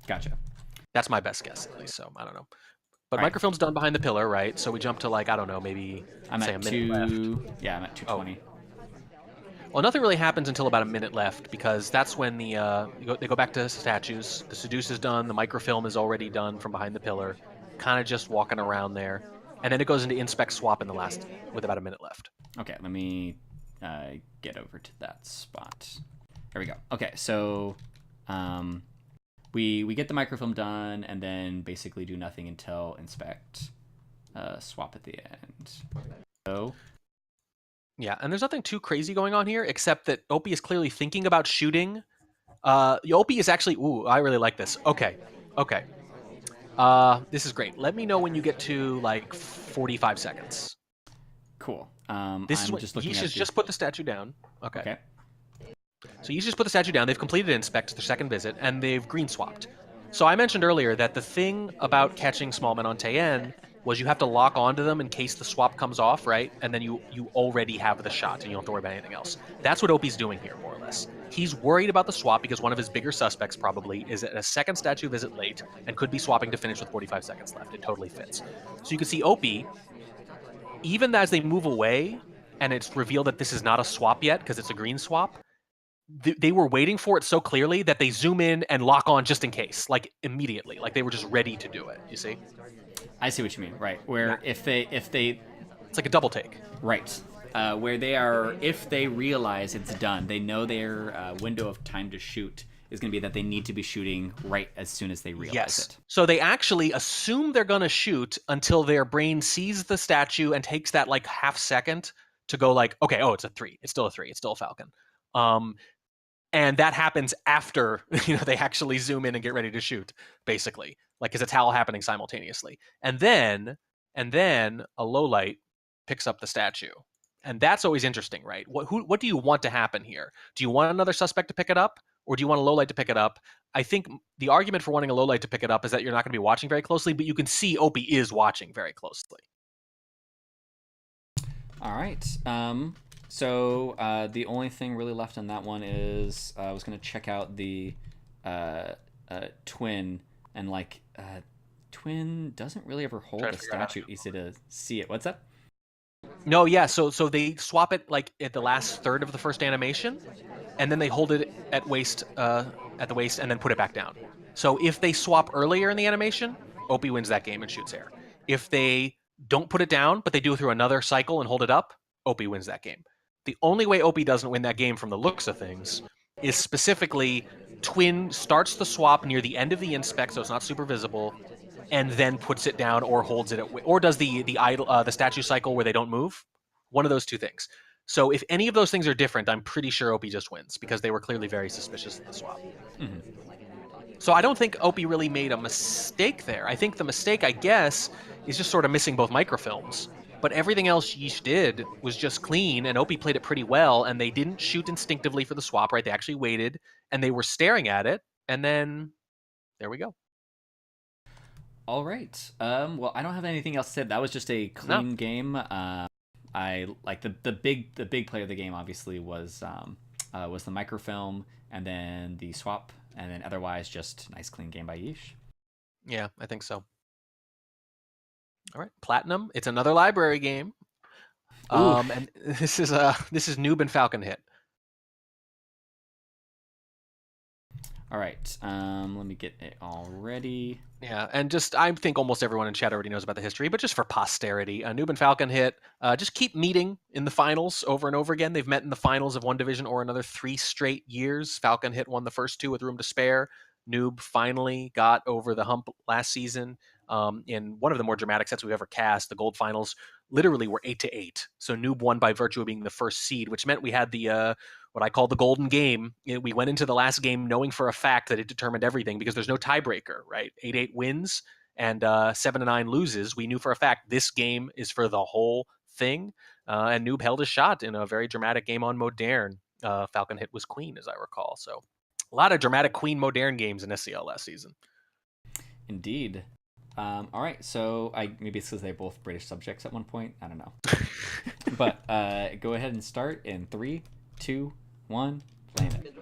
Gotcha. That's my best guess, at least, so I don't know. But microfilm's done behind the pillar, right? So we jump to like, I don't know, maybe I'm say at a minute left. Yeah, I'm at 2:20. Well, nothing really happens until about a minute left, because that's when they go back to statues. The seduce is done. The microfilm is already done from behind the pillar, kind of just walking around there, and then it goes into inspect swap in the last with about a minute left. Okay, let me get over to that spot. There we go. Okay, so we get the microfilm done, and then basically do nothing until inspect swap at the end. So. Yeah, and there's nothing too crazy going on here, except that Opie is clearly thinking about shooting. Opie is actually... Ooh, I really like this. Okay. This is great. Let me know when you get to, like, 45 seconds. Cool. This is I'm what just looking Yeesh at has just put the statue down. Okay. Okay. So Yeesh just put the statue down. They've completed Inspect, their second visit, and they've green swapped. So I mentioned earlier that the thing about catching small men on Tayen was you have to lock onto them in case the swap comes off, right? And then you already have the shot and you don't have to worry about anything else. That's what Opie's doing here, more or less. He's worried about the swap because one of his bigger suspects probably is at a second statue visit late and could be swapping to finish with 45 seconds left. It totally fits. So you can see Opie, even as they move away and it's revealed that this is not a swap yet because it's a green swap, they were waiting for it so clearly that they zoom in and lock on just in case, like immediately, like they were just ready to do it. You see, I see what you mean. Right. Where Yeah. if they it's like a double take. right. Where they are, if they realize it's done, they know their window of time to shoot is going to be that they need to be shooting right as soon as they realize it. So they actually assume they're going to shoot until their brain sees the statue and takes that like half second to go like, okay, oh, it's a 3. It's still a 3. It's still a Falcon. And that happens after they actually zoom in and get ready to shoot, basically, like because it's all happening simultaneously. And then a low light picks up the statue, and that's always interesting, right? What do you want to happen here? Do you want another suspect to pick it up, or do you want a low light to pick it up? I think the argument for wanting a low light to pick it up is that you're not going to be watching very closely, but you can see Opie is watching very closely. All right. So the only thing really left on that one is I was going to check out the twin, and like twin doesn't really ever hold a statue easy to see it. What's up? No, yeah. So they swap it like at the last third of the first animation, and then they hold it at the waist, and then put it back down. So if they swap earlier in the animation, Opie wins that game and shoots air. If they don't put it down, but they do it through another cycle and hold it up, Opie wins that game. The only way Opie doesn't win that game from the looks of things is specifically Twin starts the swap near the end of the inspect, so it's not super visible, and then puts it down or holds it or does the statue cycle where they don't move. One of those two things. So if any of those things are different, I'm pretty sure Opie just wins because they were clearly very suspicious of the swap. Mm-hmm. So I don't think Opie really made a mistake there. I think the mistake, I guess, is just sort of missing both microfilms. But everything else Yeesh did was just clean, and Opie played it pretty well, and they didn't shoot instinctively for the swap, right? They actually waited, and they were staring at it, and then there we go. All right. Well, I don't have anything else to say. That was just a clean game. I like the big play of the game. Obviously, was the microfilm, and then the swap, and then otherwise just nice clean game by Yeesh. Yeah, I think so. All right, Platinum. It's another library game. And this is Noob and Falcon Hit. All right. Let me get it all ready. Yeah, and just I think almost everyone in chat already knows about the history, but just for posterity, Noob and Falcon Hit just keep meeting in the finals over and over again. They've met in the finals of one division or another 3 straight years. Falcon Hit won the first 2 with room to spare. Noob finally got over the hump last season. In one of the more dramatic sets we've ever cast, the gold finals literally were 8-8. So Noob won by virtue of being the first seed, which meant we had the what I call the golden game. We went into the last game knowing for a fact that it determined everything because there's no tiebreaker, right? 8-8 wins and 7-9 loses. We knew for a fact this game is for the whole thing. And Noob held his shot in a very dramatic game on Modern. Falcon Hit was queen, as I recall. So a lot of dramatic queen Modern games in SCL last season. Indeed. All right, so maybe it's because they're both British subjects at one point. I don't know. But go ahead and start in 3, 2, 1, playing it.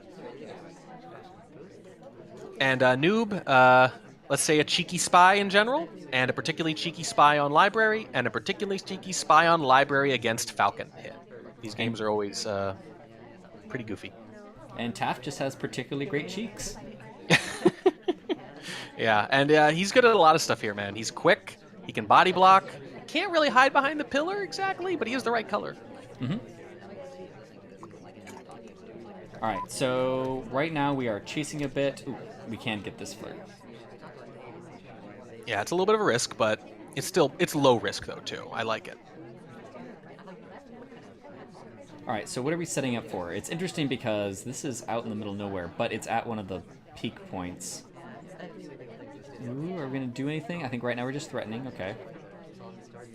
And Noob, let's say a cheeky spy in general, and a particularly cheeky spy on library, and a particularly cheeky spy on library against Falcon Hit. These games are always pretty goofy. And Taft just has particularly great cheeks. Yeah, and he's good at a lot of stuff here, man. He's quick, he can body block, can't really hide behind the pillar exactly, but he has the right color. Mm-hmm. All right, so right now we are chasing a bit. Ooh, we can get this flirt. Yeah, it's a little bit of a risk, but it's low risk though too. I like it. All right, so what are we setting up for? It's interesting because this is out in the middle of nowhere, but it's at one of the peak points. Ooh, are we gonna do anything? I think right now we're just threatening. Okay.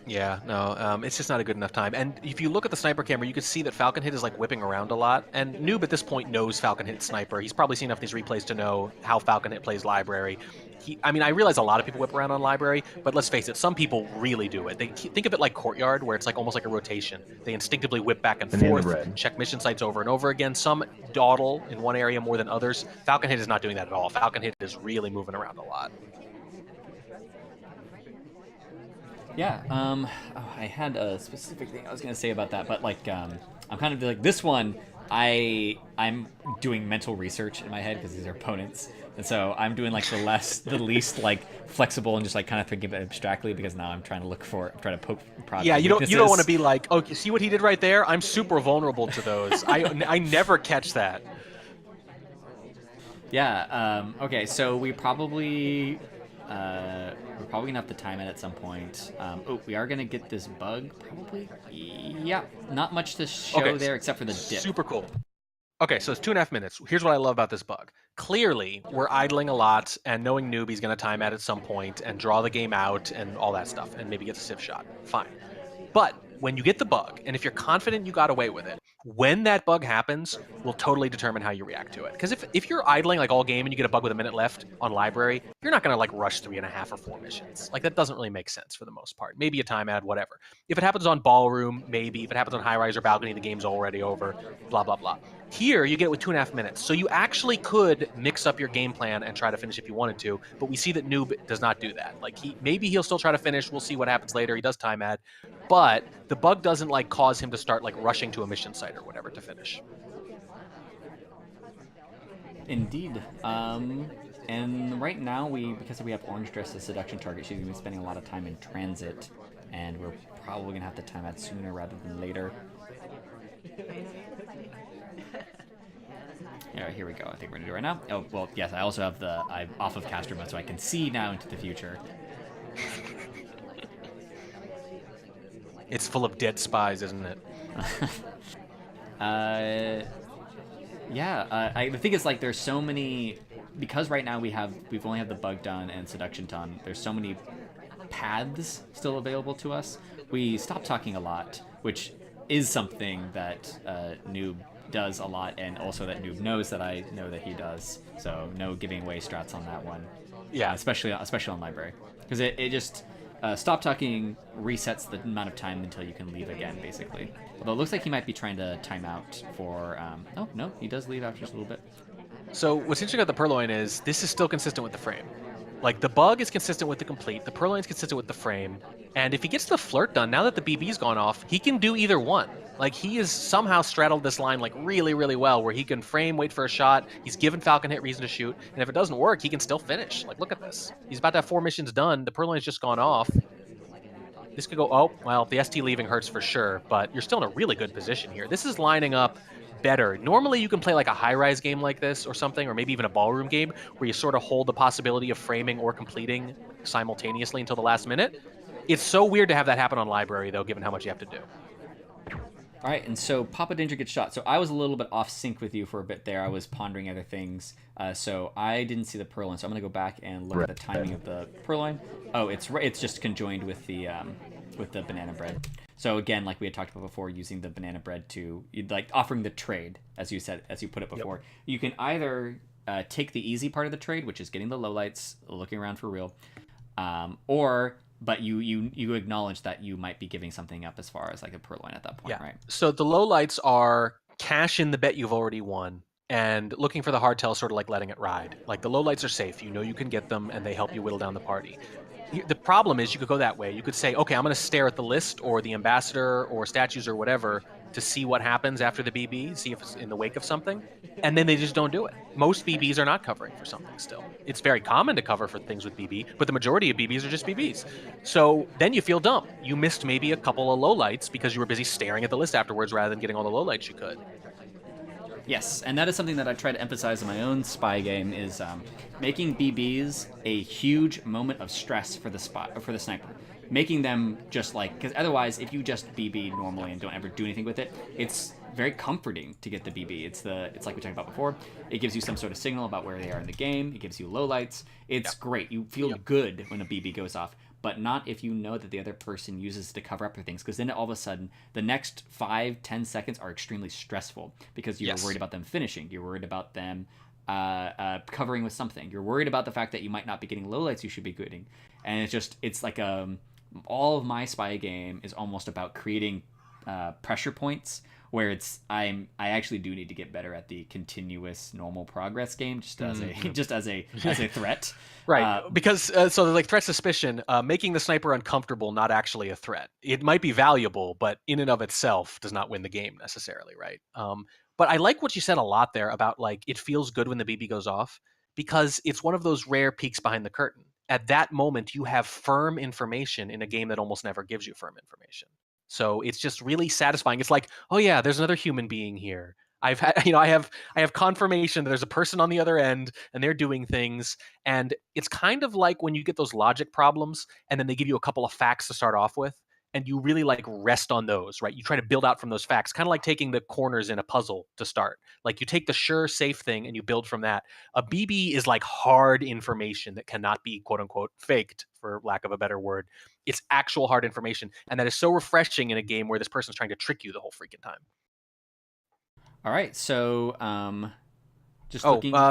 Yeah, no, it's just not a good enough time. And if you look at the sniper camera, you can see that Falcon Hit is like whipping around a lot. And Noob at this point knows Falcon Hit sniper. He's probably seen enough of these replays to know how Falcon Hit plays library. I mean, I realize a lot of people whip around on library, but let's face it, some people really do it. They think of it like courtyard, where it's like almost like a rotation. They instinctively whip back and Banana forth, bread. check mission sites over and over again. Some dawdle in one area more than others. Falcon Hit is not doing that at all. Falcon Hit is really moving around a lot. Yeah. I had a specific thing I was gonna say about that, but like, I'm kind of like this one. I'm doing mental research in my head because these are opponents, and so I'm doing like the least like flexible and just like kind of thinking of it abstractly because now I'm trying to poke prod. Yeah, for you don't weaknesses. want to be like, oh, you see what he did right there? I'm super vulnerable to those. I never catch that. Yeah. Okay. So we're probably gonna have to time it at some point. We are gonna get this bug probably. Yeah. Not much to show Okay, there except for the dip. Super cool. Okay, so it's 2.5 minutes. Here's what I love about this bug. Clearly, we're idling a lot, and knowing Newbie's going to time out at some point and draw the game out and all that stuff, and maybe get a civ shot. Fine. But when you get the bug, and if you're confident you got away with it, when that bug happens, will totally determine how you react to it. Because if you're idling like all game and you get a bug with a minute left on library, you're not going to like rush 3.5 or 4 missions. Like that doesn't really make sense for the most part. Maybe a time ad, whatever. If it happens on ballroom, maybe. If it happens on high rise or balcony, the game's already over. Blah blah blah. Here, you get it with 2.5 minutes. So you actually could mix up your game plan and try to finish if you wanted to, but we see that Noob does not do that. Like maybe he'll still try to finish. We'll see what happens later. He does time ad, but the bug doesn't like cause him to start like rushing to a mission site or whatever to finish. Indeed. And right now because we have Orange Dress as seduction target, she's gonna be spending a lot of time in transit, and we're probably gonna have to time that sooner rather than later. Yeah, here we go. I think we're gonna do it right now. Oh well, yes. I also have I'm off of caster mode, so I can see now into the future. It's full of dead spies, isn't it? Yeah. The thing is, like, there's so many because right now we've only had the bug done and seduction done. There's so many paths still available to us. We stop talking a lot, which is something that Noob does a lot, and also that Noob knows that I know that he does. So no giving away strats on that one. Yeah. Especially on library, because it just stop talking resets the amount of time until you can leave again, basically. Although it looks like he might be trying to time out for. Oh no, he does leave after just a little bit. So what's interesting about the Purloin is this is still consistent with the frame. Like the bug is consistent with the complete, the Purloin's consistent with the frame, and if he gets the flirt done, now that the BB's gone off, he can do either one. Like he has somehow straddled this line like really, really well, where he can frame, wait for a shot, he's given Falcon Hit reason to shoot, and if it doesn't work, he can still finish. Like look at this. He's about to have 4 missions done, the Purloin's just gone off. This could go, oh, well, the ST leaving hurts for sure, but you're still in a really good position here. This is lining up better. Normally you can play like a high-rise game like this or something, or maybe even a ballroom game where you sort of hold the possibility of framing or completing simultaneously until the last minute. It's so weird to have that happen on library, though, given how much you have to do. All right, and so Papa Danger gets shot. So I was a little bit off sync with you for a bit there. I was pondering other things, so I didn't see the Purloin. So I'm going to go back and look at the timing of the Purloin. Oh, it's just conjoined with the banana bread. So again, like we had talked about before, using the banana bread to like offering the trade, as you said, as you put it before. Yep. You can either take the easy part of the trade, which is getting the lowlights, looking around for real, but you acknowledge that you might be giving something up as far as like a Purloin at that point, right? So the lowlights are cash in the bet you've already won, and looking for the hardtail, sort of like letting it ride. Like the lowlights are safe, you know you can get them, and they help you whittle down the party. The problem is you could go that way. You could say, okay, I'm going to stare at the list or the ambassador or statues or whatever to see what happens after the BB, see if it's in the wake of something, and then they just don't do it. Most BBs are not covering for something still. It's very common to cover for things with BB, but the majority of BBs are just BBs. So then you feel dumb. You missed maybe a couple of lowlights because you were busy staring at the list afterwards rather than getting all the lowlights you could. Yes, and that is something that I try to emphasize in my own spy game is making BBs a huge moment of stress for the sniper. Making them just like, because otherwise, if you just BB normally and don't ever do anything with it, it's very comforting to get the BB. It's like we talked about before. It gives you some sort of signal about where they are in the game. It gives you lowlights. It's great. You feel good when a BB goes off. but not if you know that the other person uses it to cover up for things, because then all of a sudden the next 5-10 seconds are extremely stressful because you're worried about them finishing, you're worried about them covering with something, you're worried about the fact that you might not be getting lowlights you should be getting, and it's like all of my spy game is almost about creating pressure points where I actually do need to get better at the continuous normal progress game, just as a threat. Right, because so like threat suspicion, making the sniper uncomfortable, not actually a threat. It might be valuable, but in and of itself does not win the game necessarily, right? But I like what you said a lot there about like it feels good when the BB goes off, because it's one of those rare peeks behind the curtain. At that moment, you have firm information in a game that almost never gives you firm information. So it's just really satisfying. It's like, oh yeah, there's another human being here. I've had, I have confirmation that there's a person on the other end and they're doing things. And it's kind of like when you get those logic problems and then they give you a couple of facts to start off with, and you really like rest on those, right? You try to build out from those facts, kind of like taking the corners in a puzzle to start. Like you take the sure, safe thing and you build from that. A BB is like hard information that cannot be quote unquote faked, for lack of a better word. It's actual hard information. And that is so refreshing in a game where this person's trying to trick you the whole freaking time. All right, so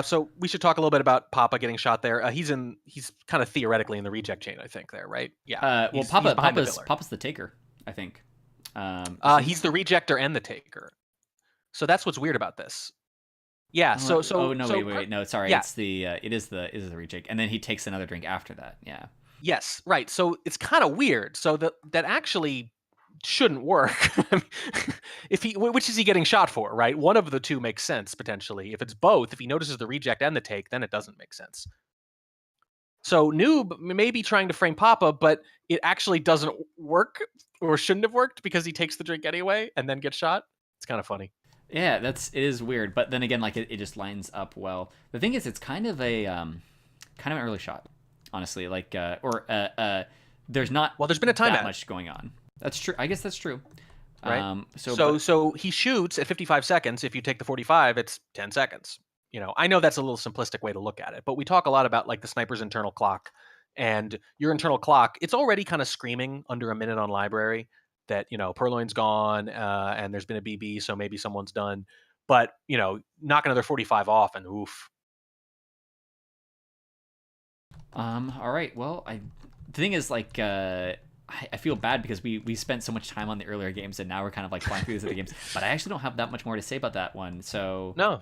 so we should talk a little bit about Papa getting shot there. He's kind of theoretically in the reject chain, I think. There, right? Yeah. Well, Papa's the taker, I think. He's the rejector and the taker. So that's what's weird about this. Yeah. Wait. No, sorry. Yeah. It is the reject, and then he takes another drink after that. Yeah. Yes. Right. So it's kind of weird. So that actually shouldn't work. Which is he getting shot for, right? One of the two makes sense potentially. If it's both, if he notices the reject and the take, then it doesn't make sense. So Noob may be trying to frame Papa, but it actually doesn't work, or shouldn't have worked, because he takes the drink anyway and then gets shot. It's kind of funny. Yeah, it is weird, but then again, like it just lines up well. The thing is, it's kind of an early shot, honestly. Like there's not there's been a time that much going on. That's true. I guess that's true. Right. So he shoots at 55 seconds. If you take the 45, it's 10 seconds. I know that's a little simplistic way to look at it, but we talk a lot about like the sniper's internal clock, and your internal clock, it's already kind of screaming under a minute on library that, Purloin's gone, and there's been a BB, so maybe someone's done. But, knock another 45 off and oof. All right. Well, the thing is, like, I feel bad because we spent so much time on the earlier games, and now we're kind of like flying through these other games. But I actually don't have that much more to say about that one. So no,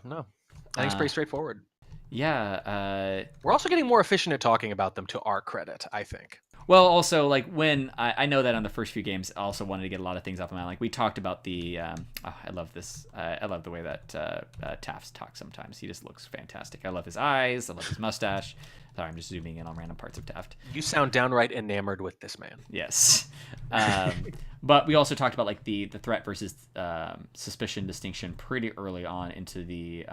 I think it's pretty straightforward. Yeah. We're also getting more efficient at talking about them, to our credit, I think. Well, also, like, when I know that on the first few games, I also wanted to get a lot of things off of my mind. Like, we talked about the I love this. I love the way that Taft talks sometimes. He just looks fantastic. I love his eyes. I love his mustache. Sorry, I'm just zooming in on random parts of Taft. You sound downright enamored with this man. Yes. But we also talked about like the threat versus suspicion distinction pretty early on into the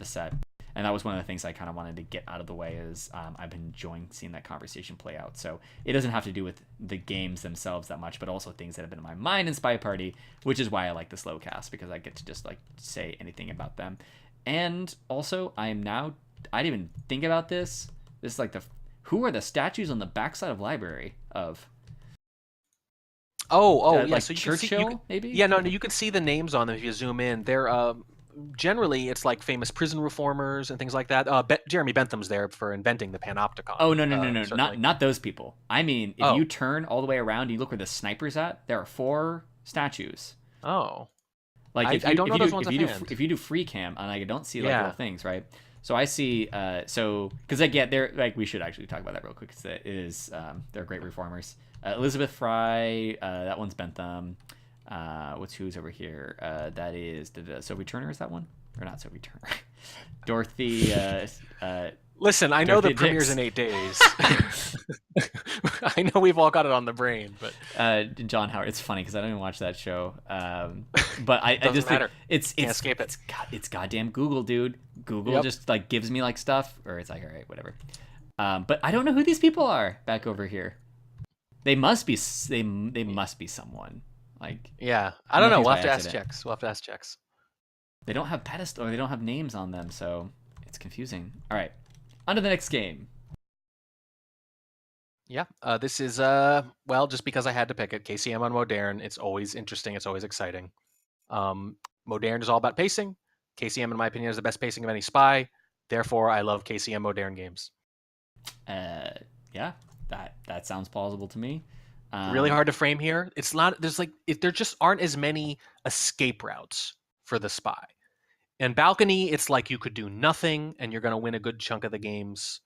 set. And that was one of the things I kind of wanted to get out of the way, is I've been enjoying seeing that conversation play out. So it doesn't have to do with the games themselves that much, but also things that have been in my mind in Spy Party, which is why I like the Slowcast, because I get to just like say anything about them. And also, I didn't even think about this. This is like who are the statues on the backside of library of? Yeah. Like so you Churchill, can see, maybe? Yeah, no, you can see the names on them if you zoom in. They're generally it's like famous prison reformers and things like that. Jeremy Bentham's there for inventing the panopticon. Oh no, not those people. I mean, if you turn all the way around and you look where the sniper's at, there are 4 statues. Oh, like I don't know those ones if you do free cam, and I don't see like little things, right? So I see, because they're like, we should actually talk about that real quick, because it is, they're great reformers. Elizabeth Fry, that one's Bentham. Who's over here? That is Sophie Turner. Is that one, or not Sophie Turner? Dorothy. Listen, I know the premiere's in 8 days. I know we've all got it on the brain, but John Howard. It's funny because I don't even watch that show. But I just matter. Think Can't escape it. It's goddamn Google, dude. Google just like gives me like stuff, or it's like, all right, whatever. But I don't know who these people are back over here. They must be someone. Like, yeah, I don't know. We'll have to ask checks. They don't have pedestal, or they don't have names on them, so it's confusing. All right, on to the next game. Yeah, this is well, just because I had to pick it. KCM on Modern. It's always interesting. It's always exciting. Um, Modern is all about pacing. KCM, in my opinion, is the best pacing of any spy. Therefore, I love KCM Modern games. Uh, yeah, that sounds plausible to me. Really hard to frame here. It's not. There's like there just aren't as many escape routes for the spy. In balcony, it's like you could do nothing and you're going to win a good chunk of the games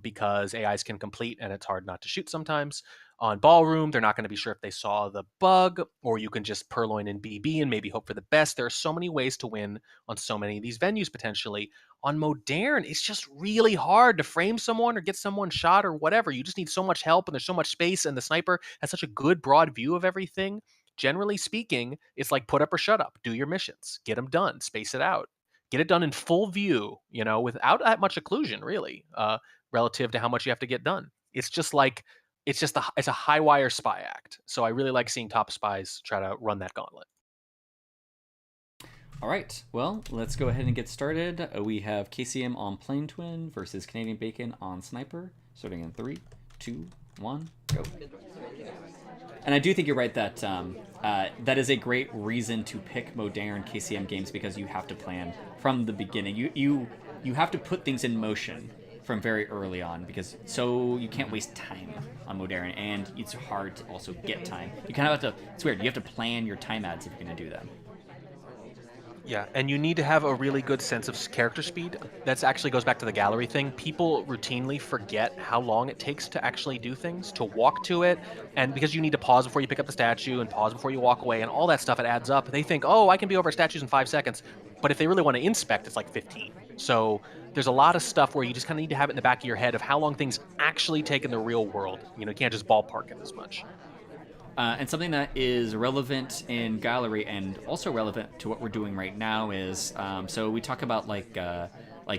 because AIs can complete and it's hard not to shoot sometimes. On ballroom, they're not going to be sure if they saw the bug, or you can just purloin in BB and maybe hope for the best. There are so many ways to win on so many of these venues potentially. On modern, it's just really hard to frame someone or get someone shot or whatever. You just need so much help and there's so much space, and the sniper has such a good broad view of everything. Generally speaking, it's like put up or shut up. Do your missions, get them done, space it out, get it done in full view, without that much occlusion, really, relative to how much you have to get done. It's just like it's a high wire spy act. So I really like seeing top spies try to run that gauntlet. All right, well, let's go ahead and get started. We have KCM on Plane Twin versus Canadian Bacon on Sniper. Starting in 3, 2, 1, go. And I do think you're right that that is a great reason to pick modern KCM games, because you have to plan from the beginning. You have to put things in motion from very early on, because so you can't waste time on modern, and it's hard to also get time. You kind of have to. It's weird. You have to plan your time ads if you're going to do them. Yeah, and you need to have a really good sense of character speed. That actually goes back to the gallery thing. People routinely forget how long it takes to actually do things, to walk to it, and because you need to pause before you pick up the statue and pause before you walk away and all that stuff, it adds up. They think, oh, I can be over statues in 5 seconds. But if they really want to inspect, it's like 15. So there's a lot of stuff where you just kind of need to have it in the back of your head of how long things actually take in the real world. You can't just ballpark it as much. And something that is relevant in gallery and also relevant to what we're doing right now is so we talk about like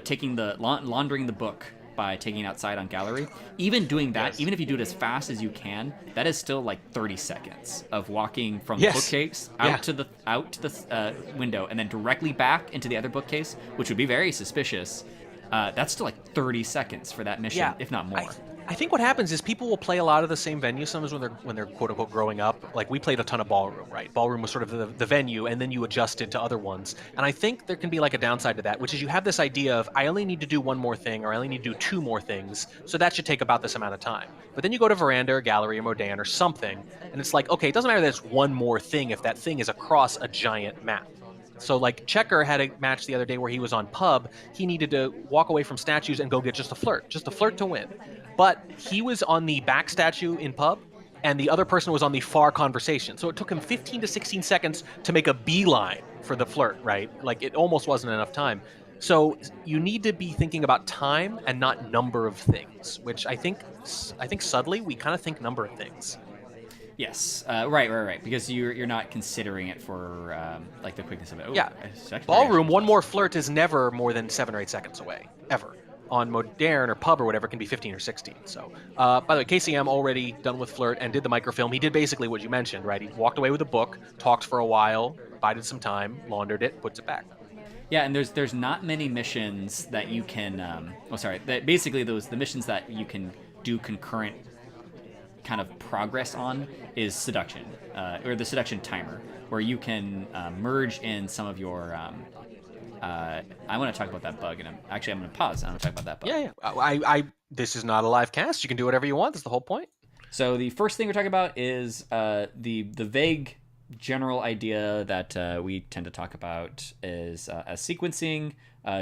taking the laundering the book by taking it outside on gallery. Even doing that, Yes. even if you do it as fast as you can, that is still like 30 seconds of walking from the Yes. bookcase Yeah. to the window and then directly back into the other bookcase, which would be very suspicious. That's still like 30 seconds for that mission, if not more. I think what happens is people will play a lot of the same venues sometimes when they're quote unquote growing up. Like we played a ton of ballroom, right? Ballroom was sort of the venue, and then you adjusted to other ones. And I think there can be like a downside to that, which is you have this idea of I only need to do one more thing, or I only need to do 2 more things, so that should take about this amount of time. But then you go to Veranda or Gallery or Modern or something, and it's like, okay, it doesn't matter that it's one more thing if that thing is across a giant map. So like Checker had a match the other day where he was on pub. He needed to walk away from statues and go get just a flirt to win. But he was on the back statue in pub, and the other person was on the far conversation. So it took him 15 to 16 seconds to make a beeline for the flirt, right? Like it almost wasn't enough time. So you need to be thinking about time and not number of things, which I think subtly we kind of think number of things. Yes, right. Because you're not considering it for like the quickness of it. Yeah, actually ballroom, one more flirt is never more than 7 or 8 seconds away, ever. On modern or pub or whatever, it can be 15 or 16. So, by the way, KCM already done with flirt and did the microfilm. He did basically what you mentioned, right? He walked away with a book, talked for a while, bided some time, laundered it, puts it back. Yeah, and there's not many missions that you can. That basically the missions that you can do concurrent kind of progress on is seduction, or the seduction timer, where you can merge in some of your. I want to talk about that bug, and I'm going to pause. I'm going to talk about that bug. Yeah. I this is not a live cast. You can do whatever you want. That's the whole point. So the first thing we're talking about is the vague general idea that we tend to talk about is as sequencing,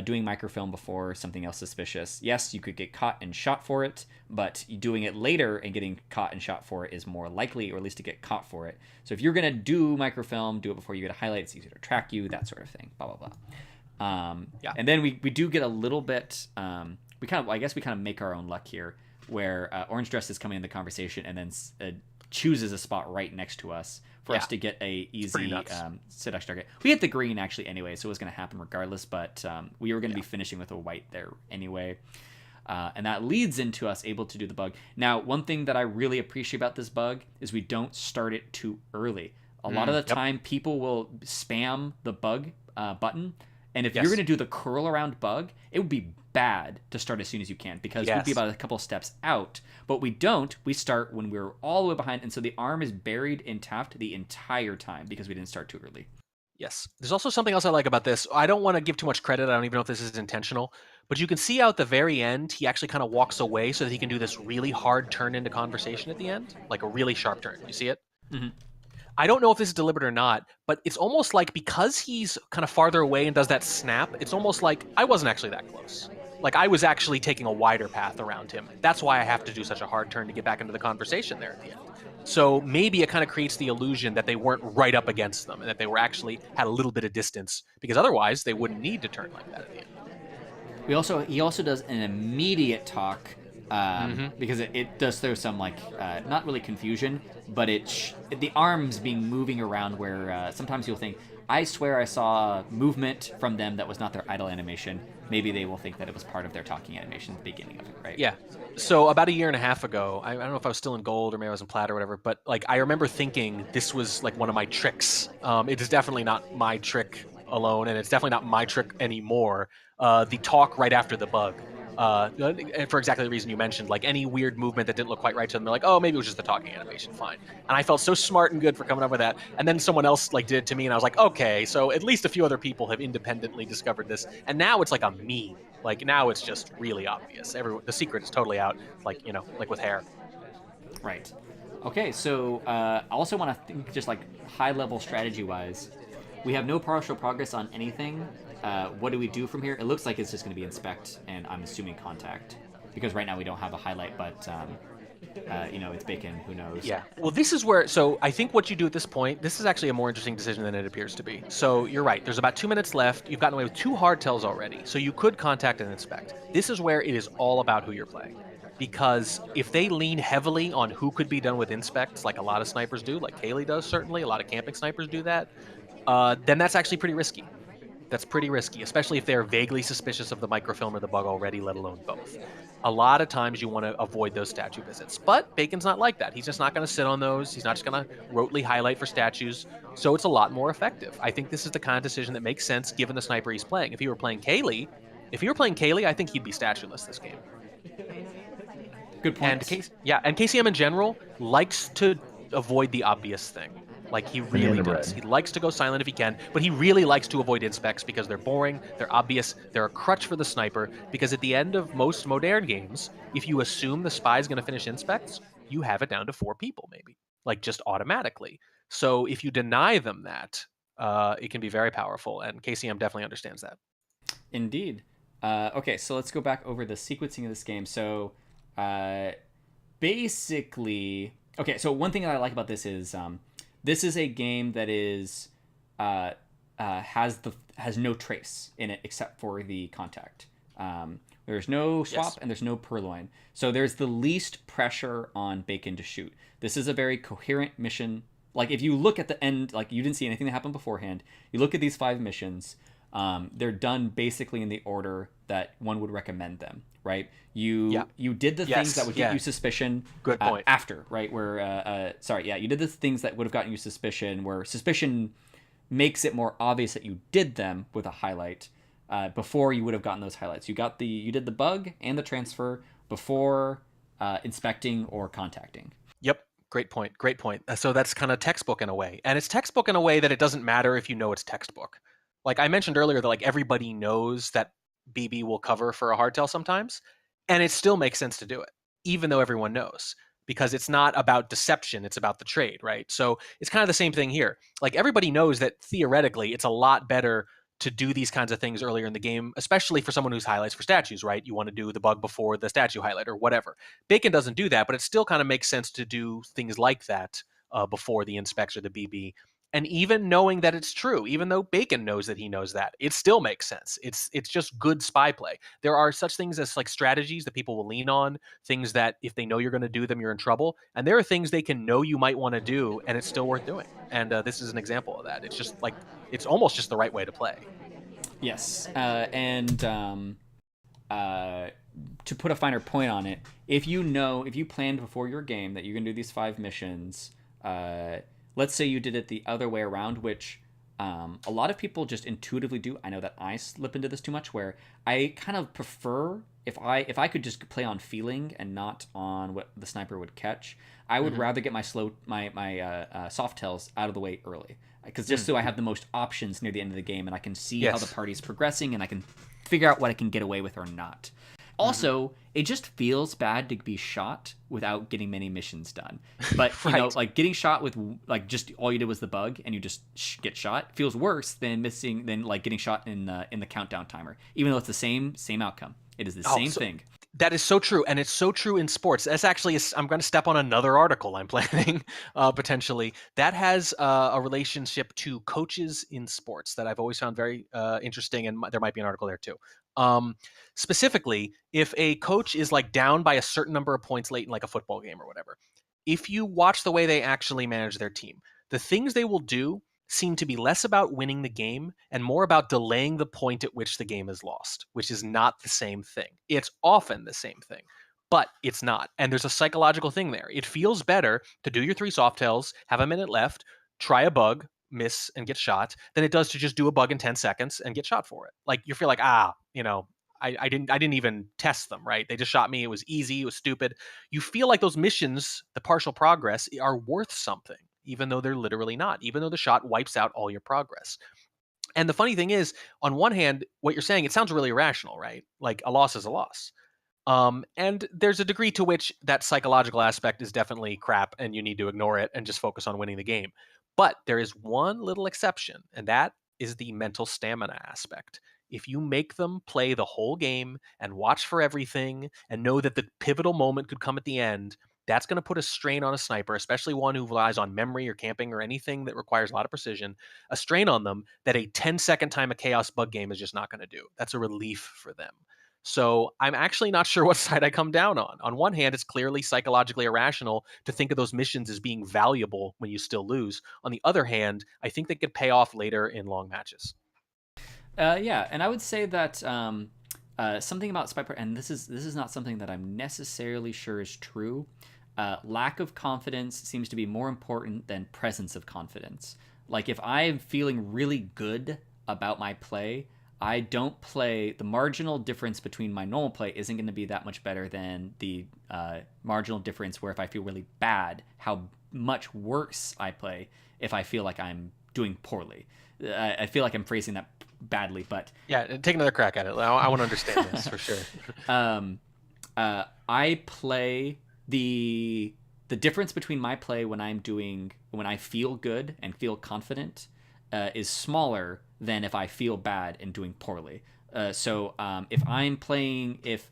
doing microfilm before something else suspicious. Yes, you could get caught and shot for it, but doing it later and getting caught and shot for it is more likely, or at least to get caught for it. So if you're going to do microfilm, do it before you get a highlight. It's easier to track you, that sort of thing, blah, blah, blah. Yeah. And then we do get a little bit, we kind of make our own luck here, where Orange Dress is coming in the conversation and then chooses a spot right next to us for us to get a easy seduction target. We hit the green actually anyway, so it was going to happen regardless, but we were going to be finishing with a white there anyway. And that leads into us able to do the bug. Now, one thing that I really appreciate about this bug is we don't start it too early. A lot of the time, people will spam the bug button And if Yes. you're going to do the curl around bug, it would be bad to start as soon as you can, because we'd be Yes. about a couple steps out. But we don't. We start when we're all the way behind, and so the arm is buried in Taft the entire time because we didn't start too early. Yes. There's also something else I like about this. I don't want to give too much credit. I don't even know if this is intentional, but you can see out the very end, he actually kind of walks away so that he can do this really hard turn into conversation at the end, like a really sharp turn. You see it? Mhm. I don't know if this is deliberate or not, but it's almost like because he's kind of farther away and does that snap, it's almost like I wasn't actually that close. Like I was actually taking a wider path around him. That's why I have to do such a hard turn to get back into the conversation there at the end. So maybe it kind of creates the illusion that they weren't right up against them and that they were actually had a little bit of distance, because otherwise they wouldn't need to turn like that at the end. He also does an immediate talk, because it does throw some like not really confusion, but the arms being moving around where sometimes you'll think, I swear I saw movement from them that was not their idle animation. Maybe they will think that it was part of their talking animation at the beginning of it, right? Yeah. So about a year and a half ago, I don't know if I was still in gold or maybe I was in plat or whatever, but like I remember thinking this was like one of my tricks. It is definitely not my trick alone, and it's definitely not my trick anymore. The talk right after the bug. For exactly the reason you mentioned, like any weird movement that didn't look quite right to them, they're like, oh, maybe it was just the talking animation, fine. And I felt so smart and good for coming up with that. And then someone else like did it to me, and I was like, okay, so at least a few other people have independently discovered this, and now it's like a meme. Like now it's just really obvious. The secret is totally out. Like like with hair. Right. Okay, so I also want to think just like high level strategy wise. We have no partial progress on anything. What do we do from here? It looks like it's just going to be inspect, and I'm assuming contact, because right now we don't have a highlight, but it's bacon. Who knows? Yeah. Well, this is where. So I think what you do at this point, this is actually a more interesting decision than it appears to be. So you're right. There's about 2 minutes left. You've gotten away with 2 hard tells already. So you could contact and inspect. This is where it is all about who you're playing. Because if they lean heavily on who could be done with inspects, like a lot of snipers do, like Kaylee does certainly, a lot of camping snipers do that, then that's actually pretty risky. That's pretty risky, especially if they're vaguely suspicious of the microfilm or the bug already, let alone both. A lot of times you want to avoid those statue visits. But Bacon's not like that. He's just not going to sit on those. He's not just going to rotely highlight for statues. So it's a lot more effective. I think this is the kind of decision that makes sense given the sniper he's playing. If he were playing Kaylee, I think he'd be statueless this game. Good point. And KCM in general likes to avoid the obvious thing. Like he really Banana does. bread. He likes to go silent if he can, but he really likes to avoid inspects because they're boring, they're obvious, they're a crutch for the sniper. Because at the end of most modern games, if you assume the spy's going to finish inspects, you have it down to 4 people maybe, like just automatically. So if you deny them that, it can be very powerful, and KCM definitely understands that. Indeed. Okay, so let's go back over the sequencing of this game. So, basically, okay. So one thing that I like about this is this is a game that is has no trace in it except for the contact. There's no swap. Yes. And there's no purloin. So there's the least pressure on Bacon to shoot. This is a very coherent mission. Like if you look at the end, like you didn't see anything that happened beforehand. You look at these 5 missions. They're done basically in the order that one would recommend them, right? You did the things that would get you suspicion. Good point. After, right? Where you did the things that would have gotten you suspicion, where suspicion makes it more obvious that you did them with a highlight. Before you would have gotten those highlights. You did the bug and the transfer before inspecting or contacting. Yep. Great point. Great point. So that's kind of textbook in a way. And it's textbook in a way that it doesn't matter if you know it's textbook. Like I mentioned earlier that like everybody knows that BB will cover for a hardtail sometimes, and it still makes sense to do it, even though everyone knows, because it's not about deception, it's about the trade, right? So it's kind of the same thing here. Like everybody knows that theoretically it's a lot better to do these kinds of things earlier in the game, especially for someone who's highlights for statues, right? You want to do the bug before the statue highlight or whatever. Bacon doesn't do that, but it still kind of makes sense to do things like that before the inspects or the BB. And even knowing that it's true, even though Bacon knows that he knows that, it still makes sense. It's just good spy play. There are such things as like strategies that people will lean on, things that if they know you're going to do them, you're in trouble. And there are things they can know you might want to do, and it's still worth doing. And this is an example of that. It's just like, it's almost just the right way to play. Yes, and to put a finer point on it, if you planned before your game that you're going to do these 5 missions, let's say you did it the other way around, which a lot of people just intuitively do. I know that I slip into this too much, where I kind of prefer if I could just play on feeling and not on what the sniper would catch. I would rather get my soft tails out of the way early, because just so I have the most options near the end of the game, and I can see how the party's progressing, and I can figure out what I can get away with or not. Also, it just feels bad to be shot without getting many missions done. But you know, like getting shot with like just all you did was the bug and you just get shot feels worse than like getting shot in the countdown timer. Even though it's the same outcome, it is the same thing. That is so true, and it's so true in sports. That's actually, I'm going to step on another article I'm planning, potentially, that has a relationship to coaches in sports that I've always found very interesting, and there might be an article there too. Specifically, if a coach is like down by a certain number of points late in like a football game or whatever, if you watch the way they actually manage their team, the things they will do seem to be less about winning the game and more about delaying the point at which the game is lost, which is not the same thing. It's often the same thing, but it's not. And there's a psychological thing there. It feels better to do your 3 soft tails, have a minute left, try a bug, miss, and get shot, than it does to just do a bug in 10 seconds and get shot for it. Like you feel like, I didn't even test them, right? They just shot me. It was easy. It was stupid. You feel like those missions, the partial progress, are worth something, even though they're literally not, even though the shot wipes out all your progress. And the funny thing is, on one hand, what you're saying, it sounds really irrational, right? Like a loss is a loss. And there's a degree to which that psychological aspect is definitely crap and you need to ignore it and just focus on winning the game. But there is one little exception, and that is the mental stamina aspect. If you make them play the whole game and watch for everything and know that the pivotal moment could come at the end, that's going to put a strain on a sniper, especially one who relies on memory or camping or anything that requires a lot of precision, a strain on them that a 10-second time of chaos bug game is just not going to do. That's a relief for them. So I'm actually not sure what side I come down on. On one hand, it's clearly psychologically irrational to think of those missions as being valuable when you still lose. On the other hand, I think they could pay off later in long matches. Yeah, and I would say that something about Spyper, and this is not something that I'm necessarily sure is true. Lack of confidence seems to be more important than presence of confidence. Like if I'm feeling really good about my play, I don't play. The marginal difference between my normal play isn't going to be that much better than the marginal difference where if I feel really bad, how much worse I play if I feel like I'm doing poorly. I feel like I'm phrasing that badly, but yeah, take another crack at it. I want to understand this for sure. I play the difference between my play when I feel good and feel confident is smaller than if I feel bad and doing poorly. So if I'm playing, if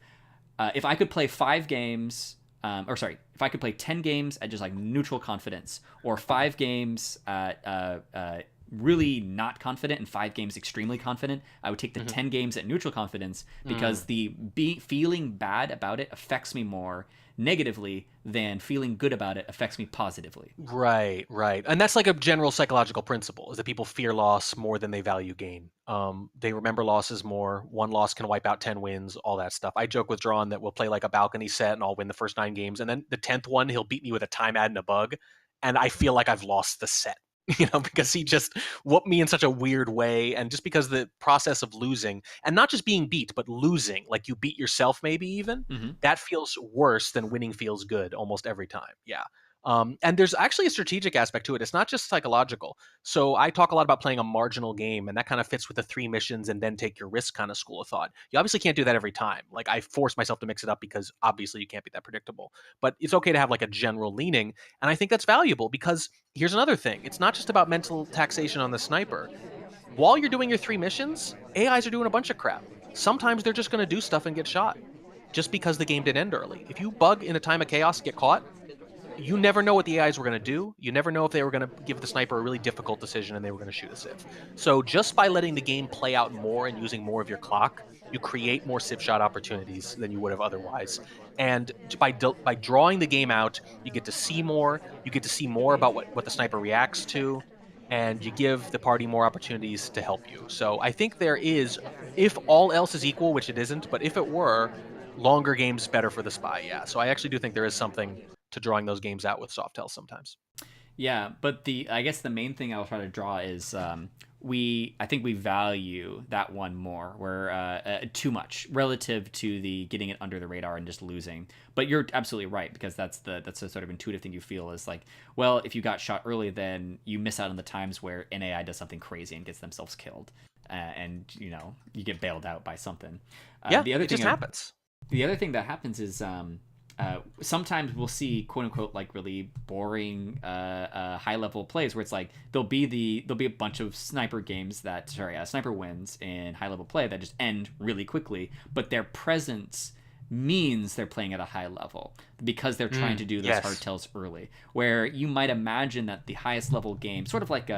I could play 5 games, if I could play 10 games at just like neutral confidence, or 5 games at really not confident and 5 games extremely confident, I would take the 10 games at neutral confidence, because feeling bad about it affects me more negatively than feeling good about it affects me positively. Right. And that's like a general psychological principle, is that people fear loss more than they value gain. They remember losses more. One loss can wipe out 10 wins, all that stuff. I joke with Drawn that we'll play like a balcony set and I'll win the first 9 games. And then the 10th one, he'll beat me with a time ad and a bug. And I feel like I've lost the set. Because he just whooped me in such a weird way. And just because the process of losing, and not just being beat, but losing, like you beat yourself maybe even, that feels worse than winning feels good almost every time. Yeah. And there's actually a strategic aspect to it. It's not just psychological. So I talk a lot about playing a marginal game, and that kind of fits with the 3 missions and then take your risk kind of school of thought. You obviously can't do that every time. Like I force myself to mix it up because obviously you can't be that predictable. But it's okay to have like a general leaning, and I think that's valuable because here's another thing. It's not just about mental taxation on the sniper. While you're doing your 3 missions, AIs are doing a bunch of crap. Sometimes they're just going to do stuff and get shot just because the game didn't end early. If you bug in a time of chaos, get caught, you never know what the AIs were going to do. You never know if they were going to give the sniper a really difficult decision and they were going to shoot a civ. So just by letting the game play out more and using more of your clock, you create more civ shot opportunities than you would have otherwise. And by drawing the game out, you get to see more. You get to see more about what the sniper reacts to, and you give the party more opportunities to help you. So I think there is, if all else is equal, which it isn't, but if it were, longer games better for the spy. Yeah. So I actually do think there is something to drawing those games out with soft tells sometimes. Yeah, but I guess the main thing I'll try to draw is I think we value that one more, where too much relative to the getting it under the radar and just losing. But you're absolutely right, because that's the sort of intuitive thing you feel is like, well, if you got shot early, then you miss out on the times where NAI does something crazy and gets themselves killed, and you get bailed out by something. Yeah, The other it thing just happens. The other thing that happens is sometimes we'll see quote unquote like really boring high level plays where it's like there'll be a bunch of sniper sniper wins in high level play that just end really quickly, but their presence means they're playing at a high level because they're trying to do those yes. hardtails early, where you might imagine that the highest level game, sort of like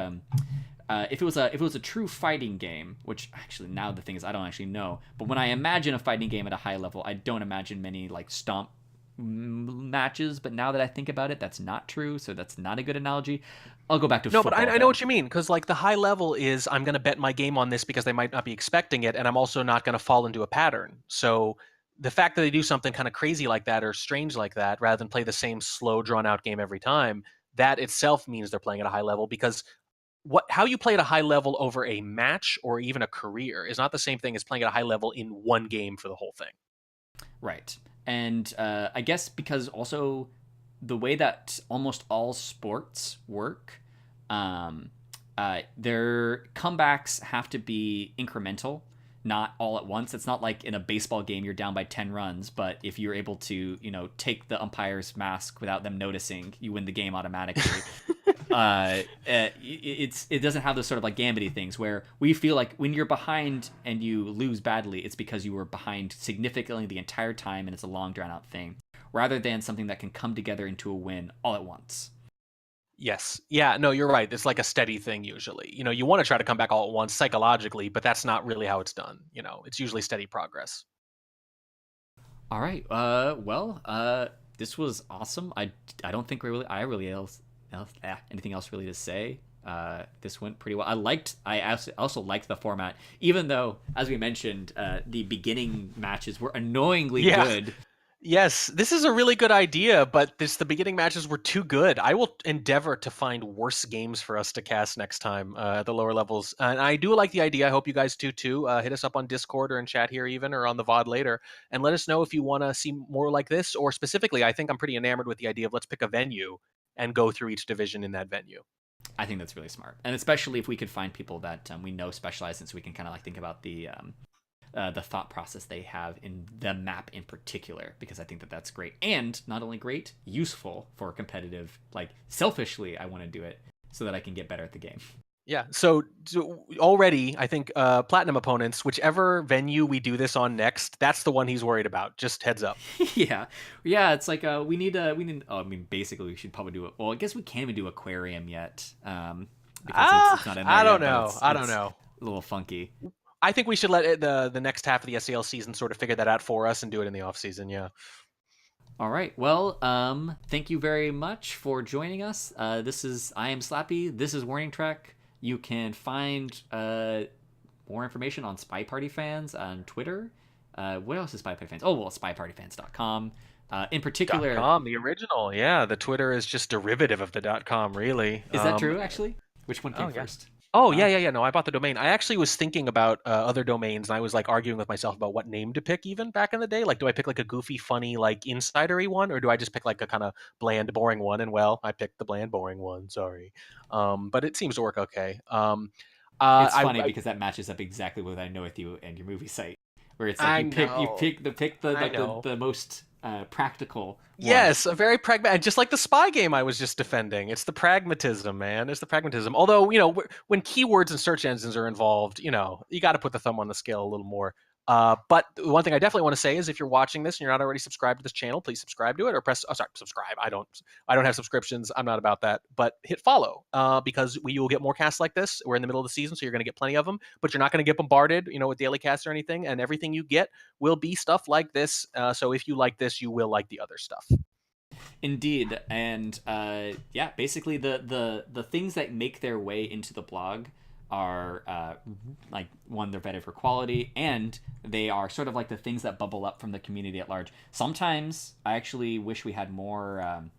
if it was a true fighting game, which actually now the thing is I don't actually know, but when I imagine a fighting game at a high level, I don't imagine many like stomp matches. But now that I think about it, that's not true, so that's not a good analogy. I'll go back to no, football. But I know what you mean, because like the high level is I'm going to bet my game on this because they might not be expecting it, and I'm also not going to fall into a pattern. So the fact that they do something kind of crazy like that or strange like that, rather than play the same slow, drawn-out game every time, that itself means they're playing at a high level, because how you play at a high level over a match or even a career is not the same thing as playing at a high level in one game for the whole thing. Right. And I guess because also the way that almost all sports work, their comebacks have to be incremental, not all at once. It's not like in a baseball game you're down by 10 runs, but if you're able to, take the umpire's mask without them noticing, you win the game automatically. It doesn't have those sort of like gambity things where we feel like when you're behind and you lose badly, it's because you were behind significantly the entire time and it's a long drawn out thing, rather than something that can come together into a win all at once. Yes. Yeah, no, you're right. It's like a steady thing usually. You want to try to come back all at once psychologically, but that's not really how it's done. It's usually steady progress. All right. This was awesome. I don't think anything else really to say. This went pretty well. I also liked the format, even though, as we mentioned, the beginning matches were annoyingly good. Yes, this is a really good idea, but the beginning matches were too good. I will endeavor to find worse games for us to cast next time at the lower levels. And I do like the idea. I hope you guys do too. Hit us up on Discord or in chat here even, or on the VOD later, and let us know if you want to see more like this, or specifically, I think I'm pretty enamored with the idea of let's pick a venue and go through each division in that venue. I think that's really smart, and especially if we could find people that we know specialize in, so we can kind of like think about the thought process they have in the map in particular, because I think that's great, and not only great, useful for competitive. Like selfishly, I want to do it so that I can get better at the game. Yeah, so already I think platinum opponents, whichever venue we do this on next, that's the one he's worried about. Just heads up. yeah, it's like we need. Oh, I mean, basically, we should probably do it. Well, I guess we can't even do aquarium yet, because it's not in there. I don't yet, know. I don't it's know. A little funky. I think we should let the next half of the SAL season sort of figure that out for us and do it in the off season. Yeah. All right. Well, thank you very much for joining us. I am Slappy. This is Warning Trek. You can find more information on Spy Party Fans on Twitter. What else is Spy Party Fans? Oh, well, spypartyfans.com. In particular... .com, the original. Yeah, the Twitter is just derivative of the .com, really. Is that true, actually? Which one came first? Oh, yeah. No, I bought the domain. I actually was thinking about other domains, and I was like arguing with myself about what name to pick even back in the day. Like, do I pick like a goofy, funny, like insidery one, or do I just pick like a kind of bland, boring one? And well, I picked the bland, boring one. Sorry, but it seems to work okay. It's funny because that matches up exactly with what I know with you and your movie site, where it's like you pick the most practical. Yes, a very pragmatic, just like the spy game I was just defending. It's the pragmatism, man. It's the pragmatism. Although, when keywords and search engines are involved, you got to put the thumb on the scale a little more. But one thing I definitely want to say is if you're watching this and you're not already subscribed to this channel, please subscribe to it or subscribe. I don't have subscriptions. I'm not about that, but hit follow, because you will get more casts like this. We're in the middle of the season, so you're going to get plenty of them, but you're not going to get bombarded, with daily casts or anything. And everything you get will be stuff like this. So if you like this, you will like the other stuff. Indeed. And basically the things that make their way into the blog are like, one, they're vetted for quality, and they are sort of like the things that bubble up from the community at large. Sometimes I actually wish we had more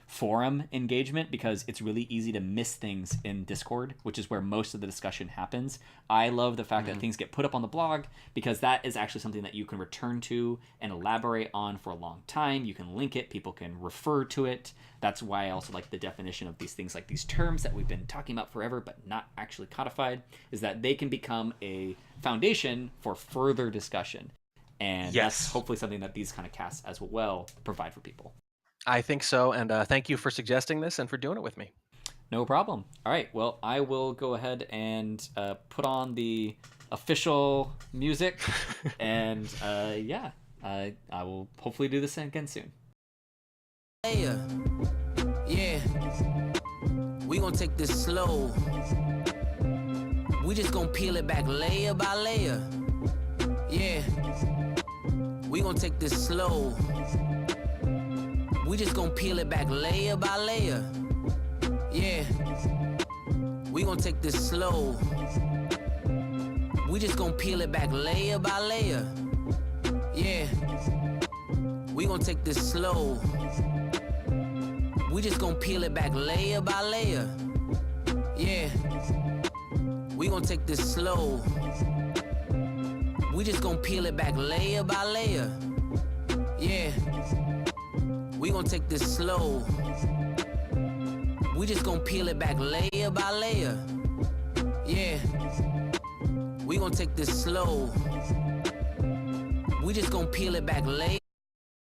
forum engagement, because it's really easy to miss things in Discord, which is where most of the discussion happens. I love the fact that things get put up on the blog, because that is actually something that you can return to and elaborate on for a long time. You can link it, people can refer to it. That's why I also like the definition of these things, like these terms that we've been talking about forever but not actually codified, is that they can become a foundation for further discussion. And that's hopefully something that these kind of casts as well provide for people. I think so, and thank you for suggesting this and for doing it with me. No problem. All right, well, I will go ahead and put on the official music, and yeah, I will hopefully do this again soon. Layer. Yeah. We gonna take this slow. We just gonna peel it back layer by layer. Yeah. We gonna take this slow. We just gonna peel it back layer by layer. Yeah. We gonna take this slow. We just gonna peel it back layer by layer. Yeah. We gonna take this slow. We just gonna peel it back layer by layer. Yeah. We gonna take this slow. We just gonna peel it back layer by layer. Yeah. We gonna take this slow. We just gonna peel it back layer by layer. Yeah. We gonna take this slow. We just gonna peel it back layer.